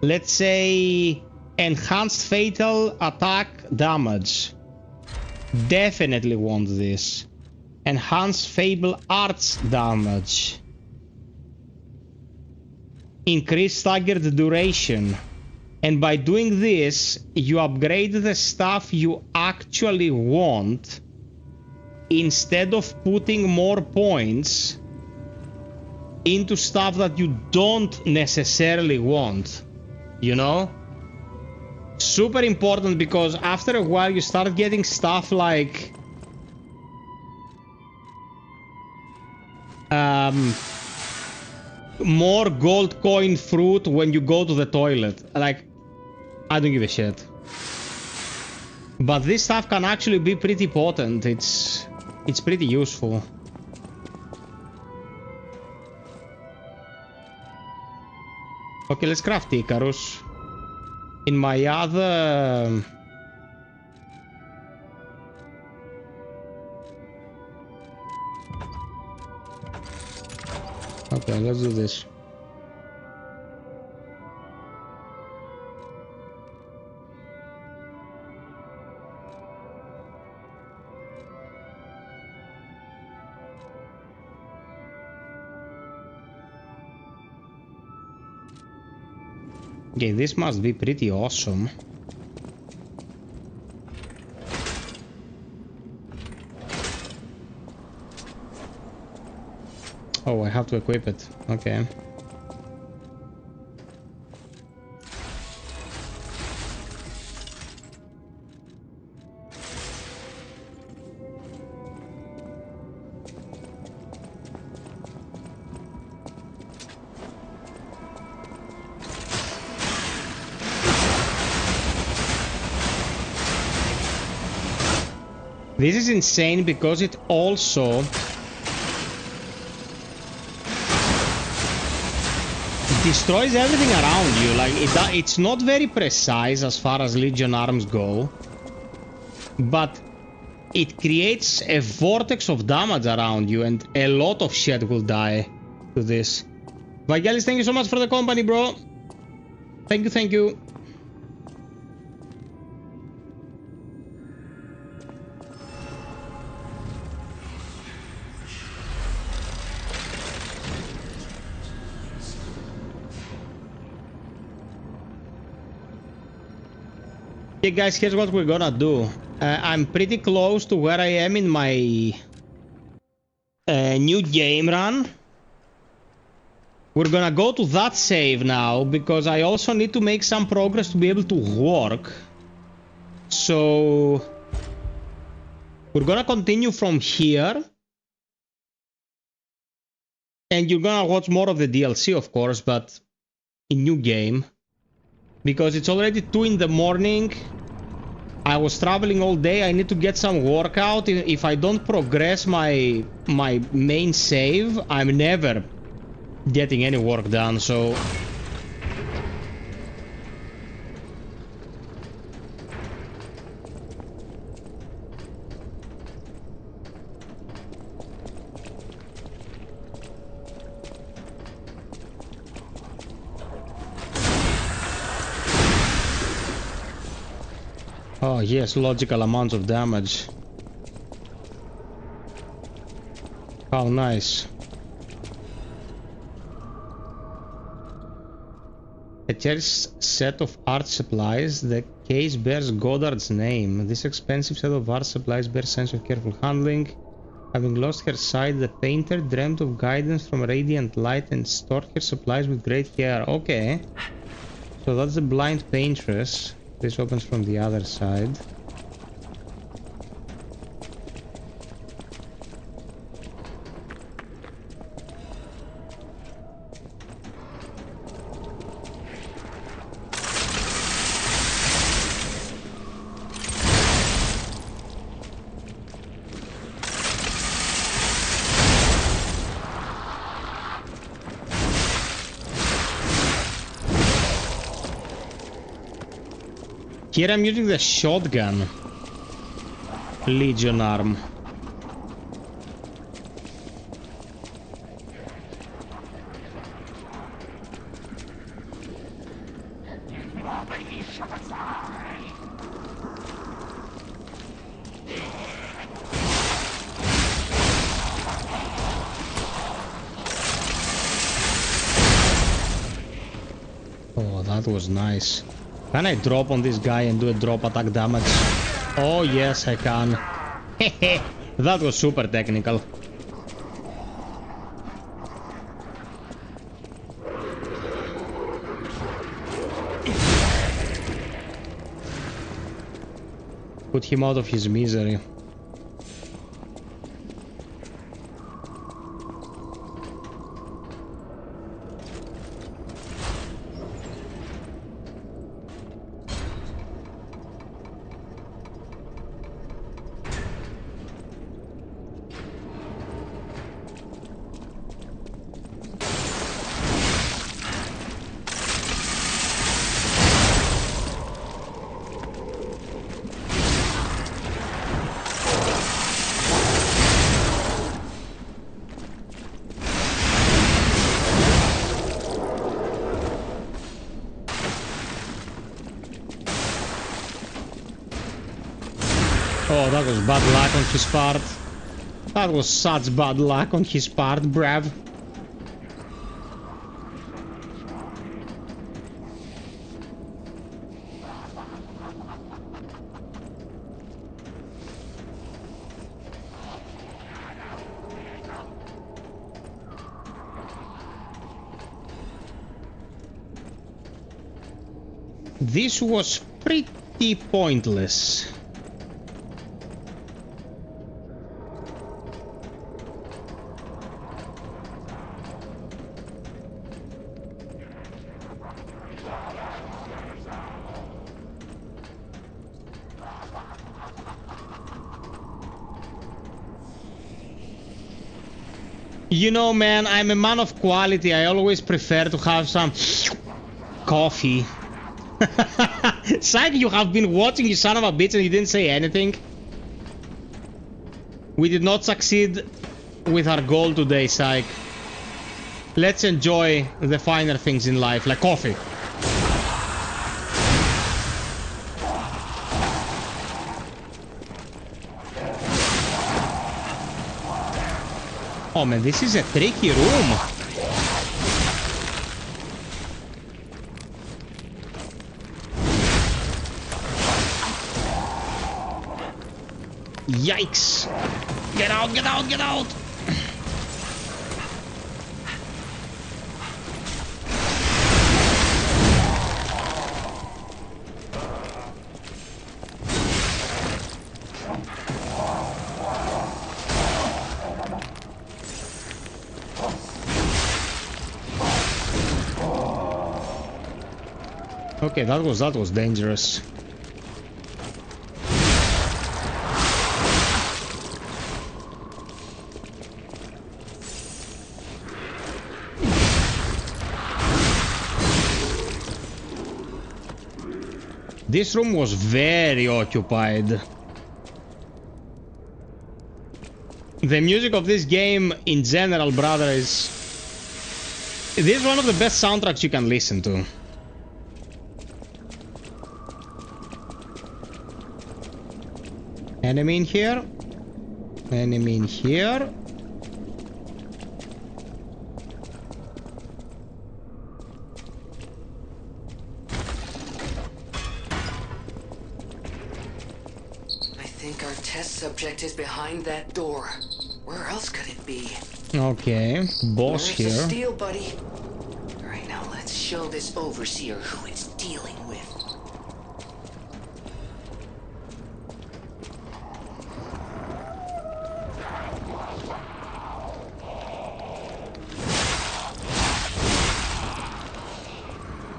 A: Let's say enhanced fatal attack damage. Definitely want this. Enhanced Fable Arts damage. Increase staggered duration. And by doing this, you upgrade the stuff you actually want instead of putting more points into stuff that you don't necessarily want. You know? Super important, because after a while you start getting stuff like more gold coin fruit when you go to the toilet. Like, I don't give a shit. But this stuff can actually be pretty potent. It's pretty useful. Okay, let's craft Icarus. In my other... Okay, let's do this. Okay, this must be pretty awesome. Oh, I have to equip it. Okay. This is insane because it also destroys everything around you. Like it's not very precise as far as Legion arms go, but it creates a vortex of damage around you, and a lot of shit will die to this. Vangelis, thank you so much for the company, bro. Thank you, thank you. Okay guys, here's what we're gonna do. I'm pretty close to where I am in my new game run. We're gonna go to that save now, because I also need to make some progress to be able to work. So we're gonna continue from here. And you're gonna watch more of the DLC, of course, but in new game. Because it's already 2 in the morning. I was traveling all day. I need to get some workout. If I don't progress my main save, I'm never getting any work done, so... Oh yes, logical amounts of damage. How nice. A cherished set of art supplies. The case bears Goddard's name. This expensive set of art supplies bears sense of careful handling. Having lost her sight, the painter dreamt of guidance from radiant light and stored her supplies with great care. Okay. So that's the blind paintress. This opens from the other side. Here I'm using the shotgun Legion arm. Oh, that was nice. Can I drop on this guy and do a drop attack damage? Oh yes, I can. Hehe, that was super technical. Put him out of his misery. Oh, that was bad luck on his part. That was such bad luck on his part, bruv. This was pretty pointless. You know, man, I'm a man of quality. I always prefer to have some coffee. Psych, you have been watching, you son of a bitch, and you didn't say anything. We did not succeed with our goal today, Psych. Let's enjoy the finer things in life, like coffee. Oh man, this is a tricky room. Yikes! Get out, get out, get out! Okay, that was dangerous. This room was very occupied. The music of this game in general, brother, is... This is one of the best soundtracks you can listen to. Enemy in here. Enemy in here.
B: I think our test subject is behind that door. Where else could it be?
A: Okay, boss here.
B: Nerves of steel, buddy. All right, now let's show this overseer who it's dealing with.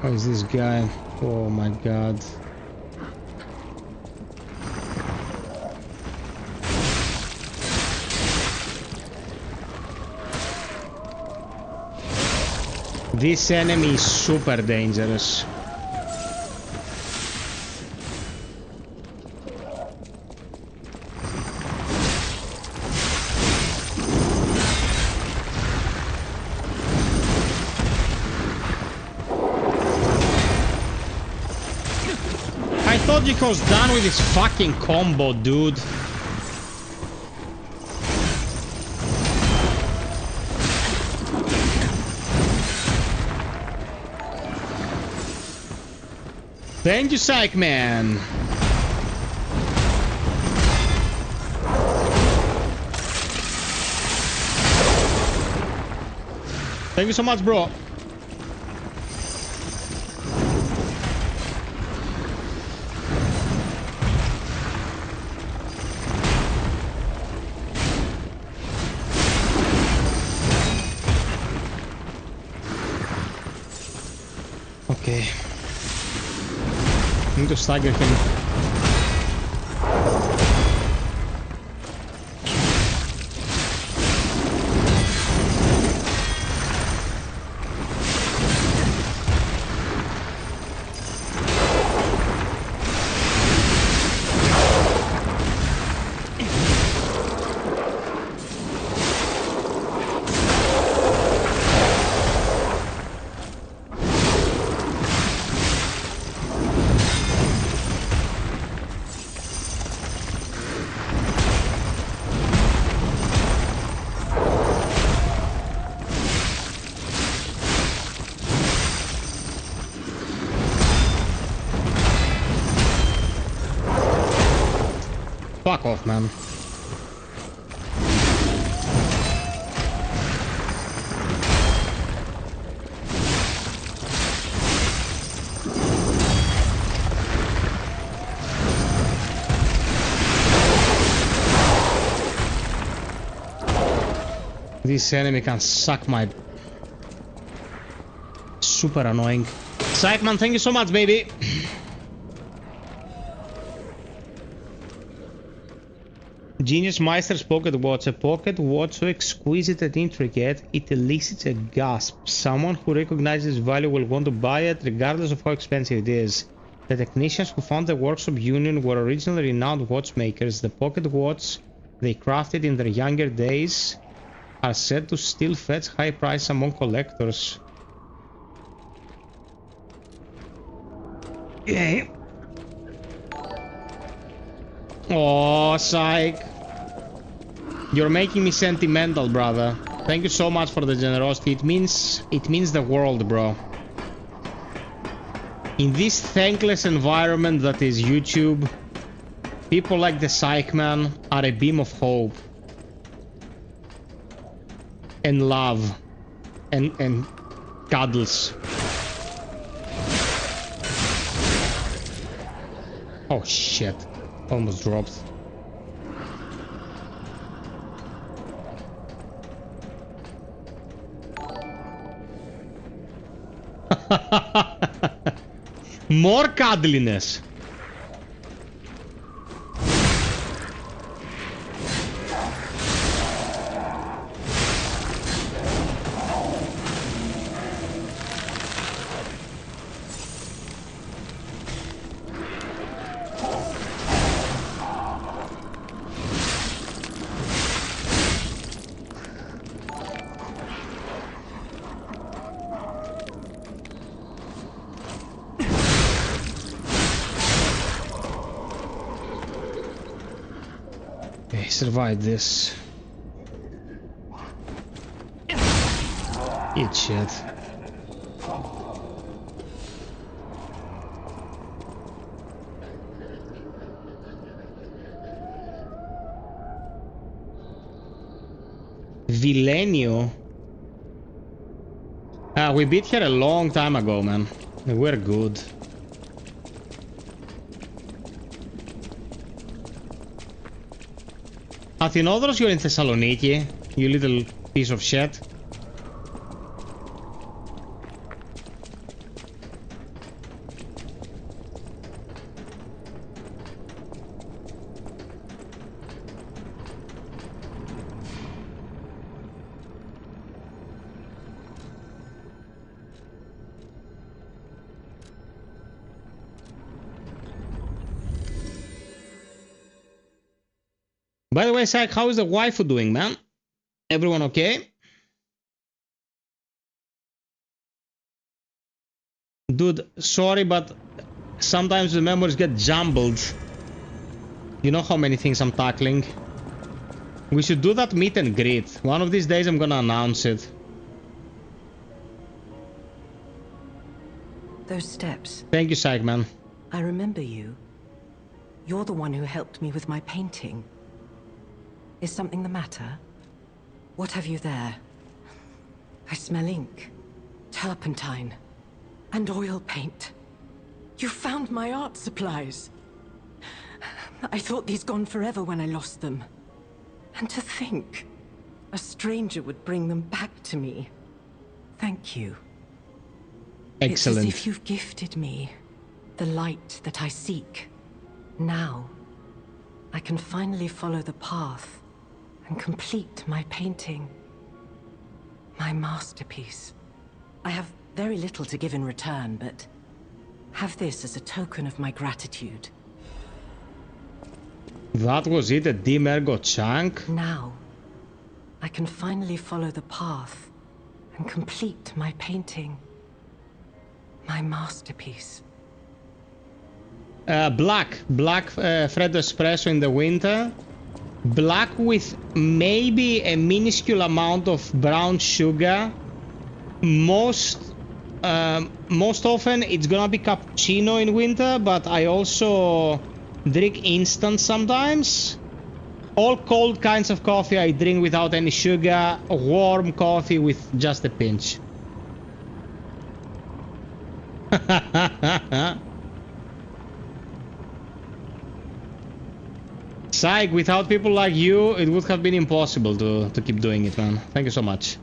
A: Who is this guy? Oh my god. This enemy is super dangerous. I thought he was done with his fucking combo, dude. Thank you, Psych Man. Thank you so much, bro. Okay. I need to stagger him. Fuck off, man. This enemy can suck my... Super annoying. Psychman, thank you so much, baby. Genius Meister's pocket watch. A pocket watch so exquisite and intricate, it elicits a gasp. Someone who recognizes value will want to buy it, regardless of how expensive it is. The technicians who found the workshop union were originally renowned watchmakers. The pocket watch they crafted in their younger days are said to still fetch high price among collectors. Okay. Oh, psych. You're making me sentimental, brother. Thank you so much for the generosity. It means the world, bro. In this thankless environment that is YouTube, people like the Psych Man are a beam of hope. And love. And cuddles. Oh shit. Almost dropped. More cuddliness. Survive this. Eat shit. Vilenio. We beat her a long time ago, man. We're good. Athinodros, you're in Thessaloniki, you little piece of shit. By the way, Zach, how is the waifu doing, man? Everyone okay? Dude, sorry, but sometimes the memories get jumbled. You know how many things I'm tackling. We should do that meet and greet. One of these days I'm gonna announce it.
F: Those steps.
A: Thank you, Psych, man.
F: I remember you. You're the one who helped me with my painting. Is something the matter? What have you there? I smell ink, turpentine, and oil paint. You found my art supplies. I thought these gone forever when I lost them. And to think, a stranger would bring them back to me. Thank you.
A: Excellent.
F: It's as if you've gifted me the light that I seek. Now, I can finally follow the path and complete my painting. My masterpiece. I have very little to give in return, but have this as a token of my gratitude.
A: That was it, a dim ergo chunk?
F: Now, I can finally follow the path and complete my painting. My masterpiece.
A: Black Freddo Espresso in the winter. Black with maybe a minuscule amount of brown sugar. Most often it's gonna be cappuccino in winter, but I also drink instant sometimes. All cold kinds of coffee I drink without any sugar. Warm coffee with just a pinch. Psych, without people like you, it would have been impossible to keep doing it, man. Thank you so much.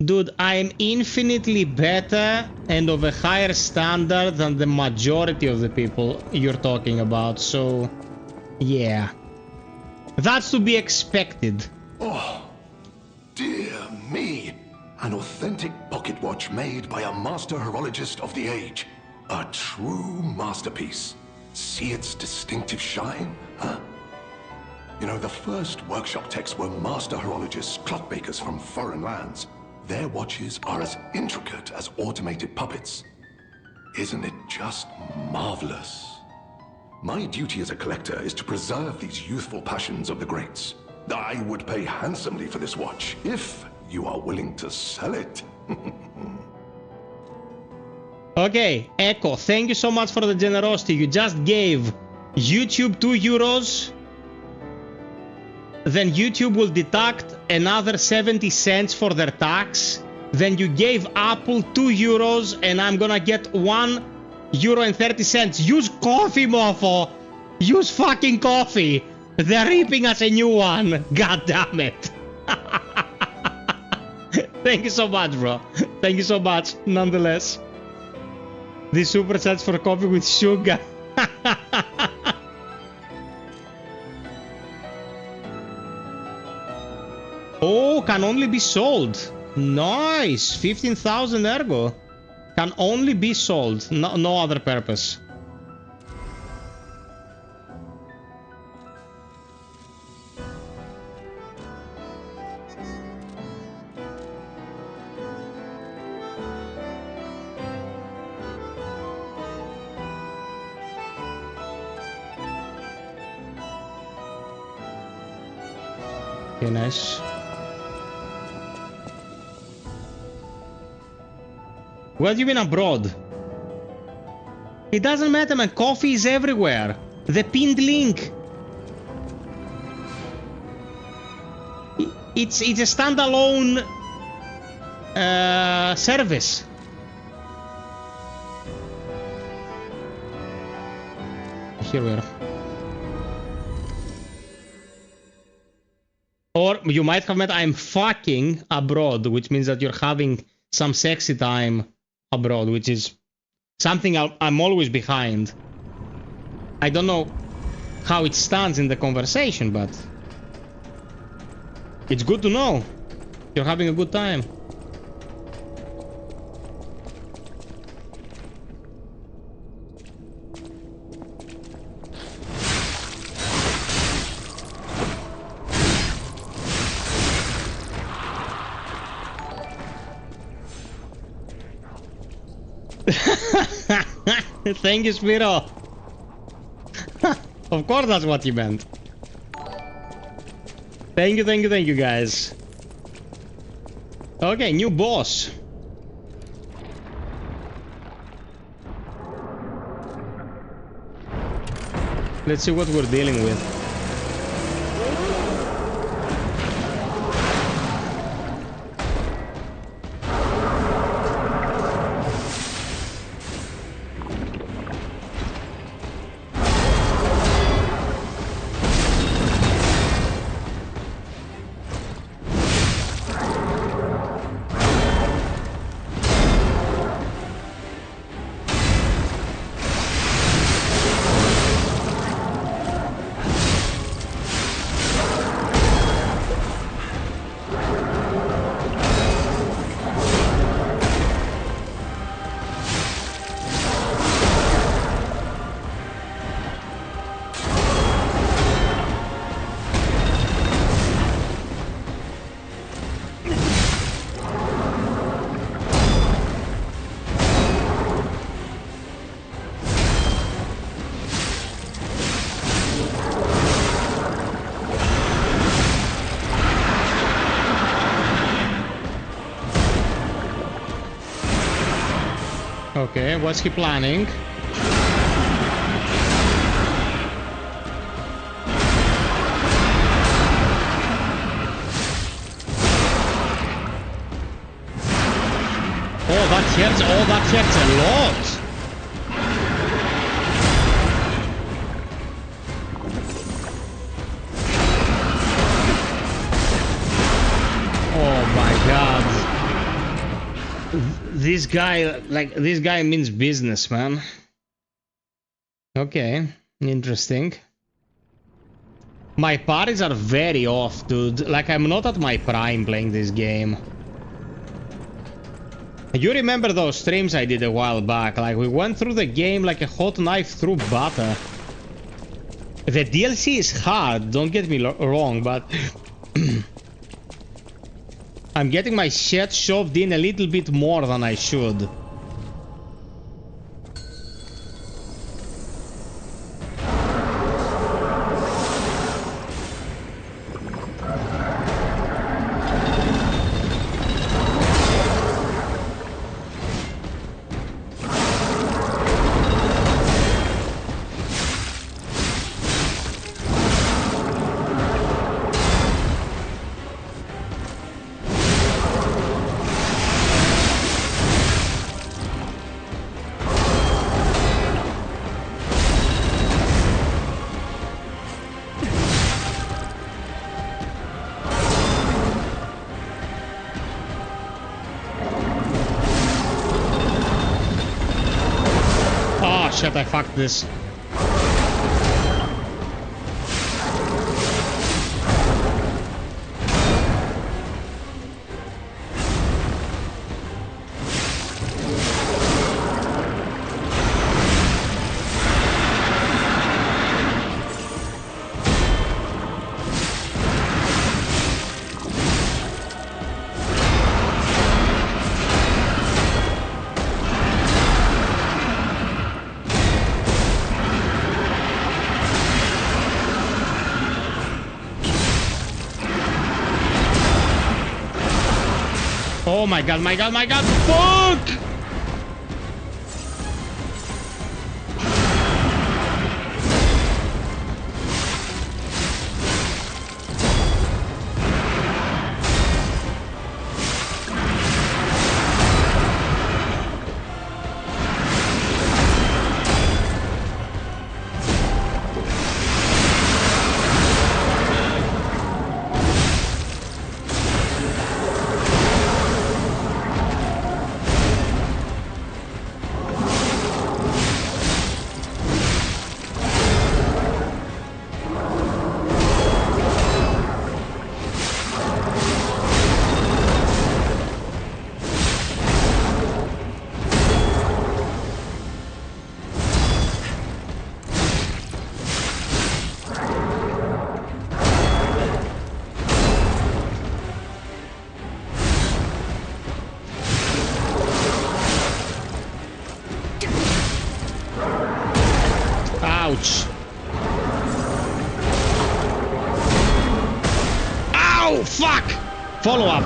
A: Dude, I'm infinitely better and of a higher standard than the majority of the people you're talking about, so yeah. That's to be expected.
J: Oh, dear me. An authentic pocket watch made by a master horologist of the age. A true masterpiece. See its distinctive shine, huh? You know, the first workshop techs were master horologists, clockmakers from foreign lands. Their watches are as intricate as automated puppets. Isn't it just marvelous? My duty as a collector is to preserve these youthful passions of the greats. I would pay handsomely for this watch, if you are willing to sell it.
A: Okay, Echo, thank you so much for the generosity. You just gave YouTube 2 euros. Then YouTube will deduct another 70 cents for their tax. Then you gave Apple 2 euros and I'm gonna get €1.30. Use coffee, mofo! Use fucking coffee! They're ripping us a new one! God damn it! Thank you so much, bro. Thank you so much, nonetheless. These super chats for coffee with sugar. Oh, can only be sold. Nice. 15,000 ergo. Can only be sold. No other purpose. Okay, nice. Where do you mean abroad? It doesn't matter, man. Coffee is everywhere. The pinned link. It's a standalone service. Here we are. Or you might have met I'm fucking abroad, which means that you're having some sexy time abroad, which is something I'm always behind. I don't know how it stands in the conversation, but it's good to know you're having a good time. Thank you, Spiro. Of course that's what you meant. Thank you, guys. Okay, new boss. Let's see what we're dealing with. Okay, what's he planning? Oh, that hurts a lot. Oh my god. This guy, like, this guy means business, man. Okay, interesting. My parties are very off, dude. Like, I'm not at my prime playing this game. You remember those streams I did a while back? Like, we went through the game like a hot knife through butter. The DLC is hard, don't get me wrong, but... I'm getting my shit shoved in a little bit more than I should. Shit, I fucked this. Oh my god, my god, my god, fuck! Ouch. Ow, fuck! Follow up.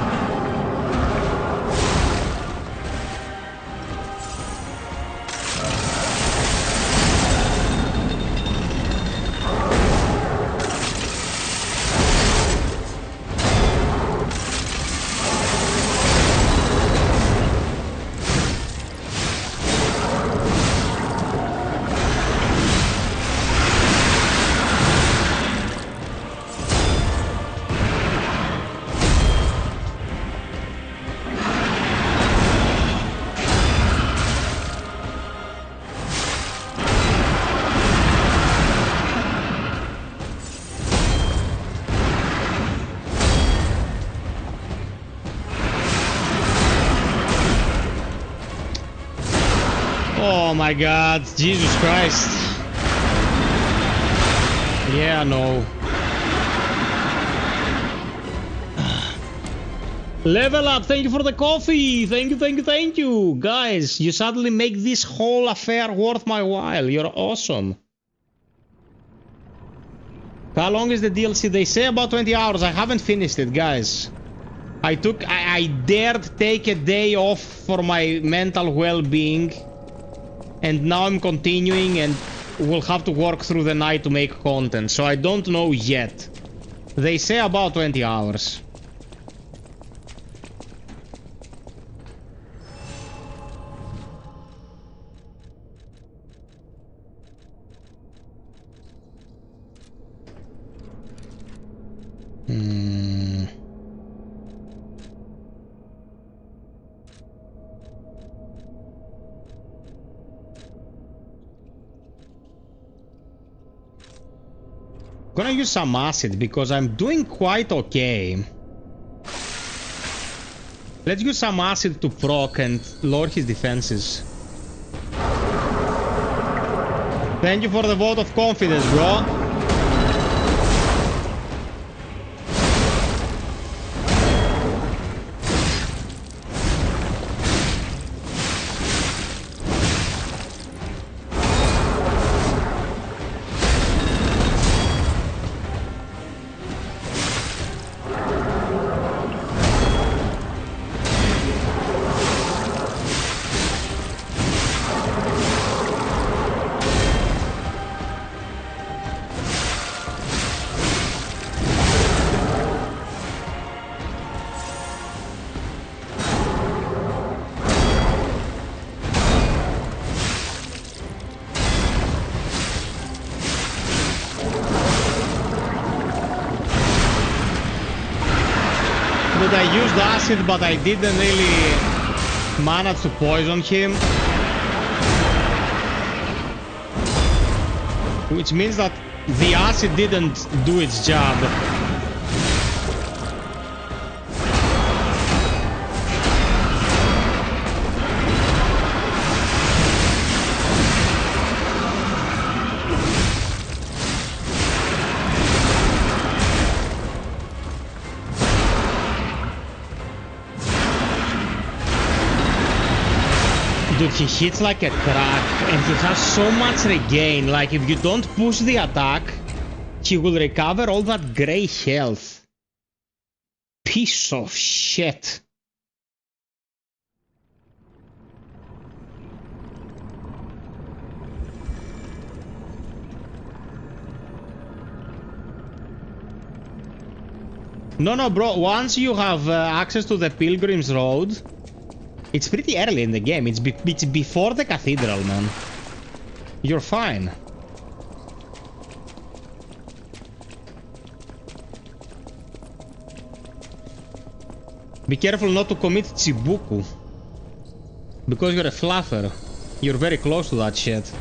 A: Oh my god, Jesus Christ. Yeah, no. Level up, thank you for the coffee. Thank you, thank you, thank you. Guys, you suddenly make this whole affair worth my while. You're awesome. How long is the DLC? They say about 20 hours. I haven't finished it, guys. I dared take a day off for my mental well-being. And now I'm continuing and we'll have to work through the night to make content. So I don't know yet. They say about 20 hours. Gonna use some acid because I'm doing quite okay. Let's use some acid to proc and lower his defenses. Thank you for the vote of confidence, bro. I used acid, but I didn't really manage to poison him. Which means that the acid didn't do its job. Dude, he hits like a crack and he has so much regain. Like, if you don't push the attack, he will recover all that grey health. Piece of shit. No, bro, once you have access to the Pilgrim's Road, it's pretty early in the game. It's before the cathedral, man. You're fine. Be careful not to commit Chibuku. Because you're a fluffer. You're very close to that shit.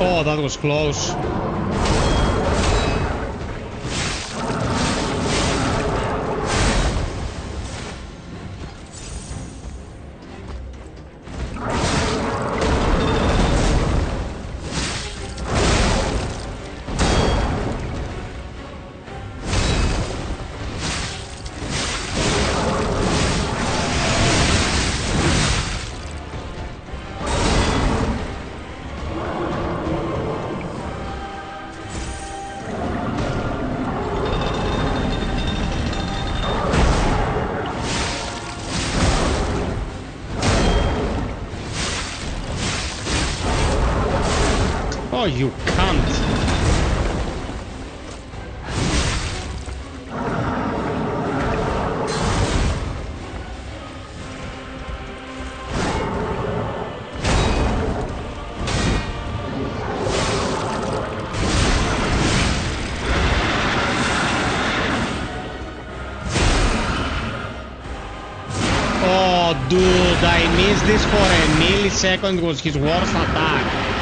A: Oh, that was close. Oh, you cunt.
K: Oh, dude, I missed this for a millisecond. It was his worst attack.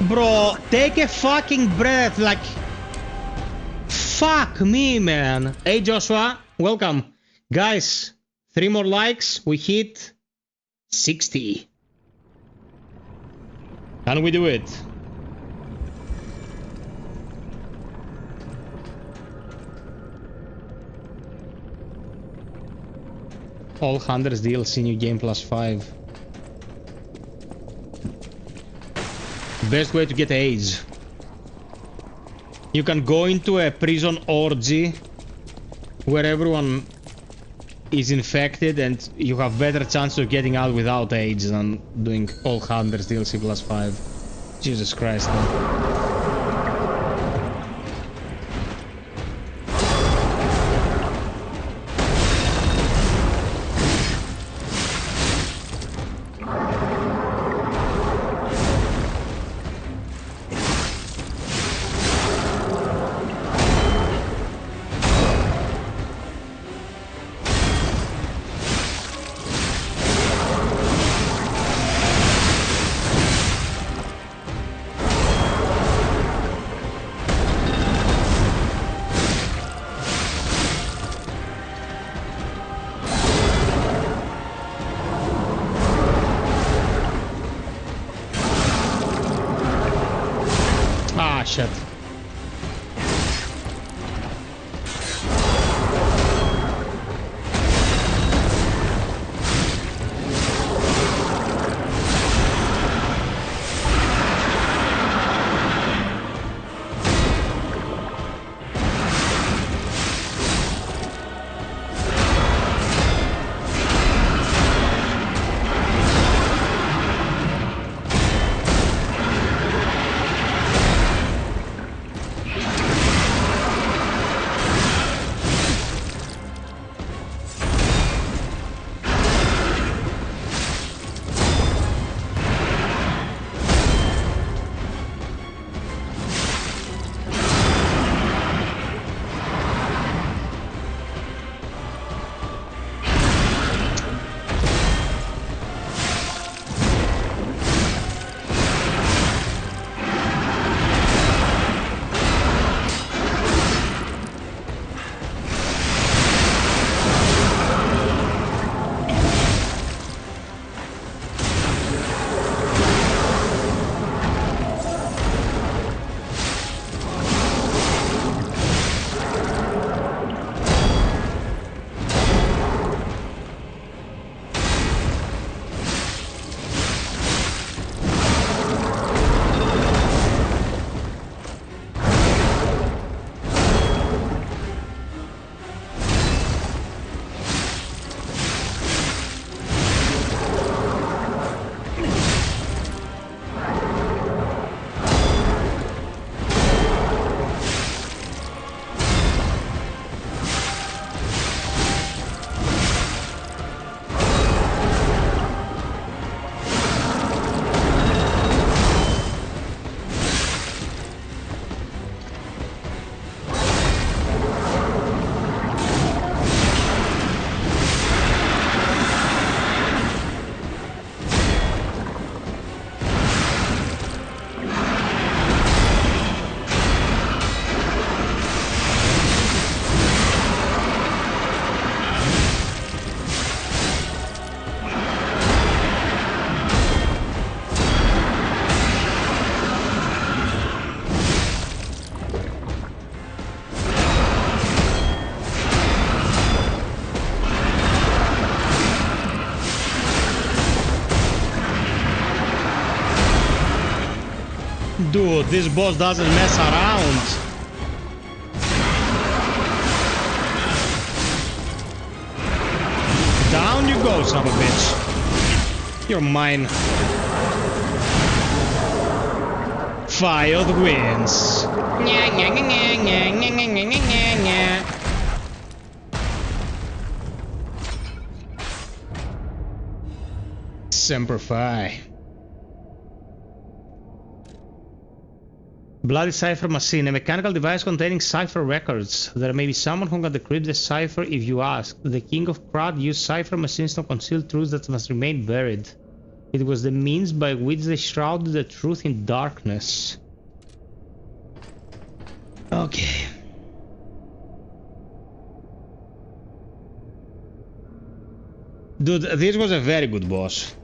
K: Bro, take a fucking breath, like... Fuck me, man. Hey, Joshua, welcome. Guys, 3 more likes, we hit 60. Can we do it? All Hunters DLC, new game +5. Best way to get AIDS. You can go into a prison orgy where everyone is infected and you have better chance of getting out without AIDS than doing All Hunters DLC +5. Jesus Christ, man. Dude, this boss doesn't mess around. Down you go, son of a bitch. You're mine. FiOth wins. Semper Fi. Bloody cipher machine, a mechanical device containing cipher records. There may be someone who can decrypt the cipher if you ask. The king of Krat used cipher machines to conceal truths that must remain buried. It was the means by which they shrouded the truth in darkness. Okay. Dude, this was a very good boss.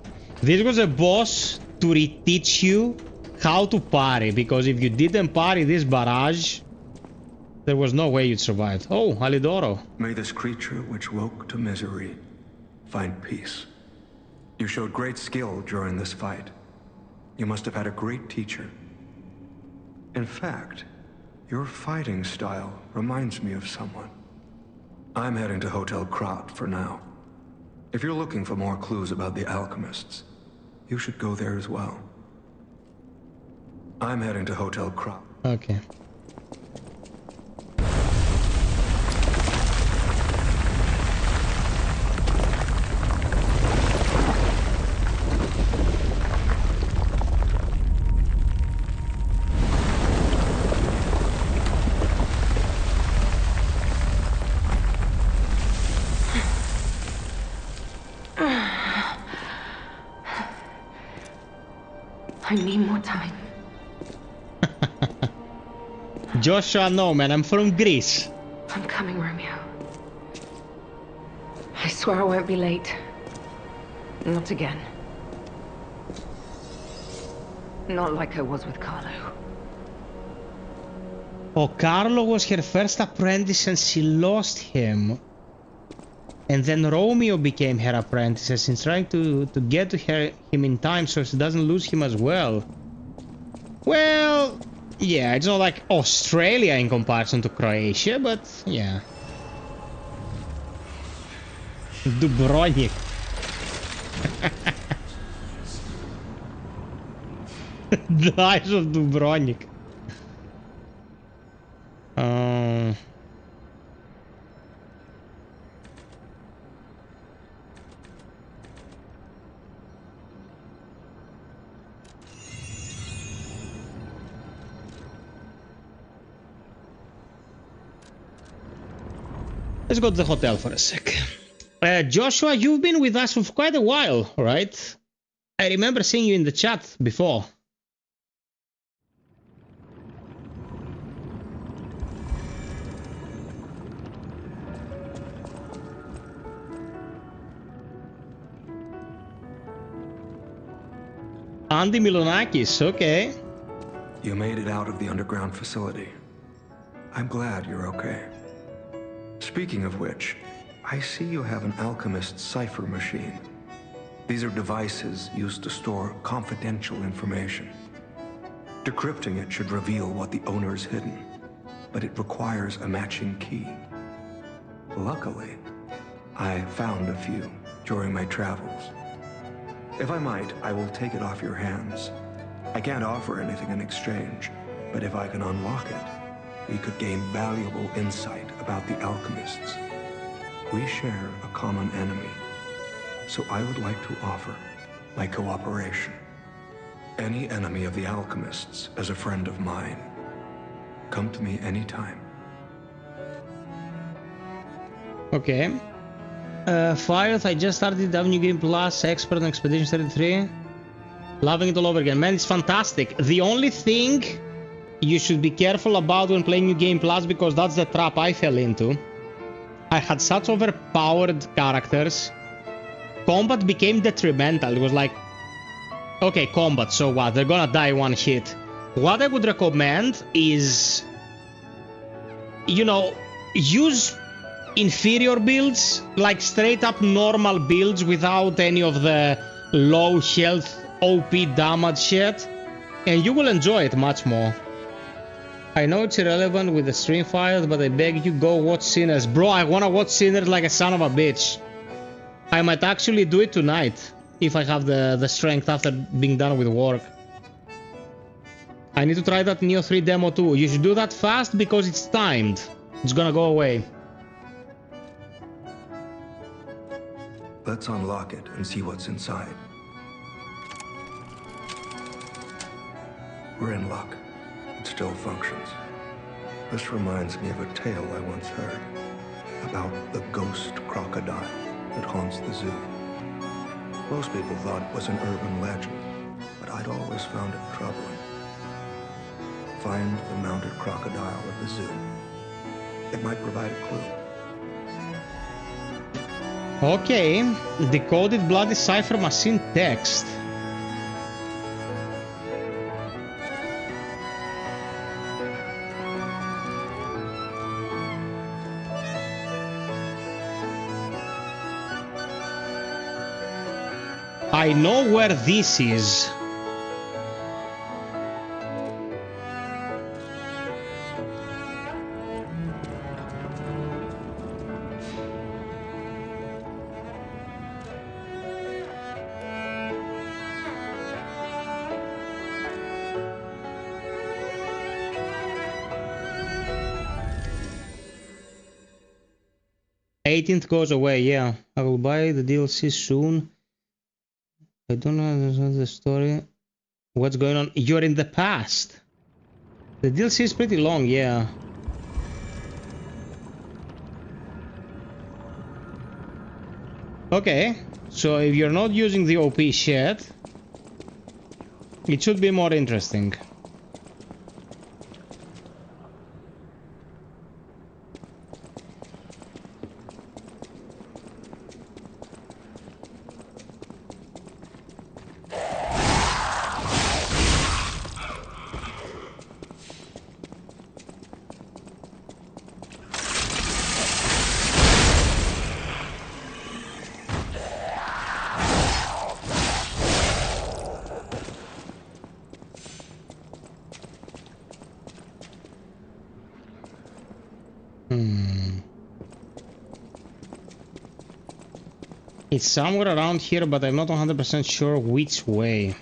K: This was a boss to reteach you how to parry, because if you didn't parry this barrage, there was no way you'd survive. Oh, Alidoro.
L: May this creature which woke to misery find peace. You showed great skill during this fight. You must have had a great teacher. In fact, your fighting style reminds me of someone. I'm heading to Hotel Krat for now. If you're looking for more clues about the alchemists, you should go there as well. I'm heading to Hotel Krat.
K: Okay.
E: I need more time.
K: Joshua, no man, I'm from Greece.
E: I'm coming, Romeo. I swear I won't be late. Not again. Not like I was with Carlo.
K: Oh, Carlo was her first apprentice and she lost him. And then Romeo became her apprentice and she's trying to get to him in time so she doesn't lose him as well. Well, yeah, it's not like Australia in comparison to Croatia, but yeah. Dubrovnik. The eyes of Dubrovnik. Let's go to the hotel for a sec. Joshua, you've been with us for quite a while, right? I remember seeing you in the chat before. Andy Milonakis, okay.
L: You made it out of the underground facility. I'm glad you're okay. Speaking of which, I see you have an alchemist's cipher machine. These are devices used to store confidential information. Decrypting it should reveal what the owner's hidden, but it requires a matching key. Luckily, I found a few during my travels. If I might, I will take it off your hands. I can't offer anything in exchange, but if I can unlock it, we could gain valuable insight about the alchemists. We share a common enemy, so I would like to offer my cooperation. Any enemy of the alchemists is a friend of mine. Come to me anytime.
K: Okay. FiOth, I just started the New Game Plus, Expert on Expedition 33. Loving it all over again. Man, it's fantastic. The only thing you should be careful about when playing New Game Plus, because that's the trap I fell into. I had such overpowered characters. Combat became detrimental. It was like, okay, combat, so what? They're gonna die one hit. What I would recommend is, you know, use inferior builds, like straight up normal builds without any of the low health OP damage shit. and you will enjoy it much more. I know it's irrelevant with the stream file, but I beg you, go watch Sinners. Bro, I wanna watch Sinners like a son of a bitch. I might actually do it tonight, if I have the strength after being done with work. I need to try that Neo 3 demo too. You should do that fast because it's timed. It's gonna go away.
L: Let's unlock it and see what's inside. We're in luck. It still functions. This reminds me of a tale I once heard about the ghost crocodile that haunts the zoo. Most people thought it was an urban legend, but I'd always found it troubling. Find the mounted crocodile at the zoo. It might provide a clue.
K: Okay, decoded bloody cipher machine text. I know where this is. '18th goes away, yeah. I will buy the DLC soon. I don't understand the story. What's going on? You're in the past. The DLC is pretty long, yeah. Okay, so if you're not using the OP shit, it should be more interesting. It's somewhere around here, but I'm not 100% sure which way.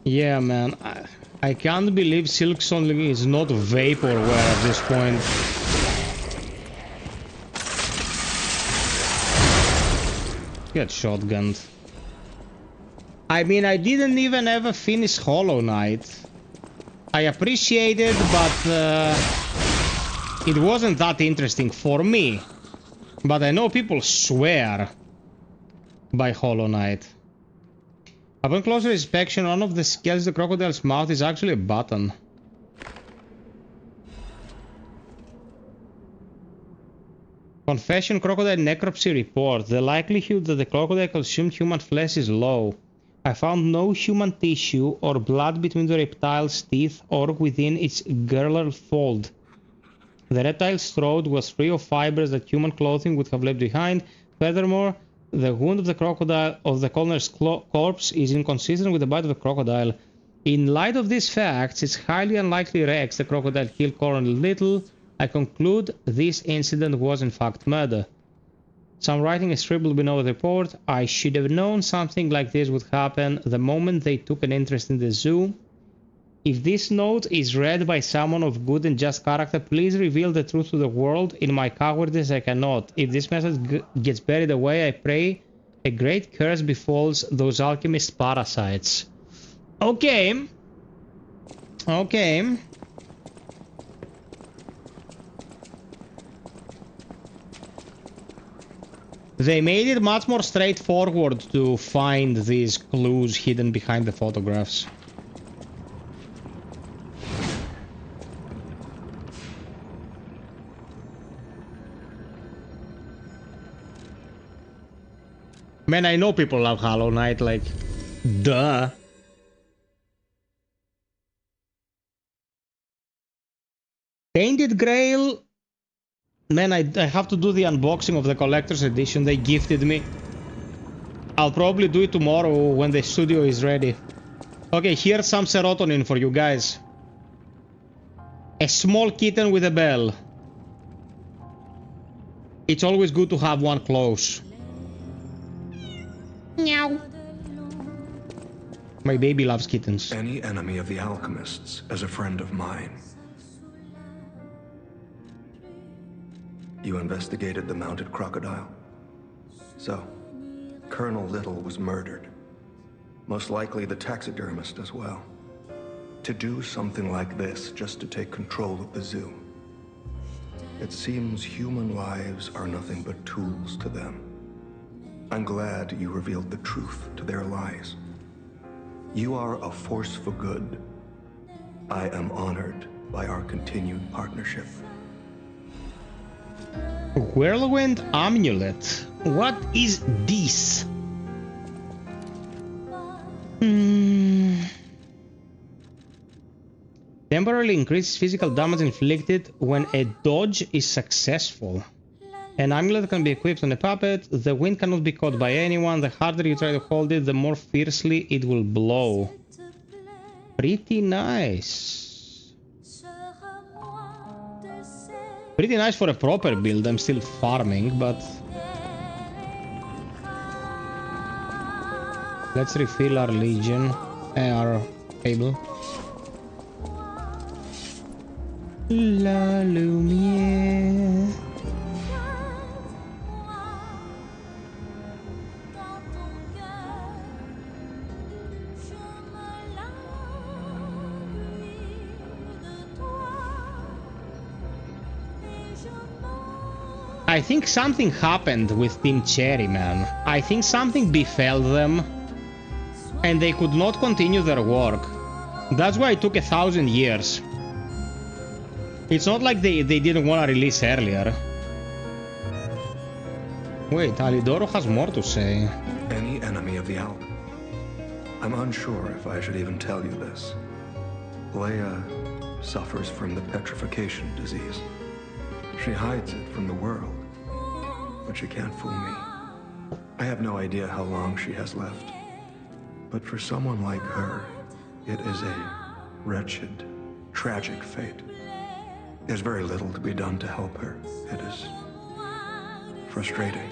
K: Yeah, man, I can't believe Silksong is not vaporware at this point. Get shotgunned. I mean, I didn't even ever finish Hollow Knight. I appreciate it, but it wasn't that interesting for me. But I know people swear by Hollow Knight. Upon closer inspection, one of the scales of the crocodile's mouth is actually a button. Confession Crocodile Necropsy Report. The likelihood that the crocodile consumed human flesh is low. I found no human tissue or blood between the reptile's teeth or within its girdle fold. The reptile's throat was free of fibers that human clothing would have left behind. Furthermore, the wound of the crocodile of the coroner's corpse is inconsistent with the bite of the crocodile. In light of these facts, it's highly unlikely Rex, the crocodile, killed Colonel Little. I conclude this incident was in fact murder. Some writing is scribbled below the report. I should have known something like this would happen the moment they took an interest in the zoo. If this note is read by someone of good and just character, please reveal the truth to the world. In my cowardice, I cannot. If this message gets buried away, I pray a great curse befalls those alchemist parasites. Okay. Okay. They made it much more straightforward to find these clues hidden behind the photographs. Man, I know people love Hollow Knight, like, duh. Tainted Grail Man, I have to do the unboxing of the collector's edition they gifted me. I'll probably do it tomorrow when the studio is ready. Okay, here's some serotonin for you guys. A small kitten with a bell. It's always good to have one close. Meow. My baby loves kittens.
L: Any enemy of the alchemists is a friend of mine. You investigated the mounted crocodile? So, Colonel Little was murdered. Most likely the taxidermist as well. To do something like this just to take control of the zoo. It seems human lives are nothing but tools to them. I'm glad you revealed the truth to their lies. You are a force for good. I am honored by our continued partnership.
K: Whirlwind amulet. What is this? Temporarily increases physical damage inflicted when a dodge is successful. An amulet can be equipped on a puppet. The wind cannot be caught by anyone. The harder you try to hold it, the more fiercely it will blow. Pretty nice. Pretty nice for a proper build. I'm still farming, but... let's refill our legion. Our table. La lumière. I think something happened with Team Cherry, man. I think something befell them and they could not continue their work. That's why it took 1,000 years. It's not like they didn't want to release earlier. Wait, Alidoro has more to say.
L: Any enemy of the Alp. I'm unsure if I should even tell you this. Leia suffers from the petrification disease. She hides it from the world, but she can't fool me. I have no idea how long she has left. But for someone like her, it is a wretched, tragic fate. There's very little to be done to help her. It is frustrating.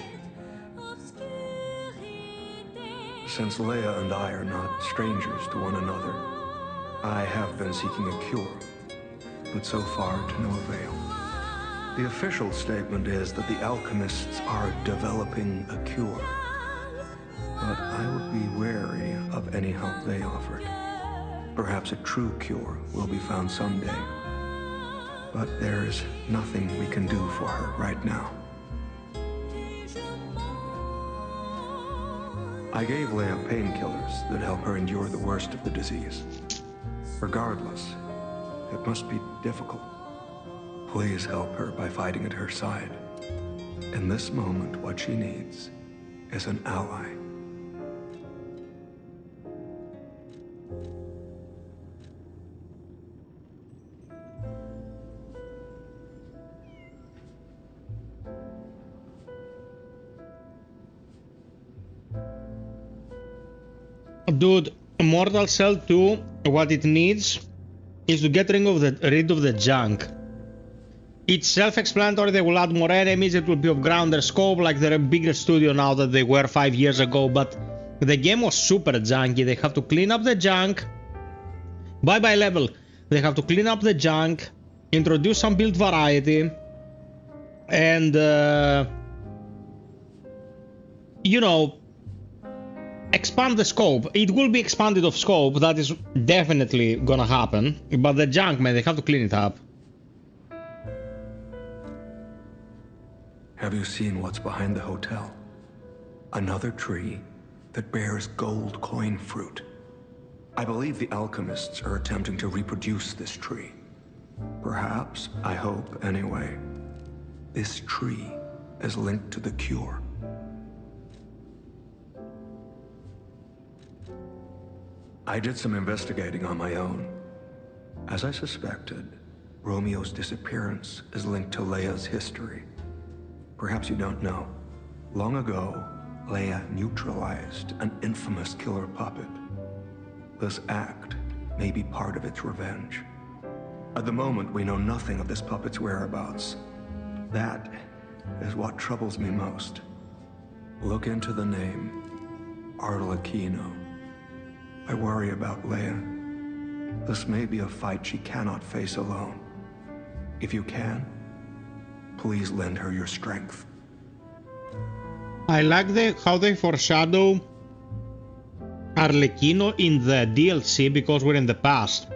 L: Since Leia and I are not strangers to one another, I have been seeking a cure, but so far to no avail. The official statement is that the alchemists are developing a cure, but I would be wary of any help they offered. Perhaps a true cure will be found someday, but there's nothing we can do for her right now. I gave Leia painkillers that help her endure the worst of the disease. Regardless, it must be difficult. Please help her by fighting at her side. In this moment, what she needs is an ally.
K: Dude, Mortal Cell 2, what it needs is to get rid of the junk. It's self-explanatory. They will add more enemies. It will be of grander scope, like they're a bigger studio now than they were 5 years ago. But the game was super junky. They have to clean up the junk. Bye-bye level. They have to clean up the junk, introduce some build variety, and you know, expand the scope. It will be expanded of scope. That is definitely gonna happen. But the junk, man, they have to clean it up.
L: Have you seen what's behind the hotel? Another tree that bears gold coin fruit. I believe the alchemists are attempting to reproduce this tree. Perhaps, I hope anyway, this tree is linked to the cure. I did some investigating on my own. As I suspected, Romeo's disappearance is linked to Leia's history. Perhaps you don't know. Long ago, Leia neutralized an infamous killer puppet. This act may be part of its revenge. At the moment, we know nothing of this puppet's whereabouts. That is what troubles me most. Look into the name, Arlecchino. I worry about Leia. This may be a fight she cannot face alone. If you can, please lend her your strength.
K: I like how they foreshadow Arlecchino in the DLC because we're in the past.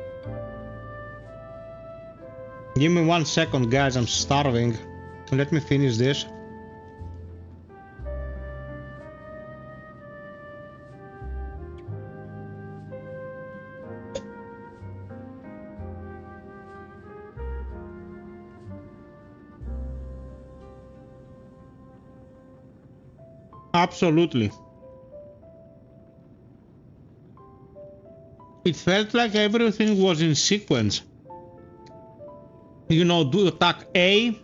K: Give me 1 second, guys, I'm starving. Let me finish this. Absolutely. It felt like everything was in sequence. You know, do attack A,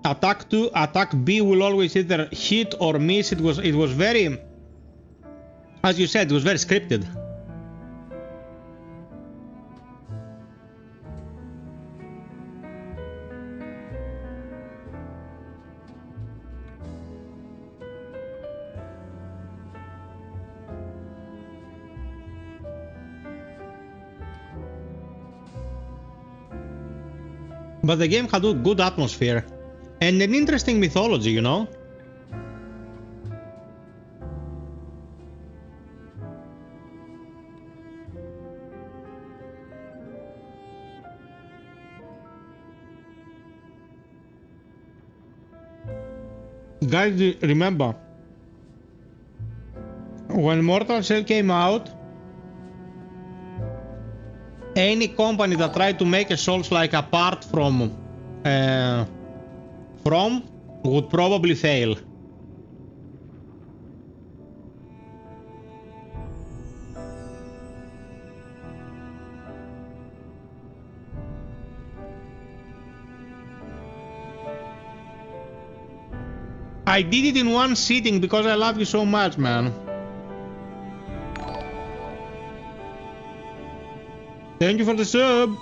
K: attack 2, attack B will always either hit or miss. It was very, as you said, it was very scripted. But the game had a good atmosphere and an interesting mythology, you know? Guys, remember, when Mortal Shell came out, any company that tried to make a Souls-like apart from would probably fail. I did it in one sitting because I love you so much, man. Thank you for the sub.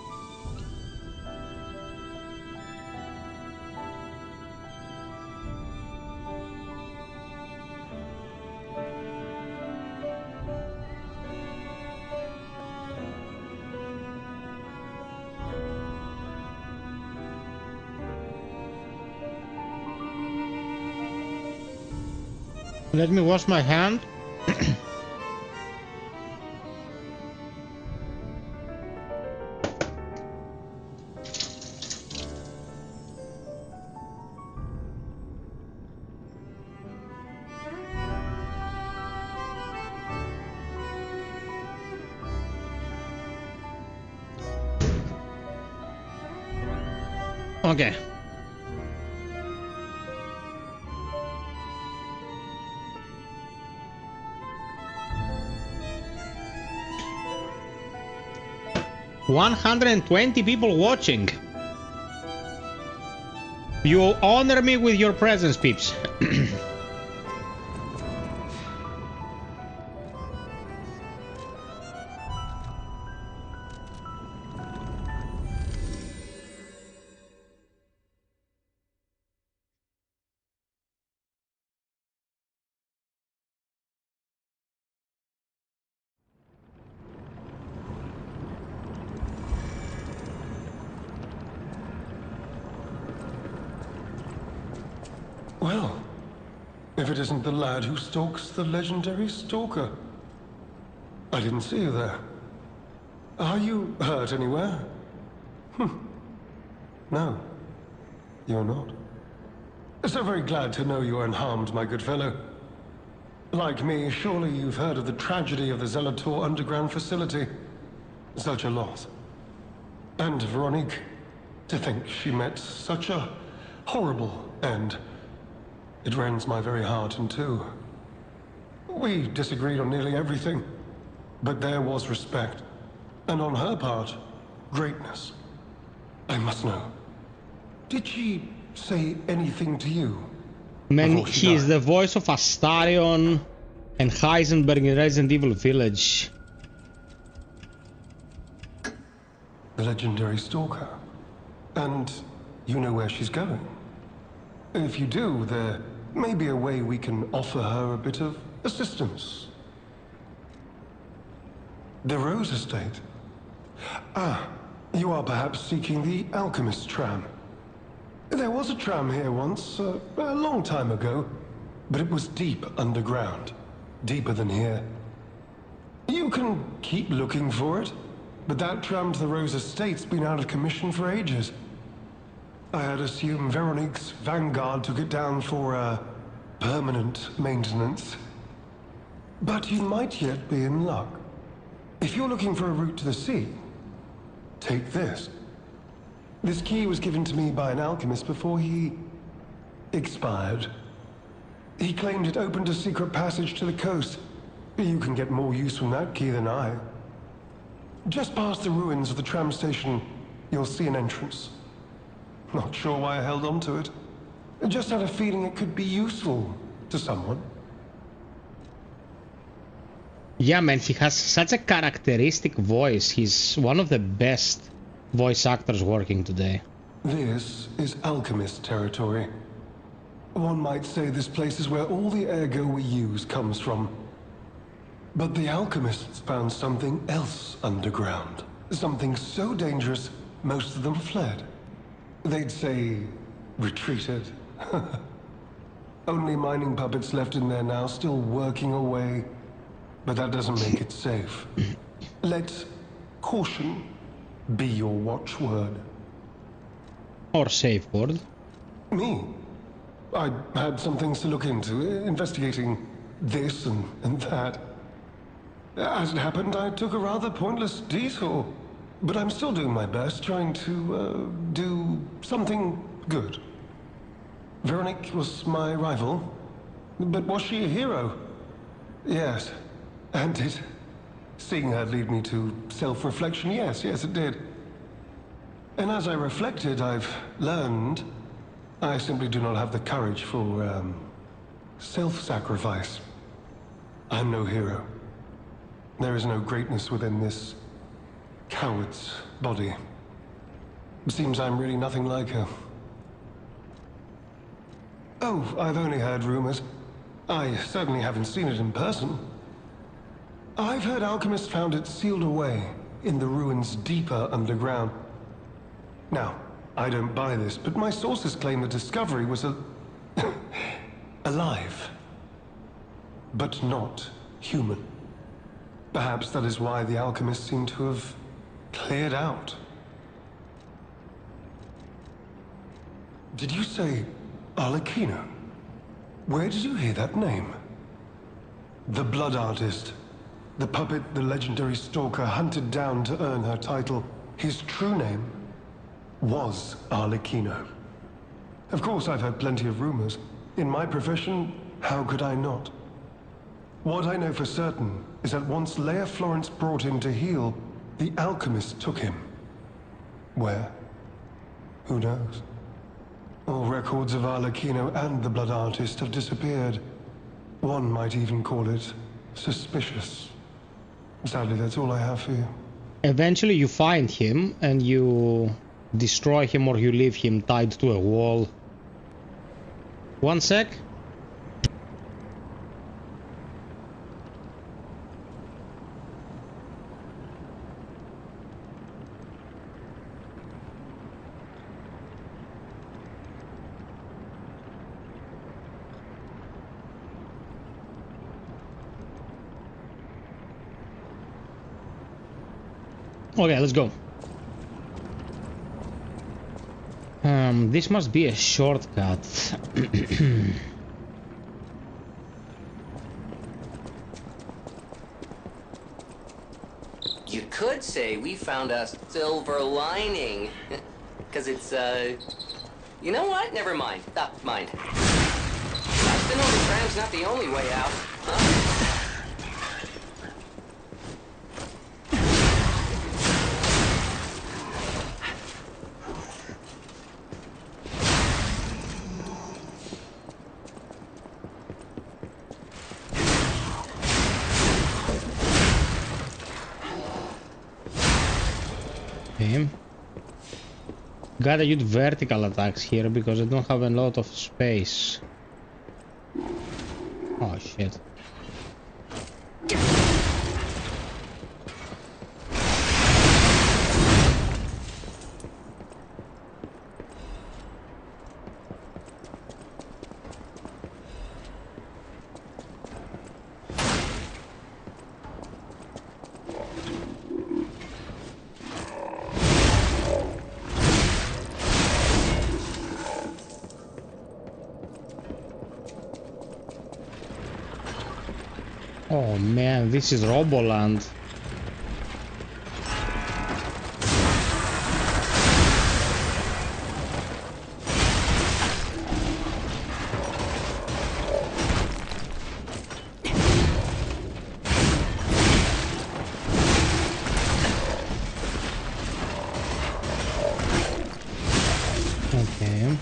K: Let me wash my hand. Okay. $120 people watching. You honor me with your presence, peeps.
I: Well, if it isn't the lad who stalks the legendary stalker. I didn't see you there. Are you hurt anywhere? No, you're not. So very glad to know you are unharmed, my good fellow. Like me, surely you've heard of the tragedy of the Zelator underground facility. Such a loss. And Veronique, to think she met such a horrible end. It rends my very heart in two. We disagreed on nearly everything, but there was respect, and on her part, greatness. I must know. Did she say anything to you?
K: Man, he is the voice of Astarion and Heisenberg in Resident Evil Village.
I: The legendary stalker. And you know where she's going? If you do, there may be a way we can offer her a bit of assistance. The Rose Estate. Ah, you are perhaps seeking the Alchemist tram. There was a tram here once, a long time ago, but it was deep underground. Deeper than here. You can keep looking for it, but that tram to the Rose Estate's been out of commission for ages. I had assumed Veronique's Vanguard took it down for, permanent maintenance. But you might yet be in luck. If you're looking for a route to the sea, take this. This key was given to me by an alchemist before he expired. He claimed it opened a secret passage to the coast. You can get more use from that key than I. Just past the ruins of the tram station, you'll see an entrance. Not sure why I held on to it. I just had a feeling it could be useful to someone.
K: Yeah, man, he has such a characteristic voice. He's one of the best voice actors working today.
I: This is alchemist territory. One might say this place is where all the ergo we use comes from. But the alchemists found something else underground. Something so dangerous, most of them fled. They'd say, retreated. Only mining puppets left in there now, still working away. But that doesn't make it safe. Let caution be your watchword.
K: Or safe word.
I: Me? I had some things to look into, investigating this and that. As it happened, I took a rather pointless detour. But I'm still doing my best, trying to, do something good. Veronique was my rival. But was she a hero? Yes. And it... Seeing her lead me to self-reflection, yes, it did. And as I reflected, I've learned I simply do not have the courage for, self-sacrifice. I'm no hero. There is no greatness within this coward's body. It seems I'm really nothing like her. Oh, I've only heard rumors. I certainly haven't seen it in person. I've heard alchemists found it sealed away in the ruins deeper underground. Now, I don't buy this, but my sources claim the discovery was alive. But not human. Perhaps that is why the alchemists seem to have cleared out. Did you say Arlecchino? Where did you hear that name? The blood artist. The puppet the legendary stalker hunted down to earn her title. His true name was Arlecchino. Of course, I've heard plenty of rumors. In my profession, how could I not? What I know for certain is that once Leia Florence brought him to heal, the alchemist took him. Where? Who knows? All records of Arlecchino and the blood artist have disappeared. One might even call it suspicious. Sadly, that's all I have for you.
K: Eventually you find him and you destroy him, or you leave him tied to a wall. One sec. Okay, let's go. This must be a shortcut.
B: You could say we found a silver lining. Because it's, You know what? Never mind. Mind. Nice to know the tram's not the only way out, huh?
K: Okay. Gotta use vertical attacks here because I don't have a lot of space. Oh shit. Oh man, this is Roboland. Okay.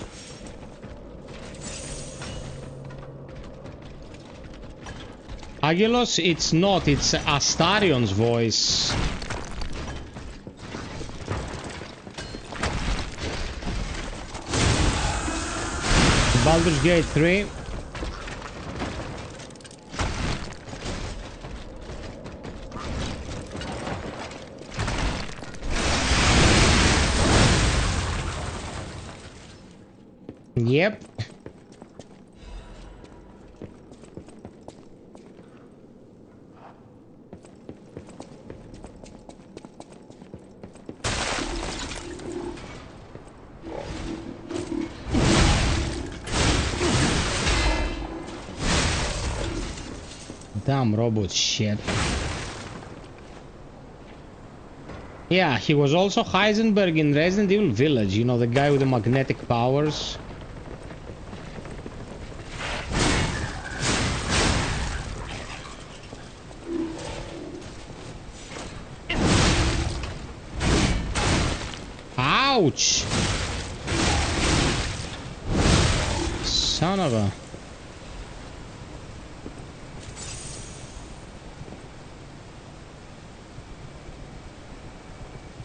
K: Agelos, it's not, it's Astarion's voice. Baldur's Gate 3. Yep. Damn robot shit. Yeah, he was also Heisenberg in Resident Evil Village, you know, the guy with the magnetic powers. Ouch! Son of a...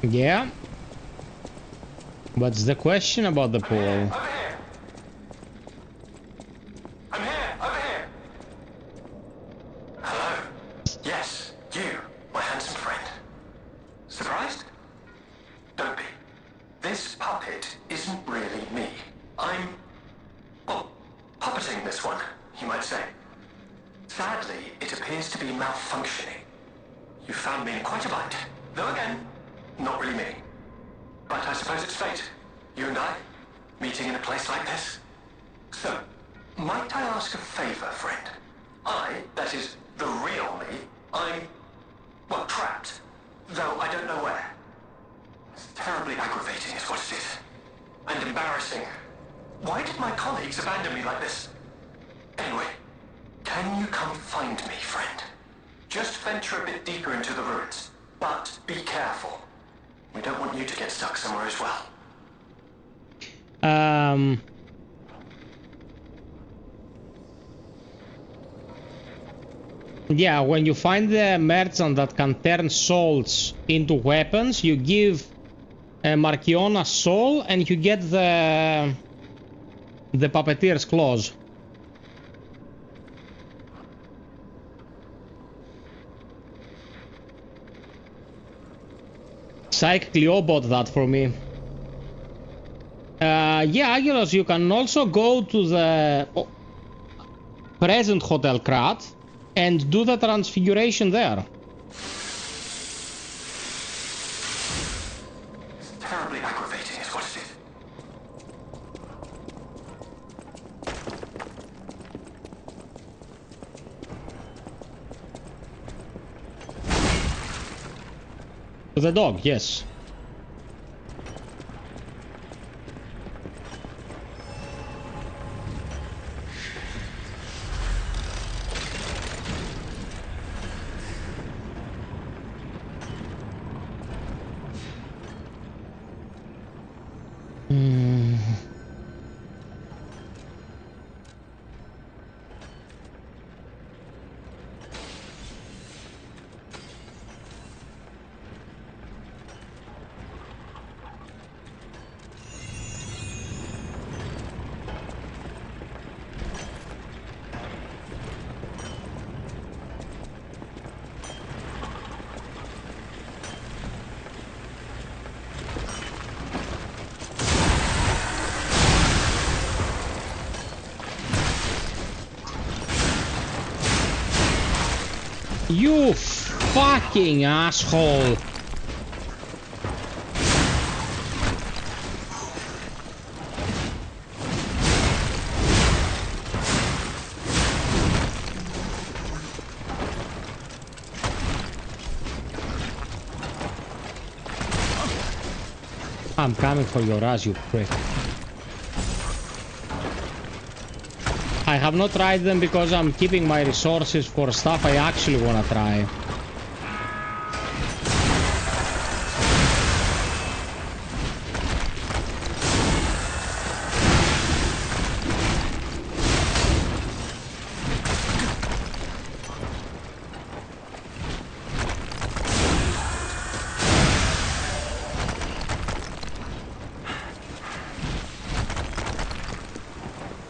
K: Yeah. What's the question about the pool?
C: Over here. I'm here. Over here. Hello. Yes, you, my handsome friend. Surprised? Don't be. This puppet isn't really me. I'm, well, puppeting this one, you might say. Sadly, it appears to be malfunctioning. You found me in quite a bind. Though again, not really me. But I suppose it's fate. You and I, meeting in a place like this. So, might I ask a favor, friend? That is, the real me, I'm, well, trapped. Though I don't know where. It's terribly aggravating is what it is. And embarrassing. Why did my colleagues abandon me like this? Anyway, can you come find me, friend? Just venture a bit deeper into the ruins. But be careful. We don't want you to get stuck somewhere as well.
K: Yeah, when you find the merchant that can turn souls into weapons, you give Marchion a soul and you get the puppeteer's claws. Psych Cleo bought that for me. Yeah, Aguilos, you can also go to the present Hotel Krat and do the transfiguration there.
C: Terribly aggravating is what it is.
K: To the dog, yes. You fucking asshole! I'm coming for your ass, you prick. I have not tried them because I'm keeping my resources for stuff I actually wanna try.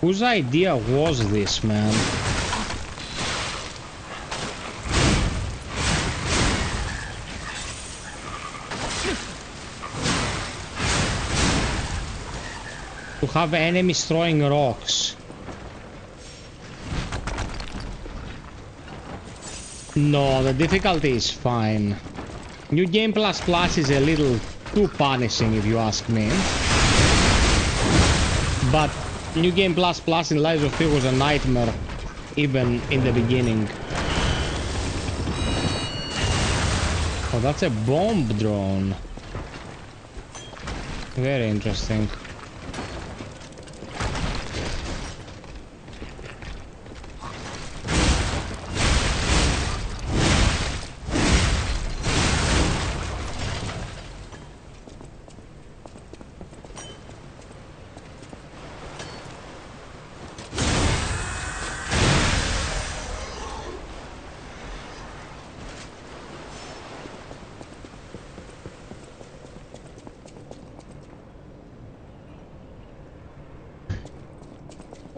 K: Whose idea was this, man? To have enemies throwing rocks. No, the difficulty is fine. New Game Plus Plus is a little too punishing if you ask me. But New Game Plus Plus in Lies of P was a nightmare, even in the beginning. Oh, that's a bomb drone. Very interesting.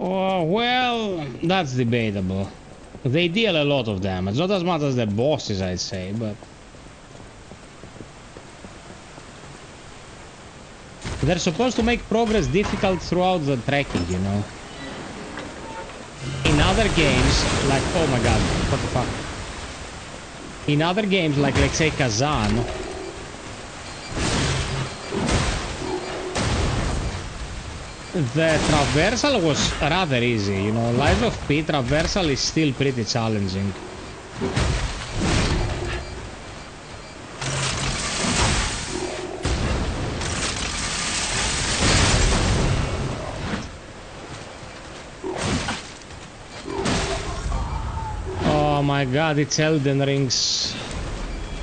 K: Oh, well, that's debatable. They deal a lot of damage, not as much as the bosses, I'd say, but... They're supposed to make progress difficult throughout the trekking, you know? In other games, like... Oh my god, what the fuck? In other games, like, let's say Kazan... The traversal was rather easy, you know. Lies of P traversal is still pretty challenging. Oh my god, it's Elden Ring's...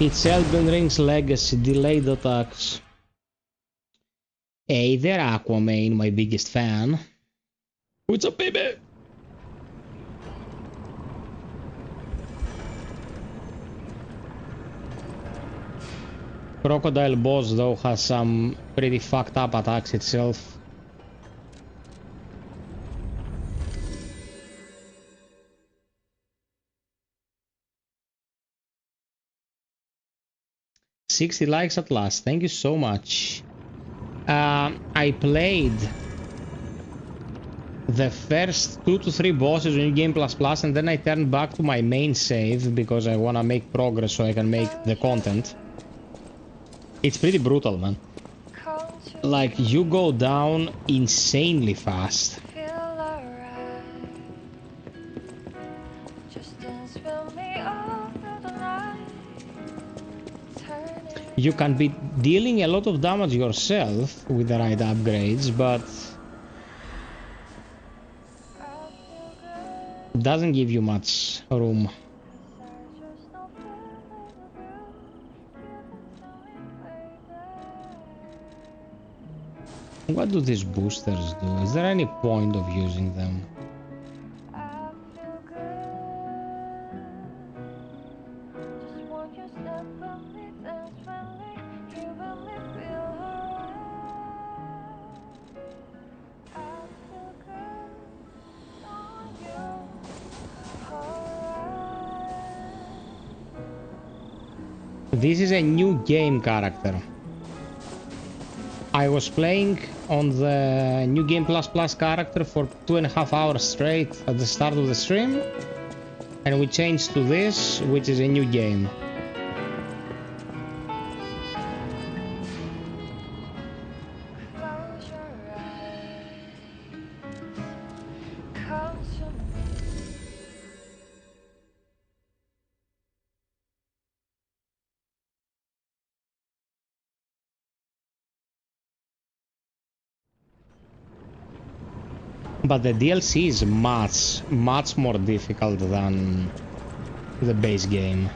K: It's Elden Ring's legacy, delayed attacks. Hey there, Aquaman, my biggest fan. What's up, baby? Crocodile boss, though, has some pretty fucked up attacks itself. $60 likes at last. Thank you so much. I played the first 2 to 3 bosses in Game Plus Plus, and then I turned back to my main save because I wanna make progress so I can make the content. It's pretty brutal, man. Like, you go down insanely fast. You can be dealing a lot of damage yourself with the right upgrades, but doesn't give you much room. What do these boosters do? Is there any point of using them? This is a new game character. I was playing on the New Game Plus Plus character for 2.5 hours straight at the start of the stream. And we change to this, which is a new game. But the DLC is much more difficult than the base game.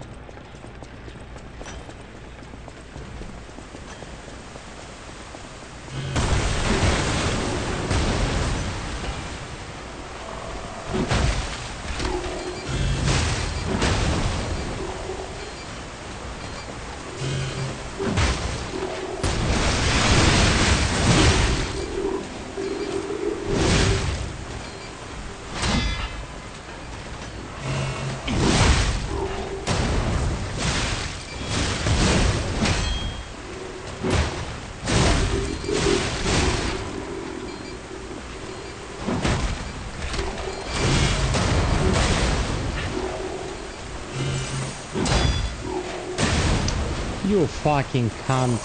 K: You fucking cunt.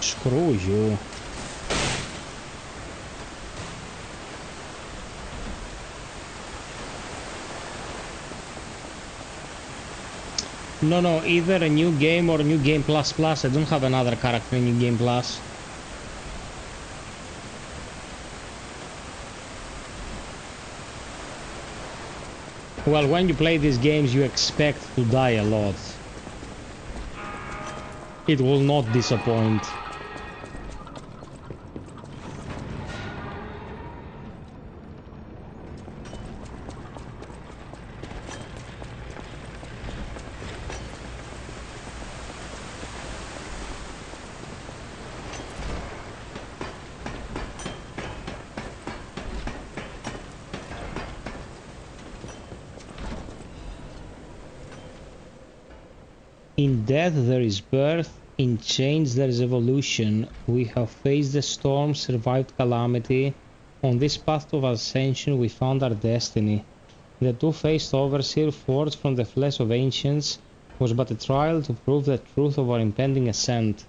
K: Screw you. No, either a new game or new game plus plus. I don't have another character in new game plus. Well, when you play these games, you expect to die a lot. It will not disappoint. In death there is birth, in change there is evolution. We have faced the storm, survived calamity. On this path of ascension we found our destiny. The two-faced overseer, forged from the flesh of ancients, was but a trial to prove the truth of our impending ascent.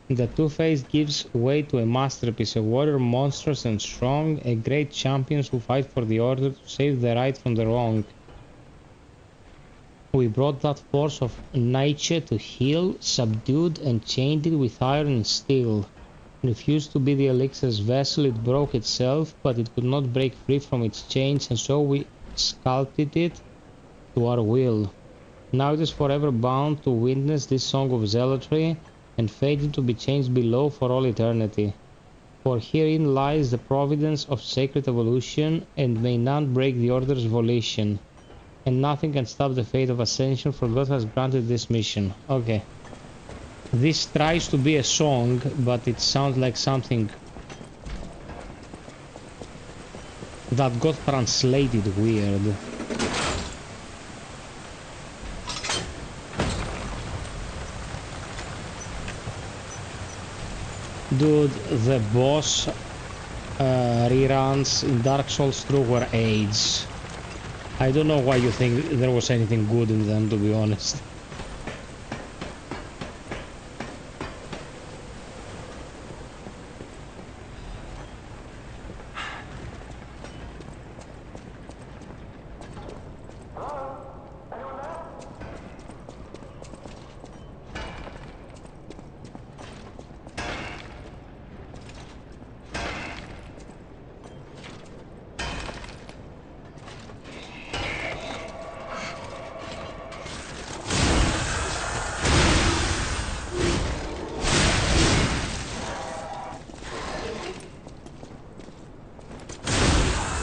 K: The two-faced gives way to a masterpiece, a warrior monstrous and strong, a great champion who fight for the order to save the right from the wrong. We brought that force of nature to heal, subdued and chained it with iron and steel. Refused to be the elixir's vessel, it broke itself, but it could not break free from its chains, and so we sculpted it to our will. Now it is forever bound to witness this song of zealotry, and fated to be changed below for all eternity. For herein lies the providence of sacred evolution, and may none break the order's volition. And nothing can stop the fate of ascension, for God has granted this mission. Okay. This tries to be a song, but it sounds like something that got translated weird. Dude, the boss reruns in Dark Souls 2 were AIDS. I don't know why you think there was anything good in them, to be honest.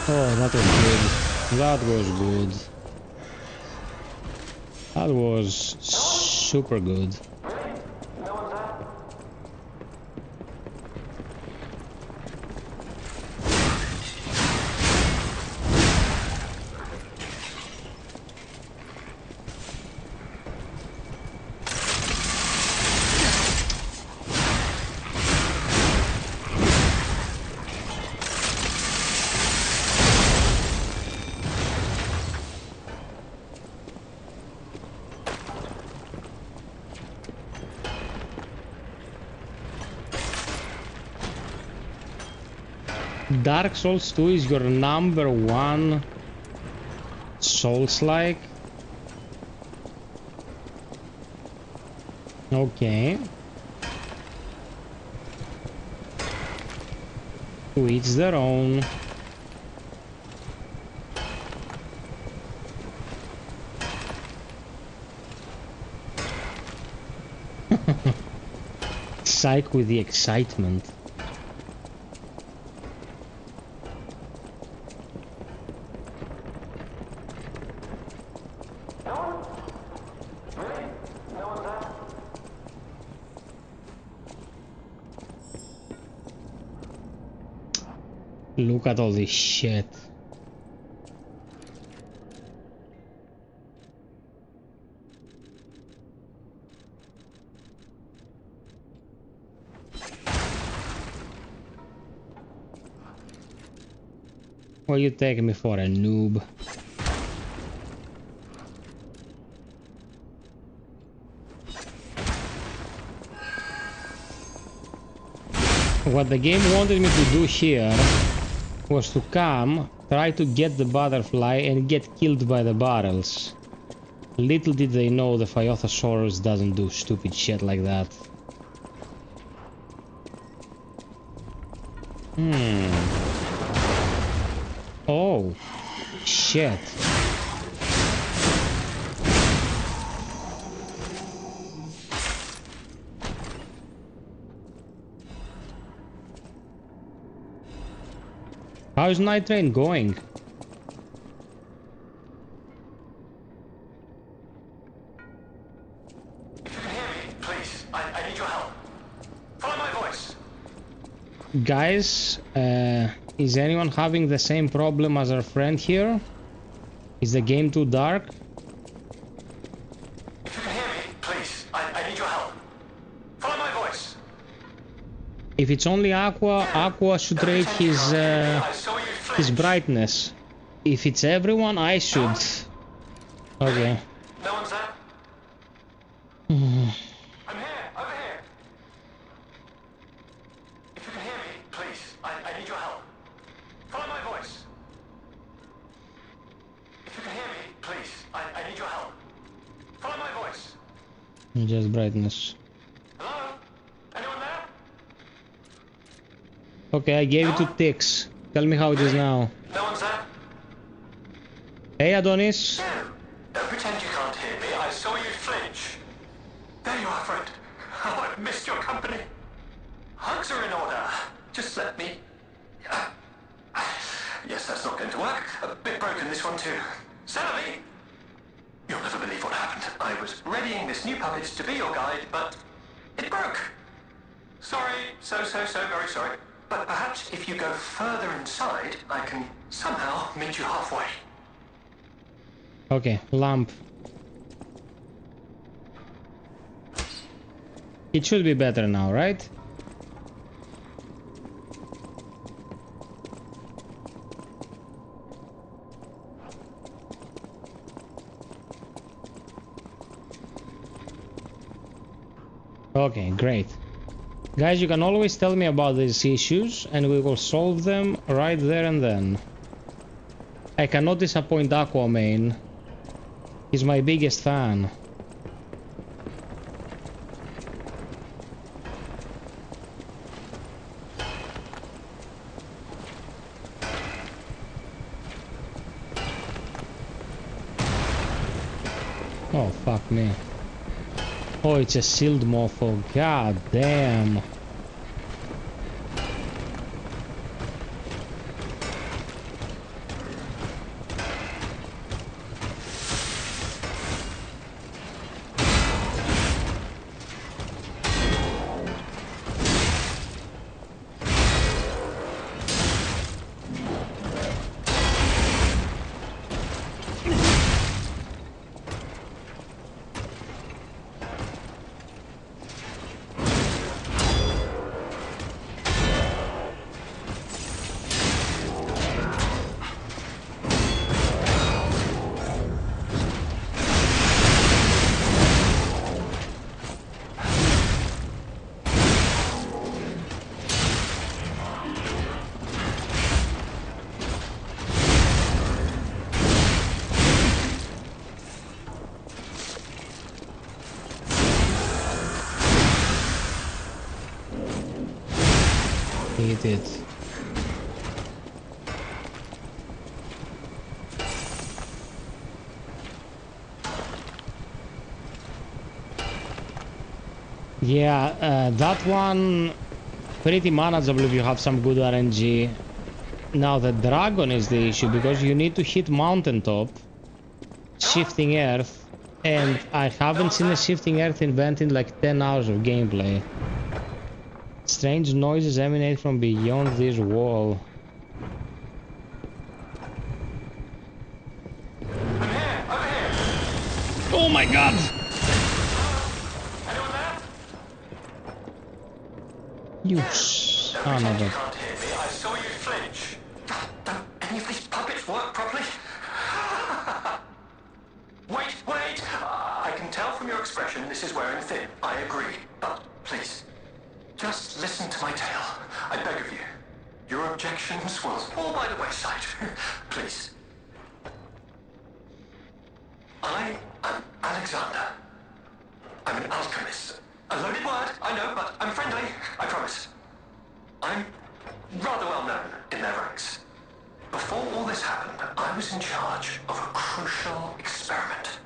K: Oh, that was good. That was good. That was super good. Dark Souls 2 is your #1 Souls-like? Okay. To each their own. Psych with the excitement. Look at all this shit. Well, you take me for a noob. What the game wanted me to do here was to come, try to get the butterfly and get killed by the barrels. Little did they know the FiOth doesn't do stupid shit like that. Oh, shit. How's Night Train going?
M: If you can hear me, please, I need your help. Follow my voice.
K: Guys, is anyone having the same problem as our friend here? Is the game too dark?
M: If you can hear me, please, I need your help. Follow my voice.
K: If it's only Aqua, Aqua should rate his brightness. If it's everyone, I should. Okay.
M: No one's there? I'm here, over here. If you can hear me, please, I need your help. Follow my voice. If you can hear me, please, I need your help. Follow my voice.
K: Just brightness.
M: Hello? Anyone there?
K: Okay, I gave it to Tix. Tell me how it is now.
M: No one's there?
K: Hey, Adonis.
M: No. Don't pretend you can't hear me. I saw you flinch. There you are, friend. Oh, I've missed your company. Hugs are in order. Just let me... Yes, that's not going to work. A bit broken, this one too. Sally! You'll never believe what happened. I was readying this new puppet to be your guide, but it broke. Sorry, so very sorry. But perhaps if you go further inside, I can somehow meet you halfway.
K: Okay, lamp. It should be better now, right? Okay, great. Guys, you can always tell me about these issues and we will solve them right there and then. I cannot disappoint Aquaman. He's my biggest fan. Oh, fuck me. Oh, it's a sealed mofo. God damn. Eat it. Yeah, that one pretty manageable if you have some good RNG. Now the dragon is the issue because you need to hit mountaintop, shifting earth, and I haven't seen a shifting earth event in like 10 hours of gameplay. Strange noises emanate from beyond this wall.
M: I'm here! Over here!
K: Oh my god!
M: Anyone there?
K: You
M: Don't
K: son
M: pretend
K: of
M: you
K: a...
M: can't hear me. I saw you flinch. Don't any of these puppets work properly? Wait, wait! I can tell from your expression this is wearing thin. I agree. But please, just listen to my tale. I beg of you. Your objections will fall by the wayside. Please. I am Alexander. I'm an alchemist. A loaded word, I know, but I'm friendly, I promise. I'm rather well known in their ranks. Before all this happened, I was in charge of a crucial experiment.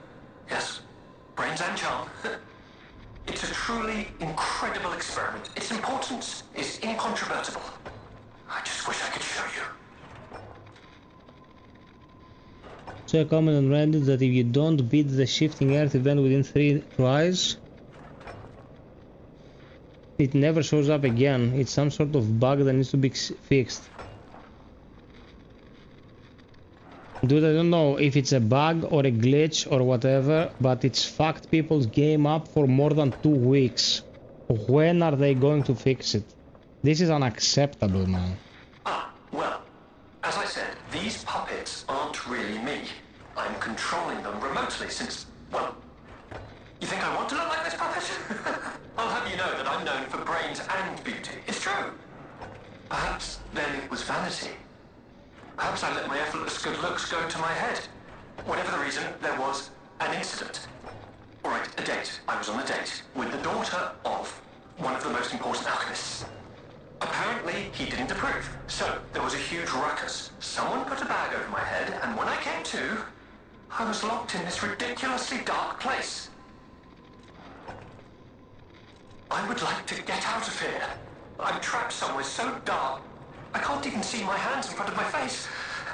M: Yes, brains and charm. It's a truly incredible experiment. Its importance is incontrovertible. I just wish I could show you.
K: So a comment on Reddit that if you don't beat the shifting earth event within 3 tries, it never shows up again. It's some sort of bug that needs to be fixed. Dude, I don't know if it's a bug or a glitch or whatever, but it's fucked people's game up for more than 2 weeks. When are they going to fix it? This is unacceptable, man.
M: Ah, well, as I said, these puppets aren't really me. I'm controlling them remotely since, well, you think I want to look like this puppet? I'll have you know that I'm known for brains and beauty. It's true. Perhaps then it was vanity. Perhaps I let my effortless good looks go to my head. Whatever the reason, there was an incident. All right, a date. I was on a date with the daughter of one of the most important alchemists. Apparently, he didn't approve. So, there was a huge ruckus. Someone put a bag over my head, and when I came to, I was locked in this ridiculously dark place. I would like to get out of here. I'm trapped somewhere so dark, I can't even see my hands in front of my face.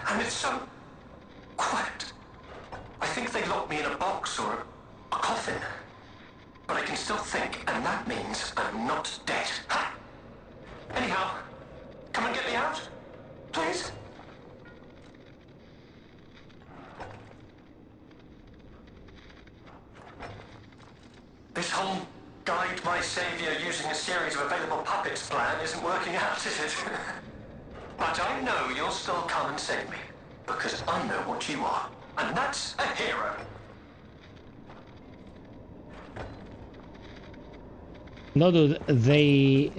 M: And it's so quiet. I think they locked me in a box or a coffin. But I can still think, and that means I'm not dead. Ha! Anyhow, come and get me out, please. This whole guide my savior using a series of available puppets plan isn't working out, is it? But I know you'll still come and save me, because I know what you are, and that's a hero.
K: No, dude, the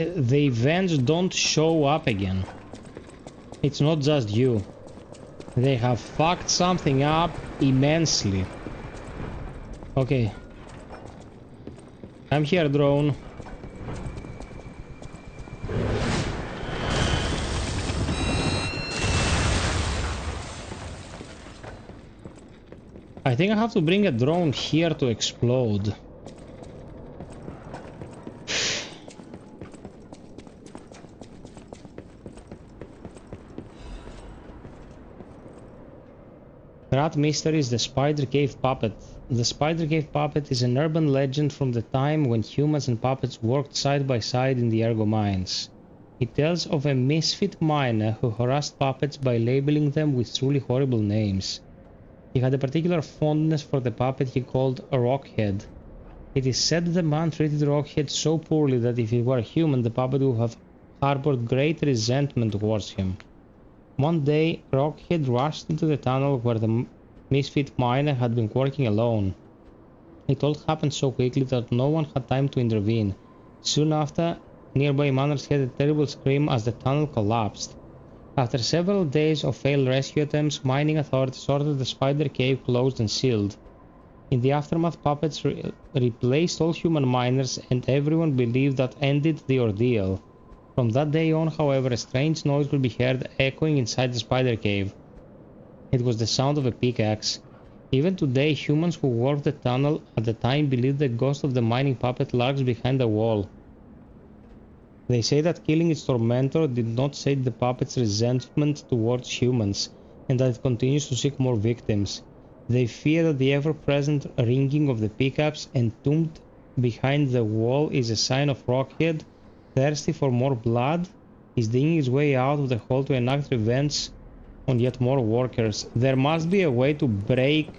K: events don't show up again. It's not just you. They have fucked something up immensely. Okay. I'm here, drone. I think I have to bring a drone here to explode. Rat Mystery is the Spider Cave Puppet. The Spider Cave Puppet is an urban legend from the time when humans and puppets worked side by side in the Ergo mines. It tells of a misfit miner who harassed puppets by labeling them with truly horrible names. He had a particular fondness for the puppet he called Rockhead. It is said the man treated Rockhead so poorly that if he were human, the puppet would have harbored great resentment towards him. One day, Rockhead rushed into the tunnel where the misfit miner had been working alone. It all happened so quickly that no one had time to intervene. Soon after, nearby miners heard a terrible scream as the tunnel collapsed. After several days of failed rescue attempts, mining authorities ordered the spider cave closed and sealed. In the aftermath, puppets replaced all human miners, and everyone believed that ended the ordeal. From that day on, however, a strange noise could be heard echoing inside the spider cave. It was the sound of a pickaxe. Even today, humans who walked the tunnel at the time believed the ghost of the mining puppet lurks behind the wall. They say that killing its tormentor did not sate the puppet's resentment towards humans, and that it continues to seek more victims. They fear that the ever-present ringing of the pickaxe entombed behind the wall is a sign of Rockhead, thirsty for more blood, is digging his way out of the hole to enact revenge on yet more workers. There must be a way to break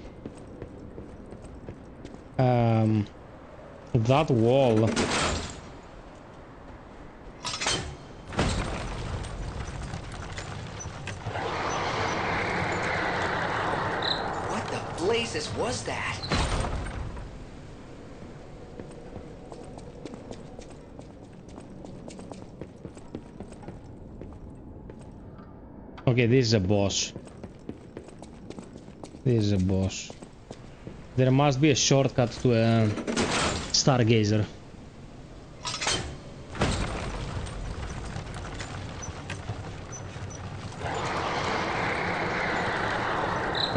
K: that wall.
B: What the blazes was that?
K: Okay, this is a boss. This is a boss. There must be a shortcut to a stargazer.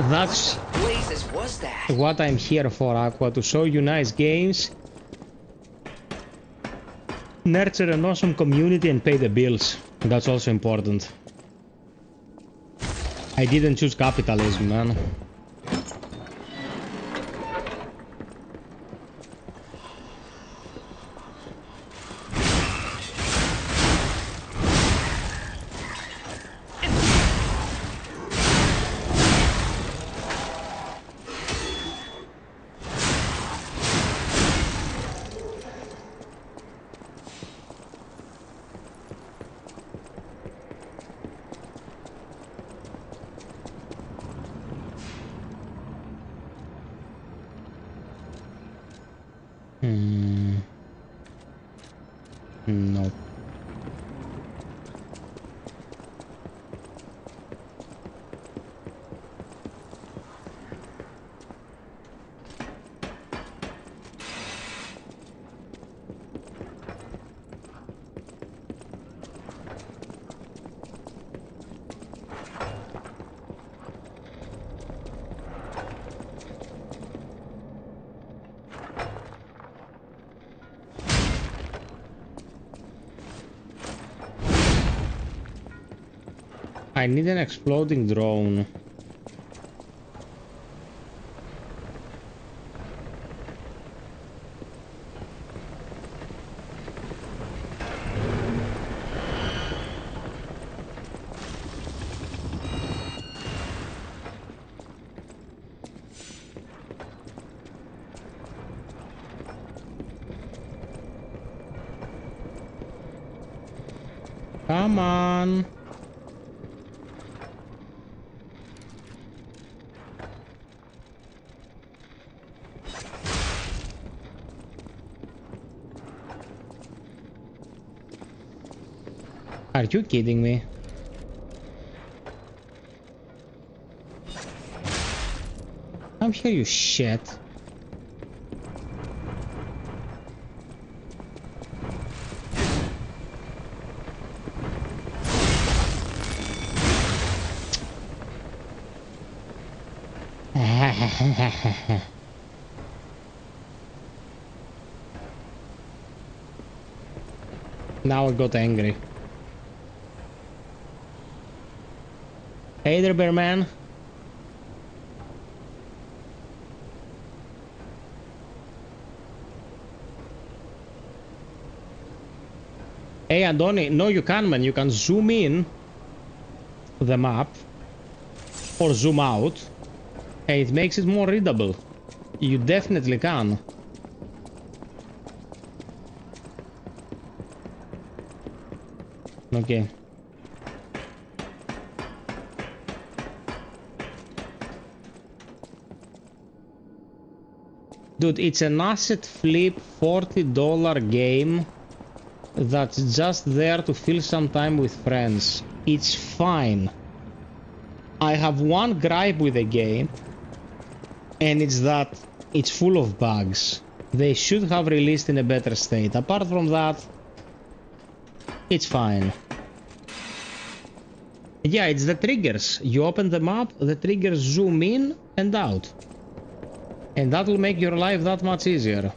K: That's what I'm here for, Aqua, to show you nice games, nurture an awesome community and pay the bills. That's also important. I didn't choose capitalism, man. No. I need an exploding drone. Come on. Are you kidding me? Come here, you shit. Now I got angry. Hey there, bear man. Hey, Adoni. No, you can, man. You can zoom in the map or zoom out, and it makes it more readable. You definitely can. Okay. Dude, it's an asset flip $40 game that's just there to fill some time with friends. It's fine. I have one gripe with the game, and it's that it's full of bugs. They should have released in a better state. Apart from that, It's fine. Yeah, it's the triggers. You open them up, the triggers zoom in and out. And that will make your life that much easier.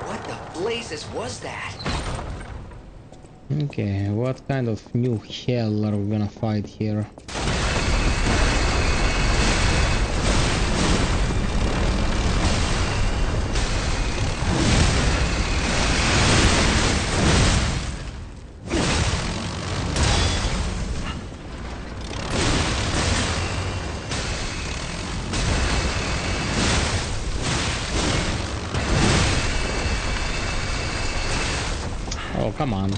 B: What the blazes was that?
K: Okay, what kind of new hell are we gonna fight here? Oh, come on.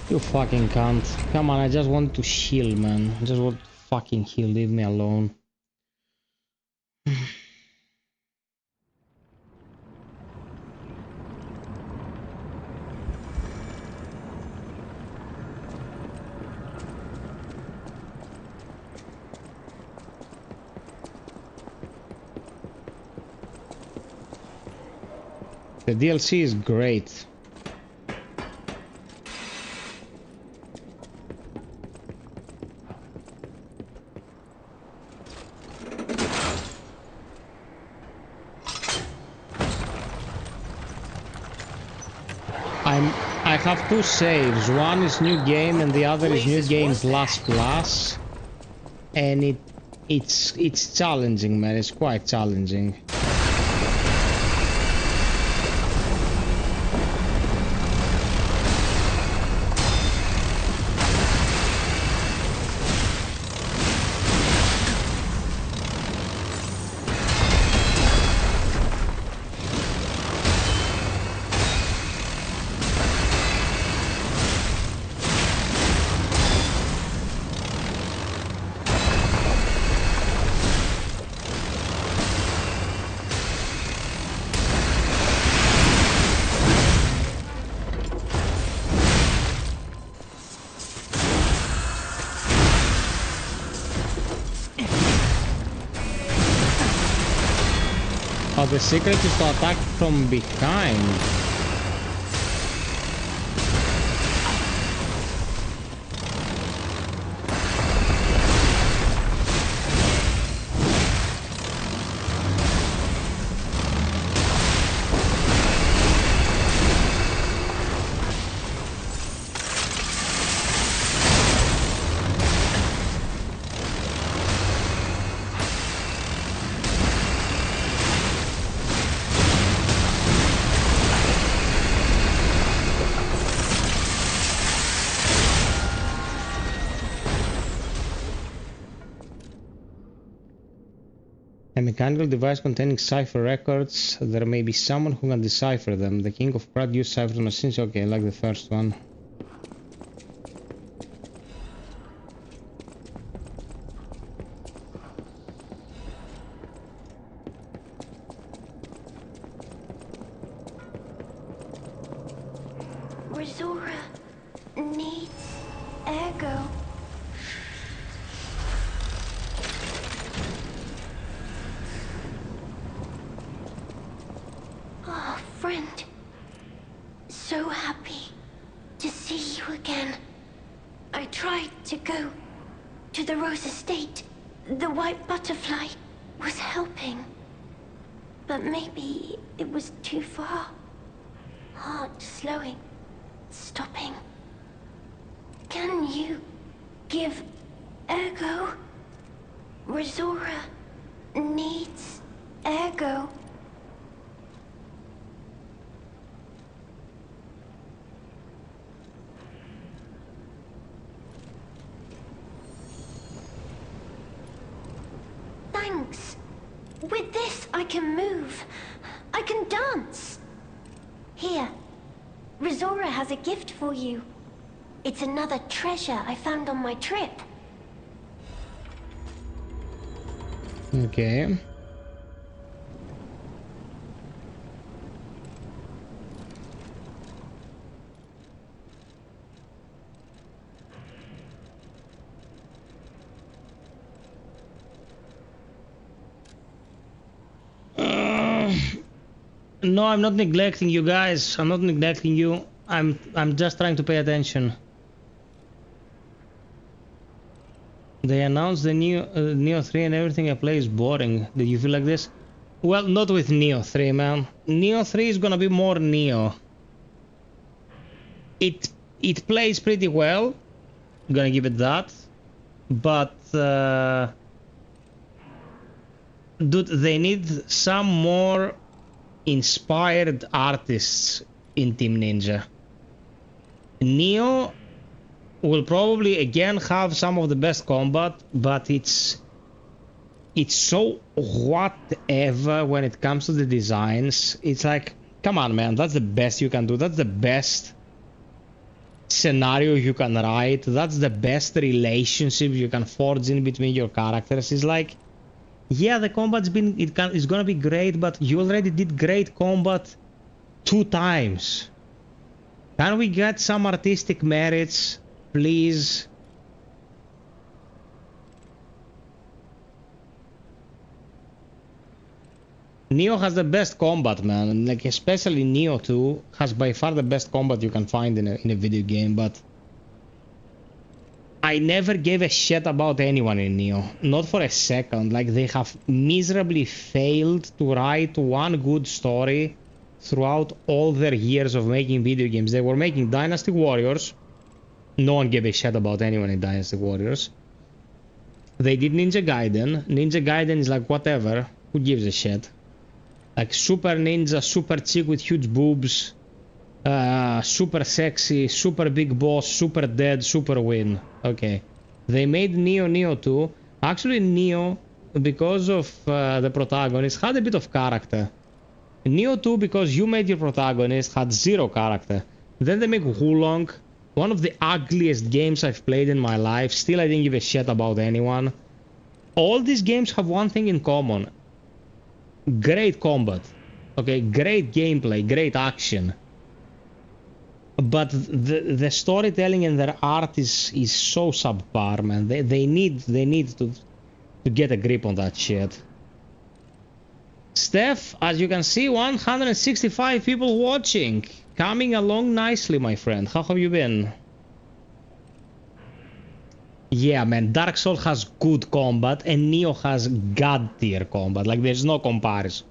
K: You fucking can't. Come on, I just want to heal, man. I just want to fucking heal. Leave me alone. The DLC is great. I have two saves. One is new game and the other is new game plus plus. And it's challenging, man. It's quite challenging. Oh, the secret is to attack from behind. A mechanical device containing cipher records. There may be someone who can decipher them. The King of Prague used cipher machines. Okay, like the first one.
H: Resora needs Ergo. Oh, friend. So happy to see you again. I tried to go to the Rose Estate. The white butterfly was helping. But maybe it was too far. Heart slowing, stopping. Can you give Ergo? Resora needs Ergo. Thanks. With this, I can move. I can dance. Here. Rizora has a gift for you. It's another treasure I found on my trip.
K: Okay. No, I'm not neglecting you guys. I'm not neglecting you. I'm just trying to pay attention. They announced the new Neo 3 and everything I play is boring. Did you feel like this? Well, not with Neo 3, man. Neo 3 is gonna be more Neo. It plays pretty well. I'm gonna give it that. But dude, they need some more inspired artists in Team Ninja. Neo will probably again have some of the best combat, but it's so whatever when it comes to the designs. It's like, come on, man, that's the best you can do. That's the best scenario you can write. That's the best relationship you can forge in between your characters. It's like, yeah, the combat's it's gonna be great, but you already did great combat 2 times. Can we get some artistic merits, please? Neo has the best combat, man. Like, especially Neo 2 has by far the best combat you can find in a video game, but I never gave a shit about anyone in Neo. Not for a second. Like, they have miserably failed to write one good story throughout all their years of making video games. They were making Dynasty Warriors. No one gave a shit about anyone in Dynasty Warriors. They did Ninja Gaiden. Ninja Gaiden is like, whatever. Who gives a shit? Like, super ninja, super chick with huge boobs. Super sexy, super big boss, super dead, super win. Okay. They made Neo 2. Actually, Neo, because of the protagonist, had a bit of character. Neo 2, because you made your protagonist, had 0 character. Then they make Wulong, one of the ugliest games I've played in my life. Still, I didn't give a shit about anyone. All these games have one thing in common. Great combat. Okay, great gameplay, great action. But the storytelling and their art is so subpar, man. They need to get a grip on that shit. Steph, as you can see, 165 people watching. Coming along nicely, my friend. How have you been? Yeah, man, Dark Souls has good combat and Neo has god tier combat. Like, there's no comparison.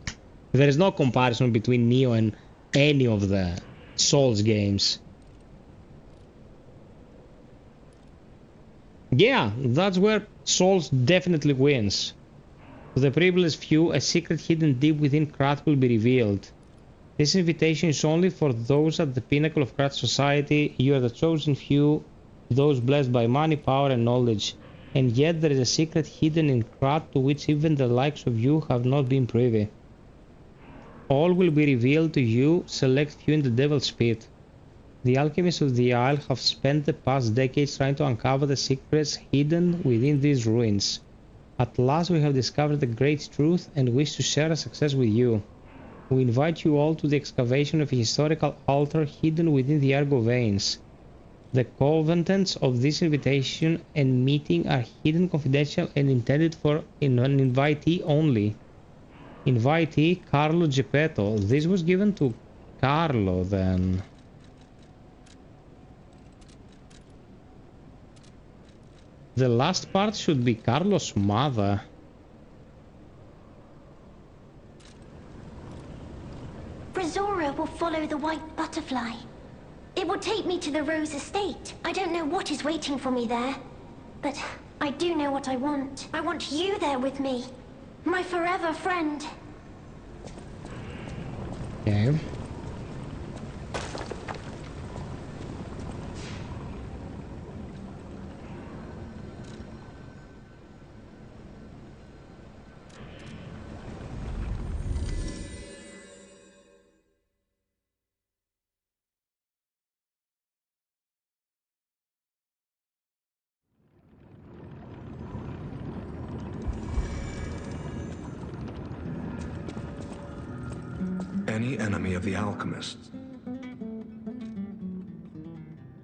K: There is no comparison between Neo and any of the Souls games. Yeah, that's where Souls definitely wins. To the privileged few, a secret hidden deep within Krat will be revealed. This invitation is only for those at the pinnacle of Krat society. You are the chosen few, those blessed by money, power and knowledge. And yet there is a secret hidden in Krat to which even the likes of you have not been privy. All will be revealed to you, select few in the Devil's Pit. The alchemists of the Isle have spent the past decades trying to uncover the secrets hidden within these ruins. At last we have discovered the great truth and wish to share our success with you. We invite you all to the excavation of a historical altar hidden within the Argo veins. The contents of this invitation and meeting are hidden, confidential, and intended for an invitee only. Invitee Carlo Geppetto. This was given to Carlo then. The last part should be Carlo's mother.
H: Rizora will follow the white butterfly. It will take me to the Rose Estate. I don't know what is waiting for me there, but I do know what I want. I want you there with me, my forever friend.
K: Okay.
L: any enemy of the alchemists.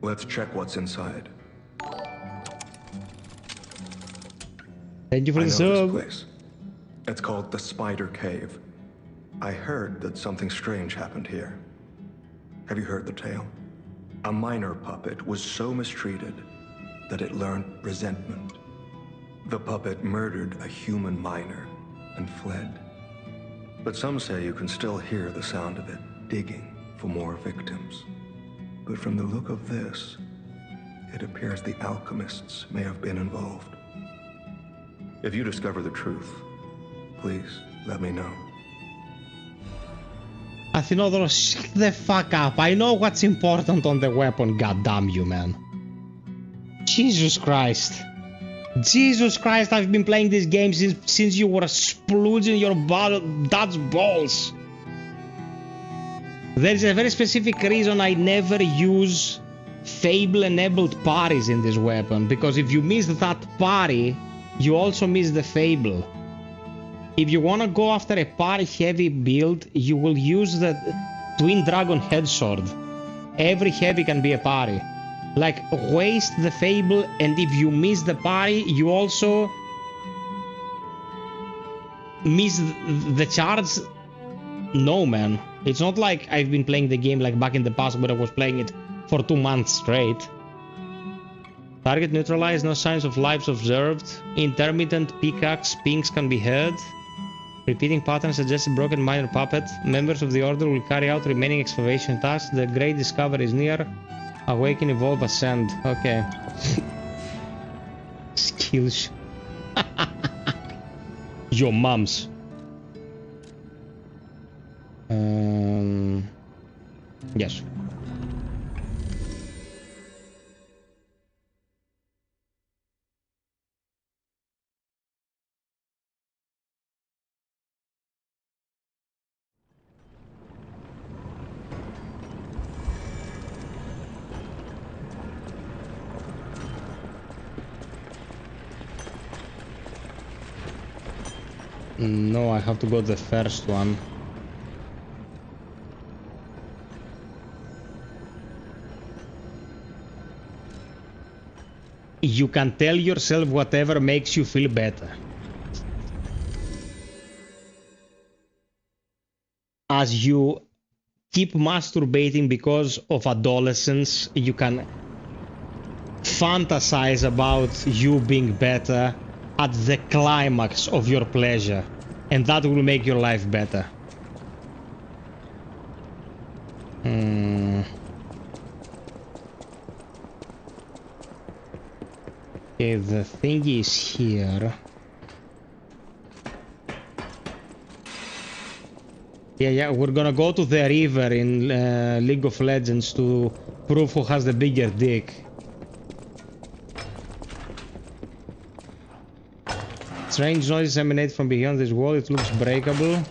L: Let's check what's inside.
A: Thank you for
L: I
A: the
L: know this
A: sub.
L: place. It's called the Spider Cave. I heard that something strange happened here. Have you heard the tale? A minor puppet was so mistreated that it learned resentment. The puppet murdered a human miner and fled. But some say you can still hear the sound of it digging for more victims. But from the look of this, it appears the alchemists may have been involved. If you discover the truth, please let me know.
A: Athinodoro, shut the fuck up. I know what's important on the weapon, goddamn you, man. Jesus Christ. Jesus Christ, I've been playing this game since you were splooging your dad's balls. There's a very specific reason I never use Fable-enabled parries in this weapon, because if you miss that parry, you also miss the Fable. If you want to go after a parry-heavy build, you will use the Twin Dragon Head Sword. Every heavy can be a parry. Like, waste the Fable, and if you miss the parry, you also miss the charge. No, man. It's not like I've been playing the game like back in the past where I was playing it for 2 months straight. Target neutralized, no signs of lives observed. Intermittent pickaxe pings can be heard. Repeating pattern suggests a broken minor puppet. Members of the order will carry out remaining excavation tasks. The great discovery is near. Awaken, evolve, ascend. Okay. Skills. Your mums. Yes. No, I have to go to the first one. You can tell yourself whatever makes you feel better. As you keep masturbating because of adolescence, you can fantasize about you being better at the climax of your pleasure, and that will make your life better. Okay, the thing is here. Yeah, we're gonna go to the river in League of Legends to prove who has the bigger dick. Strange noises emanate from beyond this wall. It looks breakable.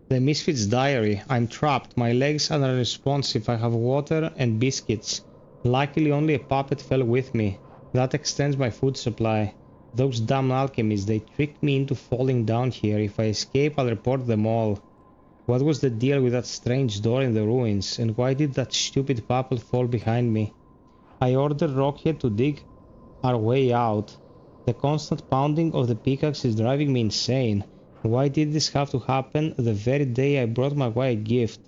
A: The Misfit's diary. I'm trapped. My legs are unresponsive. I have water and biscuits. Luckily only a puppet fell with me. That extends my food supply. Those damn alchemists, they tricked me into falling down here. If I escape, I'll report them all. What was the deal with that strange door in the ruins? And why did that stupid puppet fall behind me? I ordered Rockhead to dig our way out. The constant pounding of the pickaxe is driving me insane. Why did this have to happen the very day I brought my wife a gift?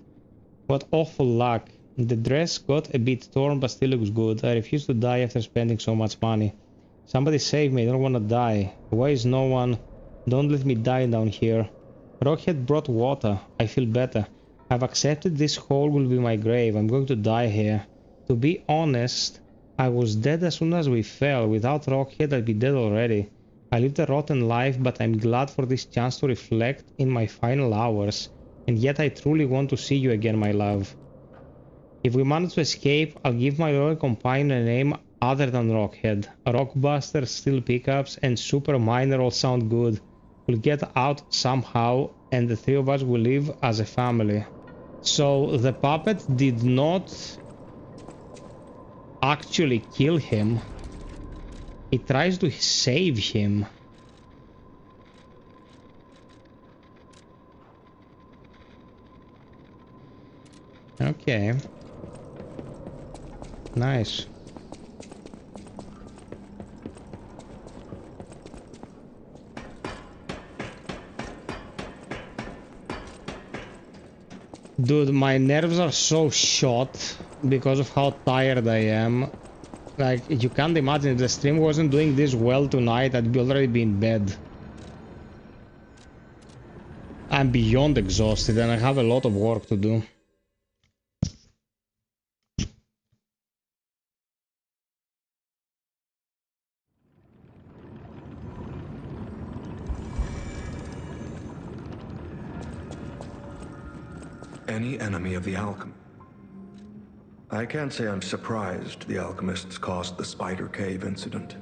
A: What awful luck. The dress got a bit torn but still looks good. I refuse to die after spending so much money. Somebody save me, I don't want to die. Why is no one? Don't let me die down here. Rockhead brought water. I feel better. I've accepted this hole will be my grave. I'm going to die here. To be honest, I was dead as soon as we fell. Without Rockhead, I'd be dead already. I lived a rotten life, but I'm glad for this chance to reflect in my final hours.
K: And yet I truly want to see you again, my love. If we manage to escape, I'll give my loyal companion a name other than Rockhead. Rockbuster, Steel Pickups, and Super Miner all sound good. We'll get out somehow, and the three of us will live as a family. So the puppet did not actually kill him. He tries to save him. Okay. Nice. Dude, my nerves are so shot because of how tired I am. Like, you can't imagine if the stream wasn't doing this well tonight, I'd already be in bed. I'm beyond exhausted and I have a lot of work to do.
L: Any enemy of the alchemy. I can't say I'm surprised the alchemists caused the Spider Cave incident.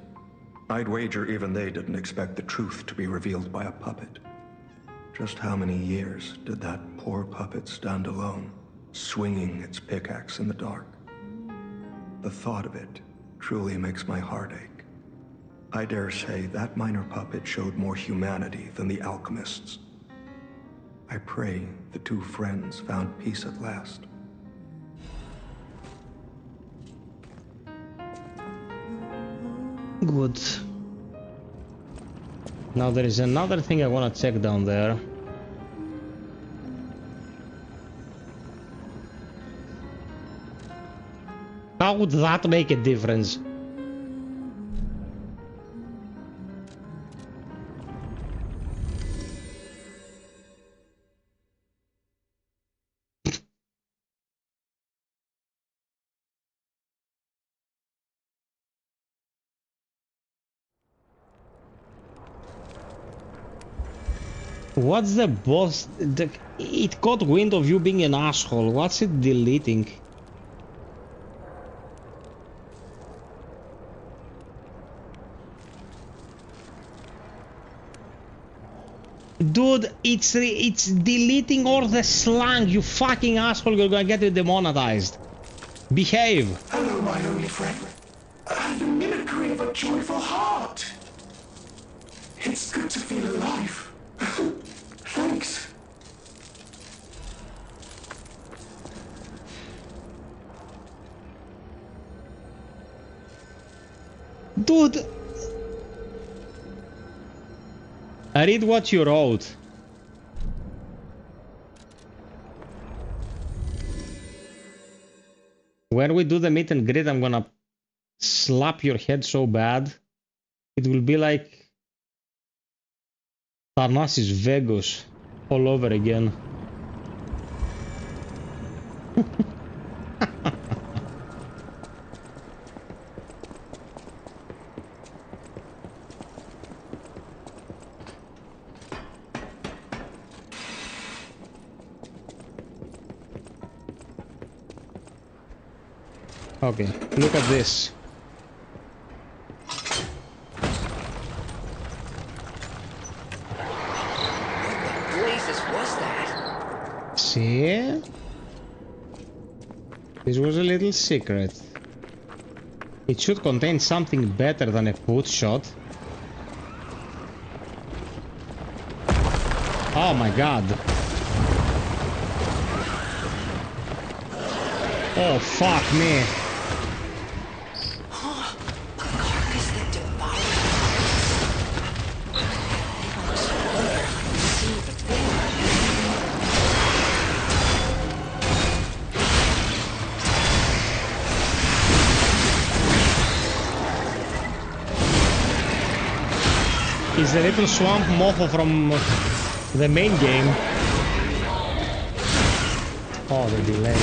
L: I'd wager even they didn't expect the truth to be revealed by a puppet. Just how many years did that poor puppet stand alone, swinging its pickaxe in the dark? The thought of it truly makes my heart ache. I dare say that minor puppet showed more humanity than the alchemists. I pray the two friends found peace at last.
K: Good. Now there is another thing I want to check down there. How would that make a difference? What's the boss? It caught wind of you being an asshole. What's it deleting? Dude, it's deleting all the slang, you fucking asshole. You're gonna get it demonetized. Behave.
I: Hello, my only friend. The mimicry of a joyful heart. It's good to feel alive. Thanks.
K: Dude. I read what you wrote. When we do the meet and greet, I'm gonna slap your head so bad. It will be like Parnassus Vegas all over again. Okay, look at this. See? This was a little secret. It should contain something better than a put shot. Oh my god. Oh fuck me. Is the little swamp mofo from the main game. Oh, the delay.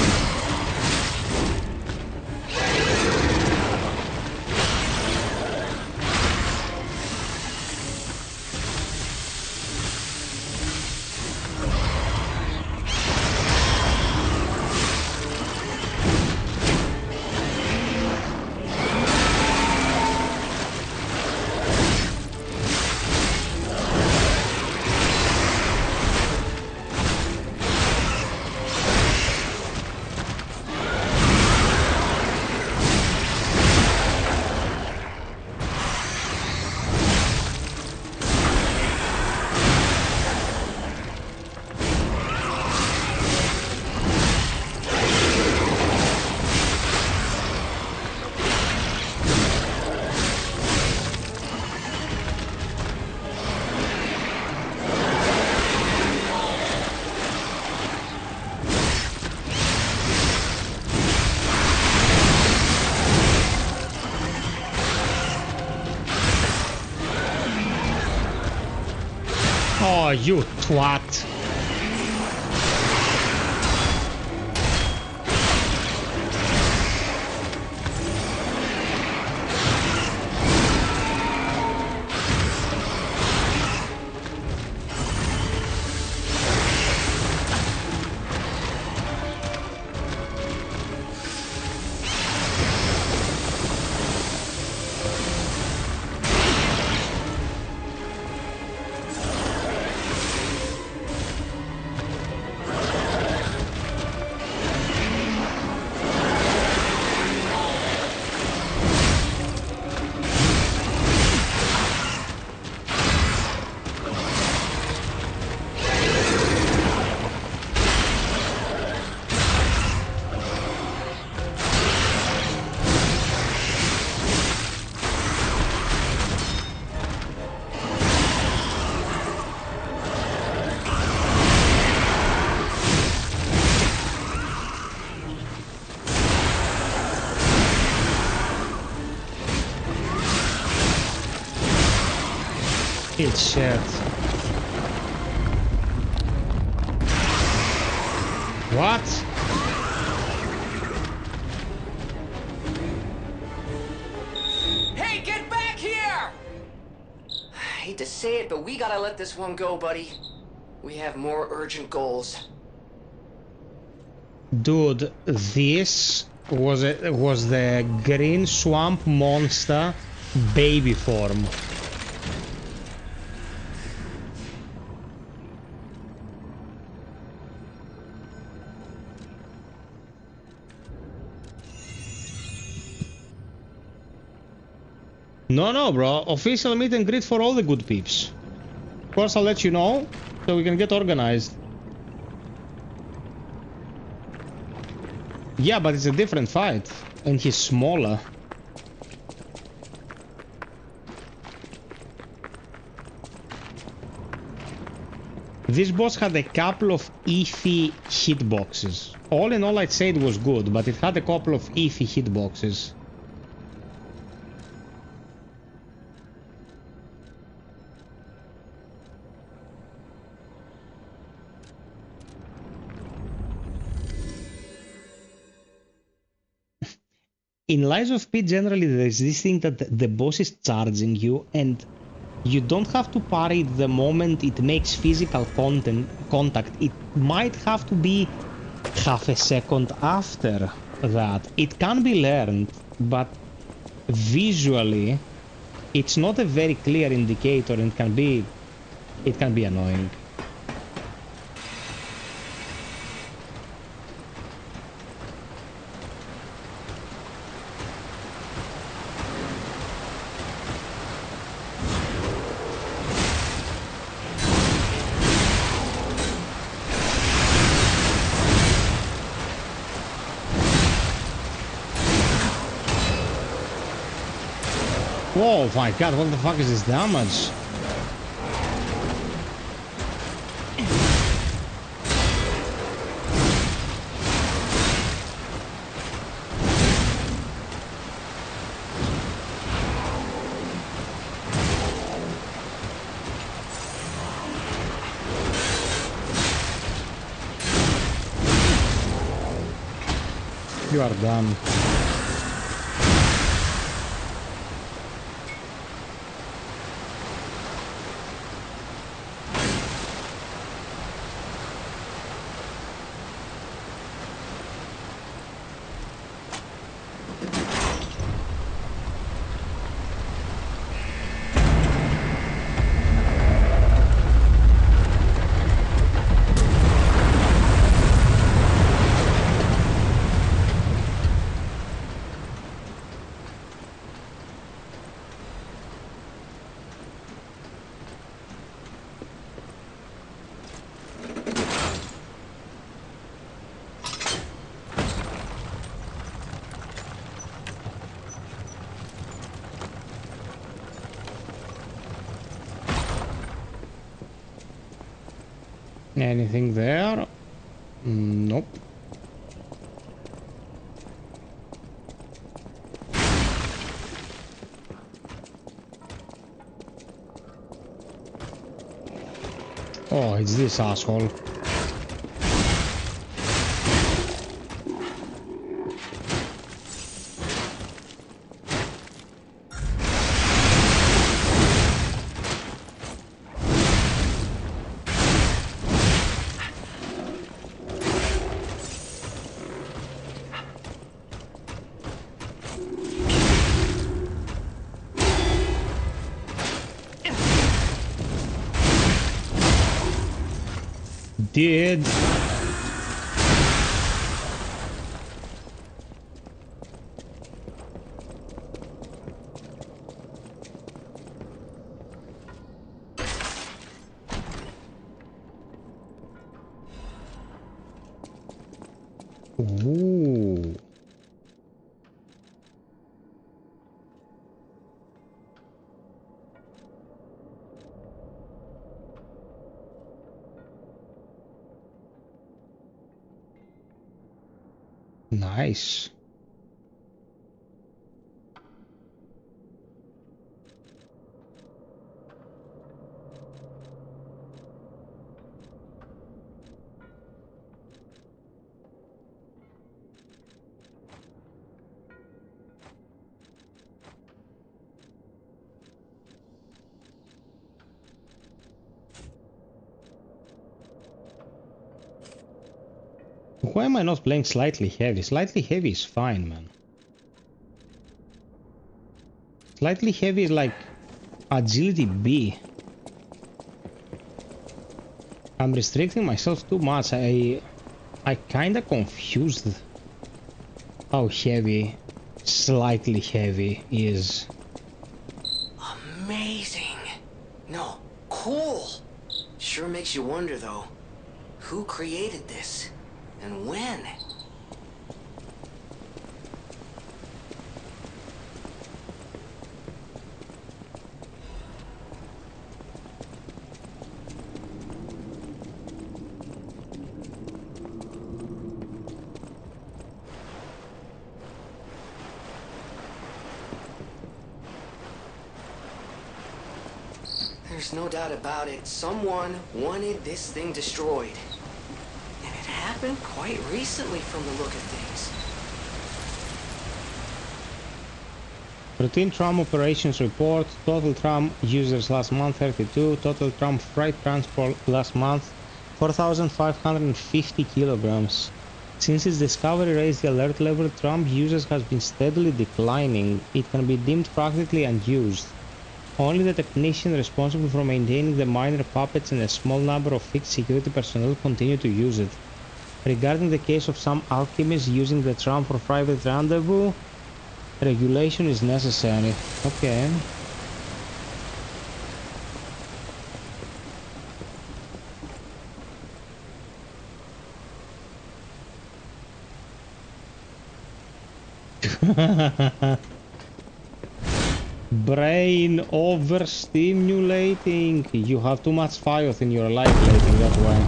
A: you twat. It's shit. What?
B: Hey, get back here! I hate to say it, but we gotta let this one go, buddy. We have more urgent goals.
A: Dude, this was the green swamp monster baby form. No, bro. Official meet and greet for all the good peeps. Of course, I'll let you know so we can get organized. Yeah, but it's a different fight. And he's smaller. This boss had a couple of iffy hitboxes. All in all, I'd say it was good, but it had a couple of iffy hitboxes. In Lies of P, generally there's this thing that the boss is charging you and you don't have to parry the moment it makes physical contact. It might have to be half a second after that. It can be learned, but visually it's not a very clear indicator and it can be annoying. Oh my god, what the fuck is this damage? You are done. Anything there? Nope.
K: Oh, it's this asshole. Did. Ooh. Nice. Why am I not playing slightly heavy? Slightly heavy is fine, man. Slightly heavy is like agility B. I'm restricting myself too much. I kinda confused how heavy slightly heavy is.
B: Amazing. No, cool. Sure makes you wonder though. Who created this? And when? There's no doubt about it. Someone wanted this thing destroyed. And it happened quite recently from the look of things.
K: Routine tram operations report. Total tram users last month 32. Total tram freight transport last month 4,550 kilograms. Since its discovery raised the alert level, tram users has been steadily declining. It can be deemed practically unused. Only the technician responsible for maintaining the minor puppets and a small number of fixed security personnel continue to use it. Regarding the case of some alchemists using the tram for private rendezvous, regulation is necessary. Okay. Brain overstimulating. You have too much FiOth in your life lately, that way.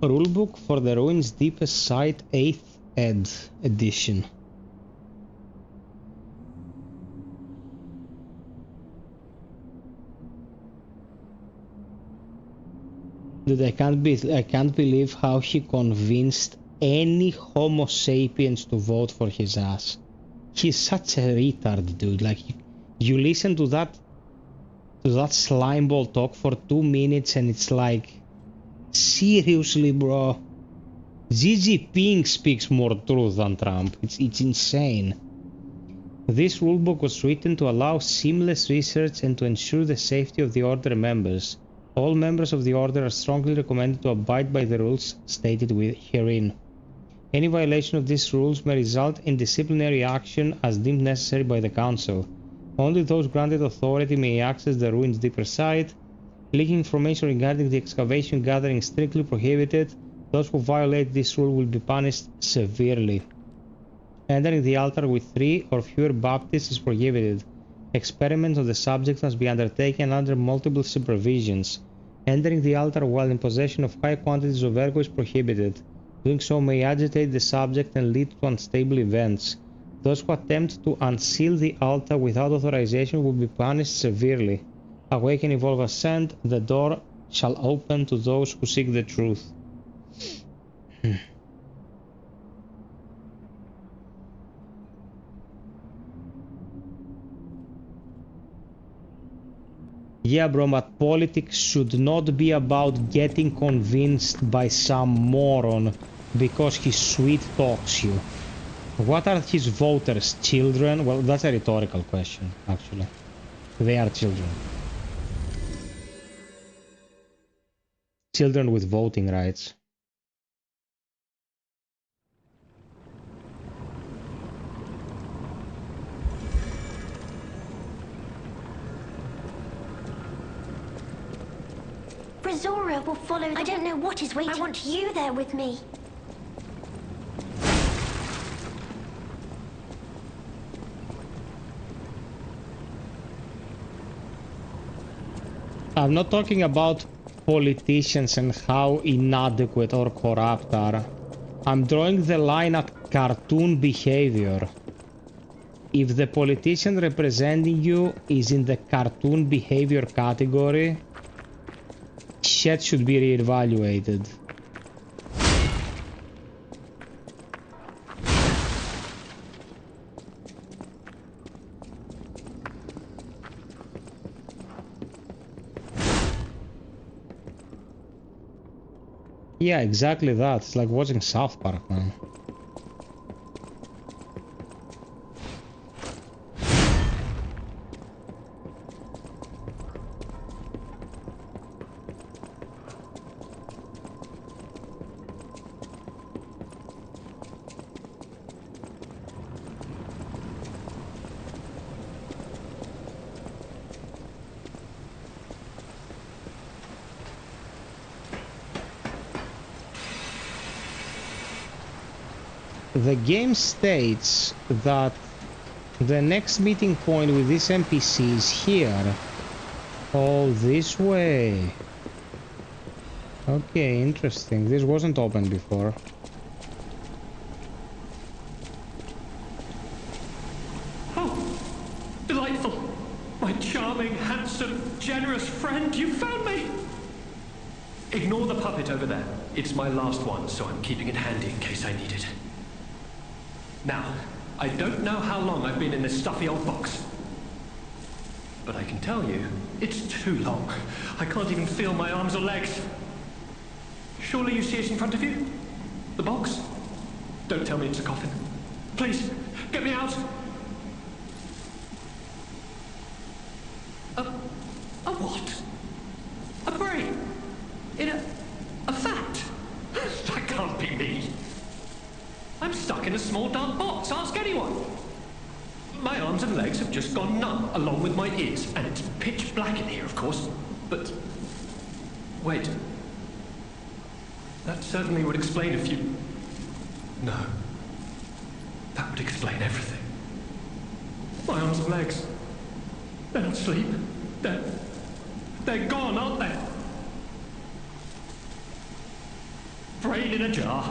K: Rulebook for the Ruins Deepest Site 8th ed. edition. Dude, I can't believe how he convinced any Homo sapiens to vote for his ass. He's such a retard, dude. Like, you listen to that slimeball talk for 2 minutes and it's like, seriously, bro. Xi Jinping speaks more truth than Trump. It's insane. This rulebook was written to allow seamless research and to ensure the safety of the Order members. All members of the Order are strongly recommended to abide by the rules stated herein. Any violation of these rules may result in disciplinary action as deemed necessary by the Council. Only those granted authority may access the ruins' deeper side. Leaking information regarding the excavation gathering is strictly prohibited. Those who violate this rule will be punished severely. Entering the altar with 3 or fewer Baptists is prohibited. Experiments on the subject must be undertaken under multiple supervisions. Entering the altar while in possession of high quantities of ergo is prohibited. Doing so may agitate the subject and lead to unstable events. Those who attempt to unseal the altar without authorization will be punished severely. Awaken, evolve, ascend, the door shall open to those who seek the truth. Yeah, bro, but politics should not be about getting convinced by some moron because he sweet talks you. What are his voters? Children? Well, that's a rhetorical question, actually. They are children. Children with voting rights.
H: Zora will follow the... I don't know what is waiting. I want you there with me.
K: I'm not talking about politicians and how inadequate or corrupt are. I'm drawing the line at cartoon behavior. If the politician representing you is in the cartoon behavior category, shit should be reevaluated. Yeah, exactly that. It's like watching South Park, man. The game states that the next meeting point with this NPC is here. Oh, this way. Okay, interesting. This wasn't open before.
M: Oh, delightful. My charming, handsome, generous friend, you found me. Ignore the puppet over there. It's my last one, so I'm keeping it handy in case I need it. Now, I don't know how long I've been in this stuffy old box. But I can tell you, it's too long. I can't even feel my arms or legs. Surely you see it in front of you? The box? Don't tell me it's a coffin. Please, get me out! A what? A brain? In a fat? That can't be me. I'm stuck in a small dark box, ask anyone. My arms and legs have just gone numb, along with my ears, and it's pitch black in here, of course. But... wait. That certainly would explain a few... No. That would explain everything. My arms and legs. They're not asleep. They're gone, aren't they? Brain in a jar.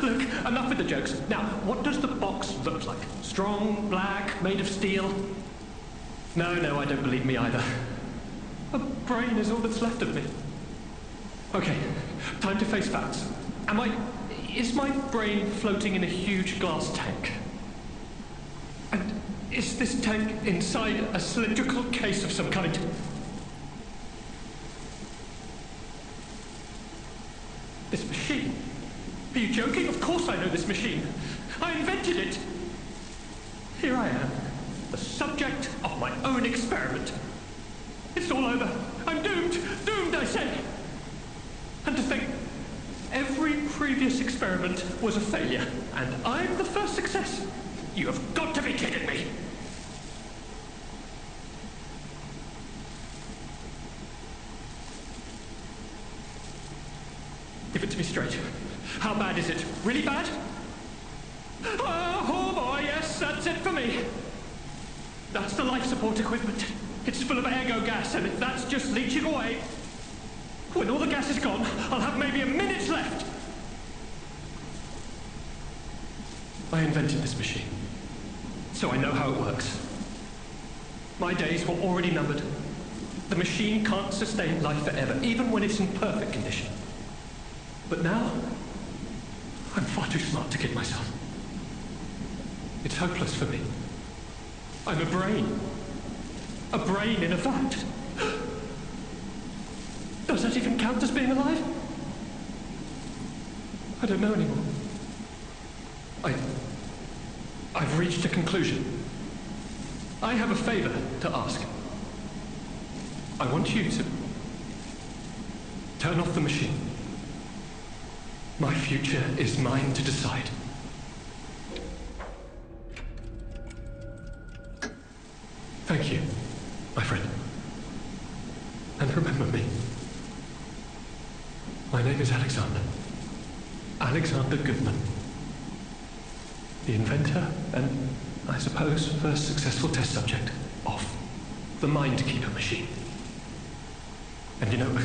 M: Look, enough with the jokes. Now, what does the box look like? Strong, black, made of steel? No, I don't believe me either. A brain is all that's left of me. Okay, time to face facts. Is my brain floating in a huge glass tank? And is this tank inside a cylindrical case of some kind? This machine? Are you joking? Of course I know this machine. I invented it. Here I am, the subject of my own experiment. It's all over. I'm doomed. Doomed, I say. And to think, every previous experiment was a failure, and I'm the first success. You have got to be kidding me. Give it to me straight. How bad is it? Really bad? Oh boy, yes, that's it for me. That's the life support equipment. It's full of ergo gas, and if that's just leaching away, when all the gas is gone, I'll have maybe a minute left. I invented this machine, so I know how it works. My days were already numbered. The machine can't sustain life forever, even when it's in perfect condition. But now, I'm far too smart to kid myself. It's hopeless for me. I'm a brain. A brain in a vat. Does that even count as being alive? I don't know anymore. I've reached a conclusion. I have a favor to ask. I want you to turn off the machine. My future is mine to decide. Thank you, my friend. And remember me. My name is Alexander. Alexander Goodman. The inventor and, I suppose, first successful test subject of the Mindkeeper machine. And you know,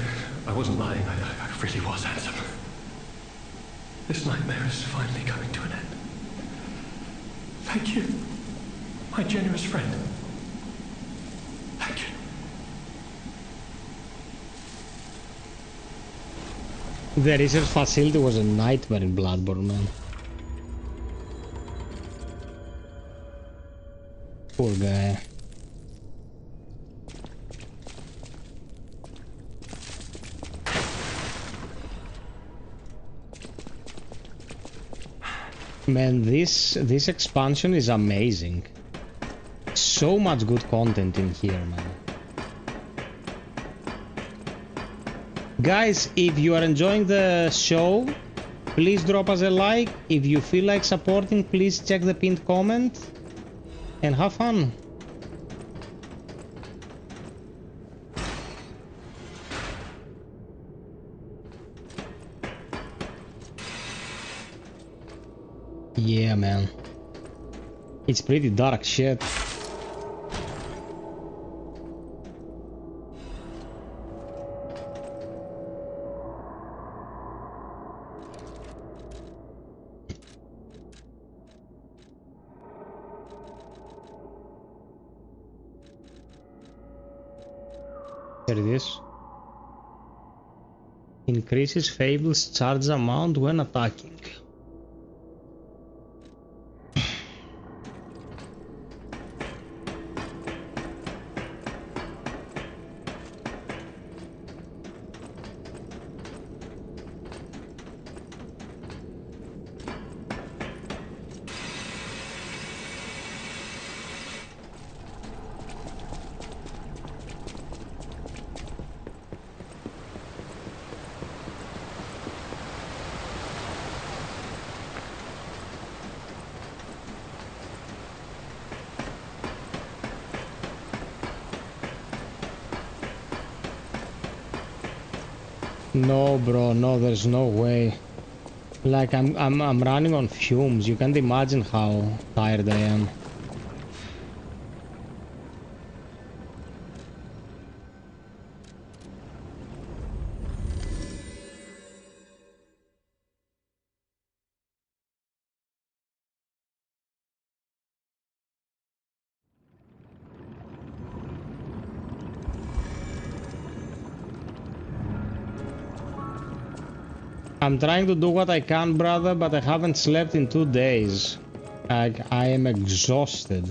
M: I wasn't lying. I really was handsome. This nightmare is finally coming to an end. Thank you, my generous friend. Thank you.
K: The research facility was a nightmare in Bloodborne, man. Poor guy. Man, this expansion is amazing. So much good content in here, man. Guys, if you are enjoying the show, please drop us a like. If you feel like supporting, please check the pinned comment and have fun. Yeah, man. It's pretty dark shit. There it is. Increases Fable's charge amount when attacking. No, bro, no, there's no way. Like I'm running on fumes. You can't imagine how tired I am. I'm trying to do what I can, brother, but I haven't slept in 2 days. Like, I am exhausted.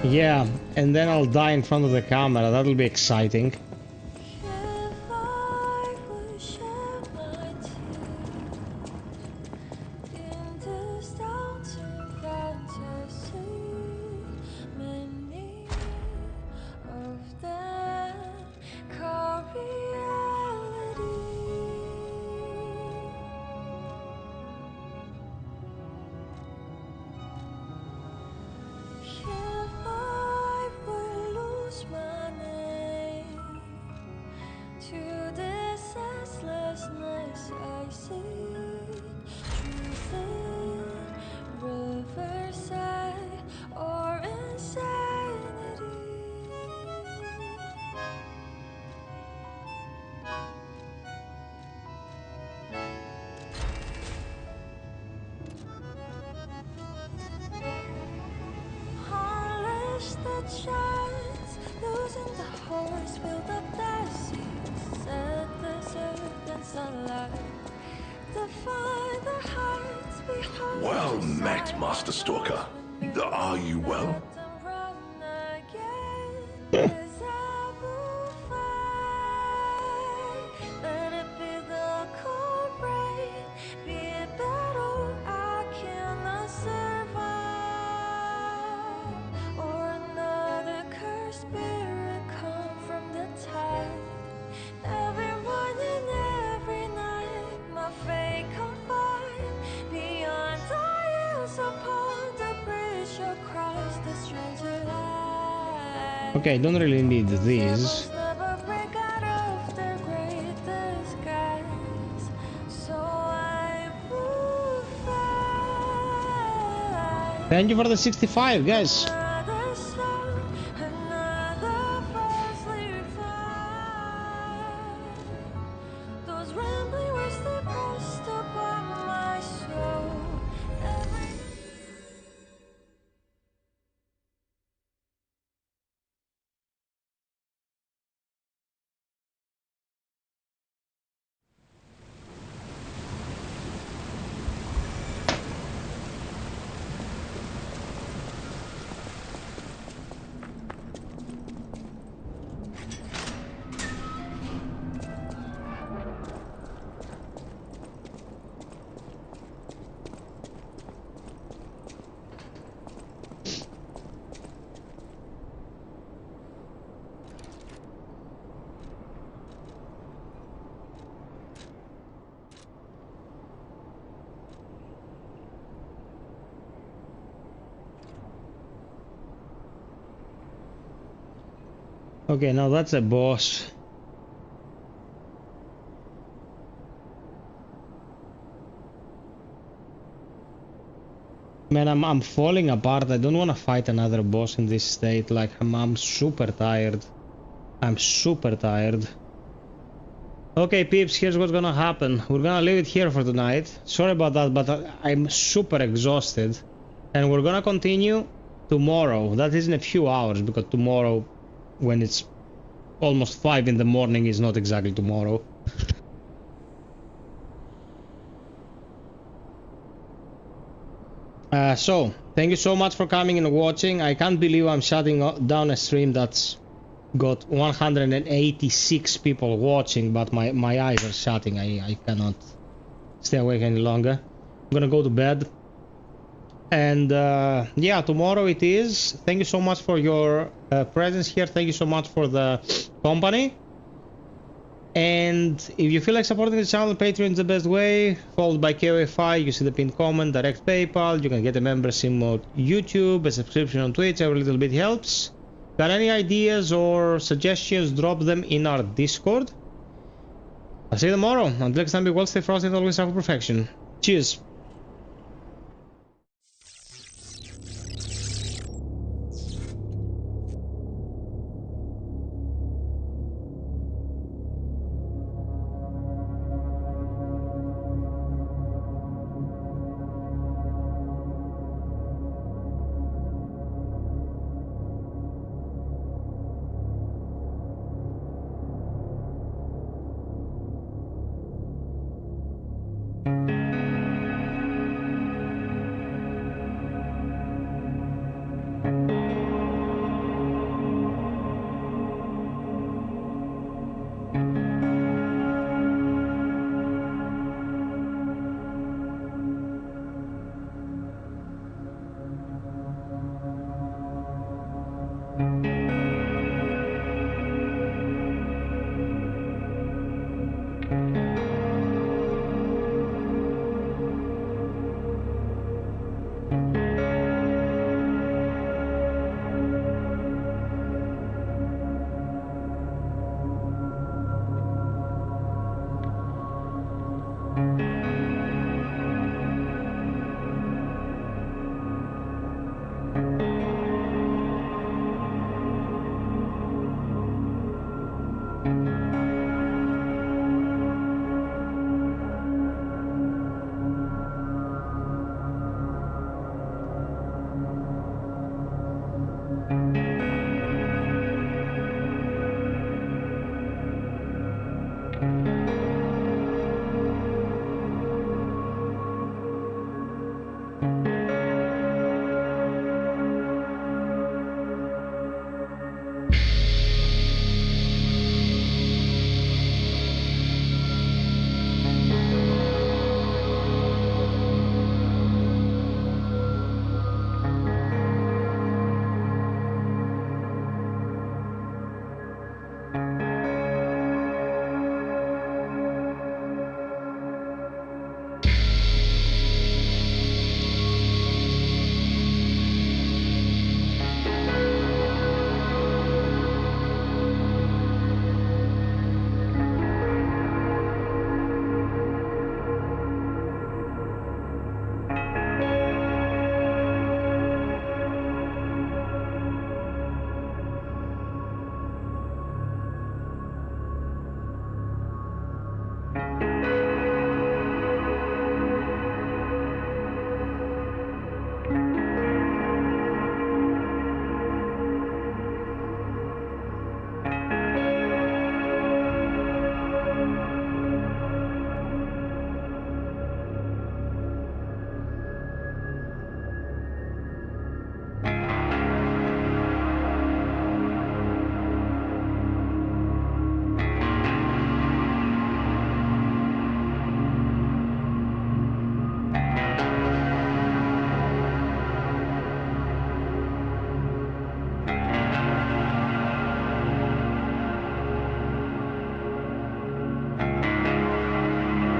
K: Yeah, and then I'll die in front of the camera. That'll be exciting.
J: Well met, Master Stalker. Are you well?
K: Okay, I don't really need these. Thank you for the 65, guys. Okay, now that's a boss. Man, I'm falling apart. I don't want to fight another boss in this state. Like, I'm super tired. I'm super tired. Okay, peeps, here's what's gonna happen. We're gonna leave it here for tonight. Sorry about that, but I'm super exhausted. And we're gonna continue tomorrow. That is in a few hours, because tomorrow, when it's almost 5 in the morning, is not exactly tomorrow. So, thank you so much for coming and watching. I can't believe I'm shutting down a stream that's got 186 people watching, but my eyes are shutting. I cannot stay awake any longer. I'm gonna go to bed. And yeah, tomorrow it is. Thank you so much for your presence here. Thank you so much for the company. And if you feel like supporting the channel, Patreon is the best way, followed by KOFI. You see the pinned comment, direct PayPal. You can get a membership on YouTube, a subscription on Twitch. Every little bit helps. Got any ideas or suggestions, drop them in our Discord. I'll see you tomorrow. Until next time, be well, stay frosty, and always strive for perfection. Cheers.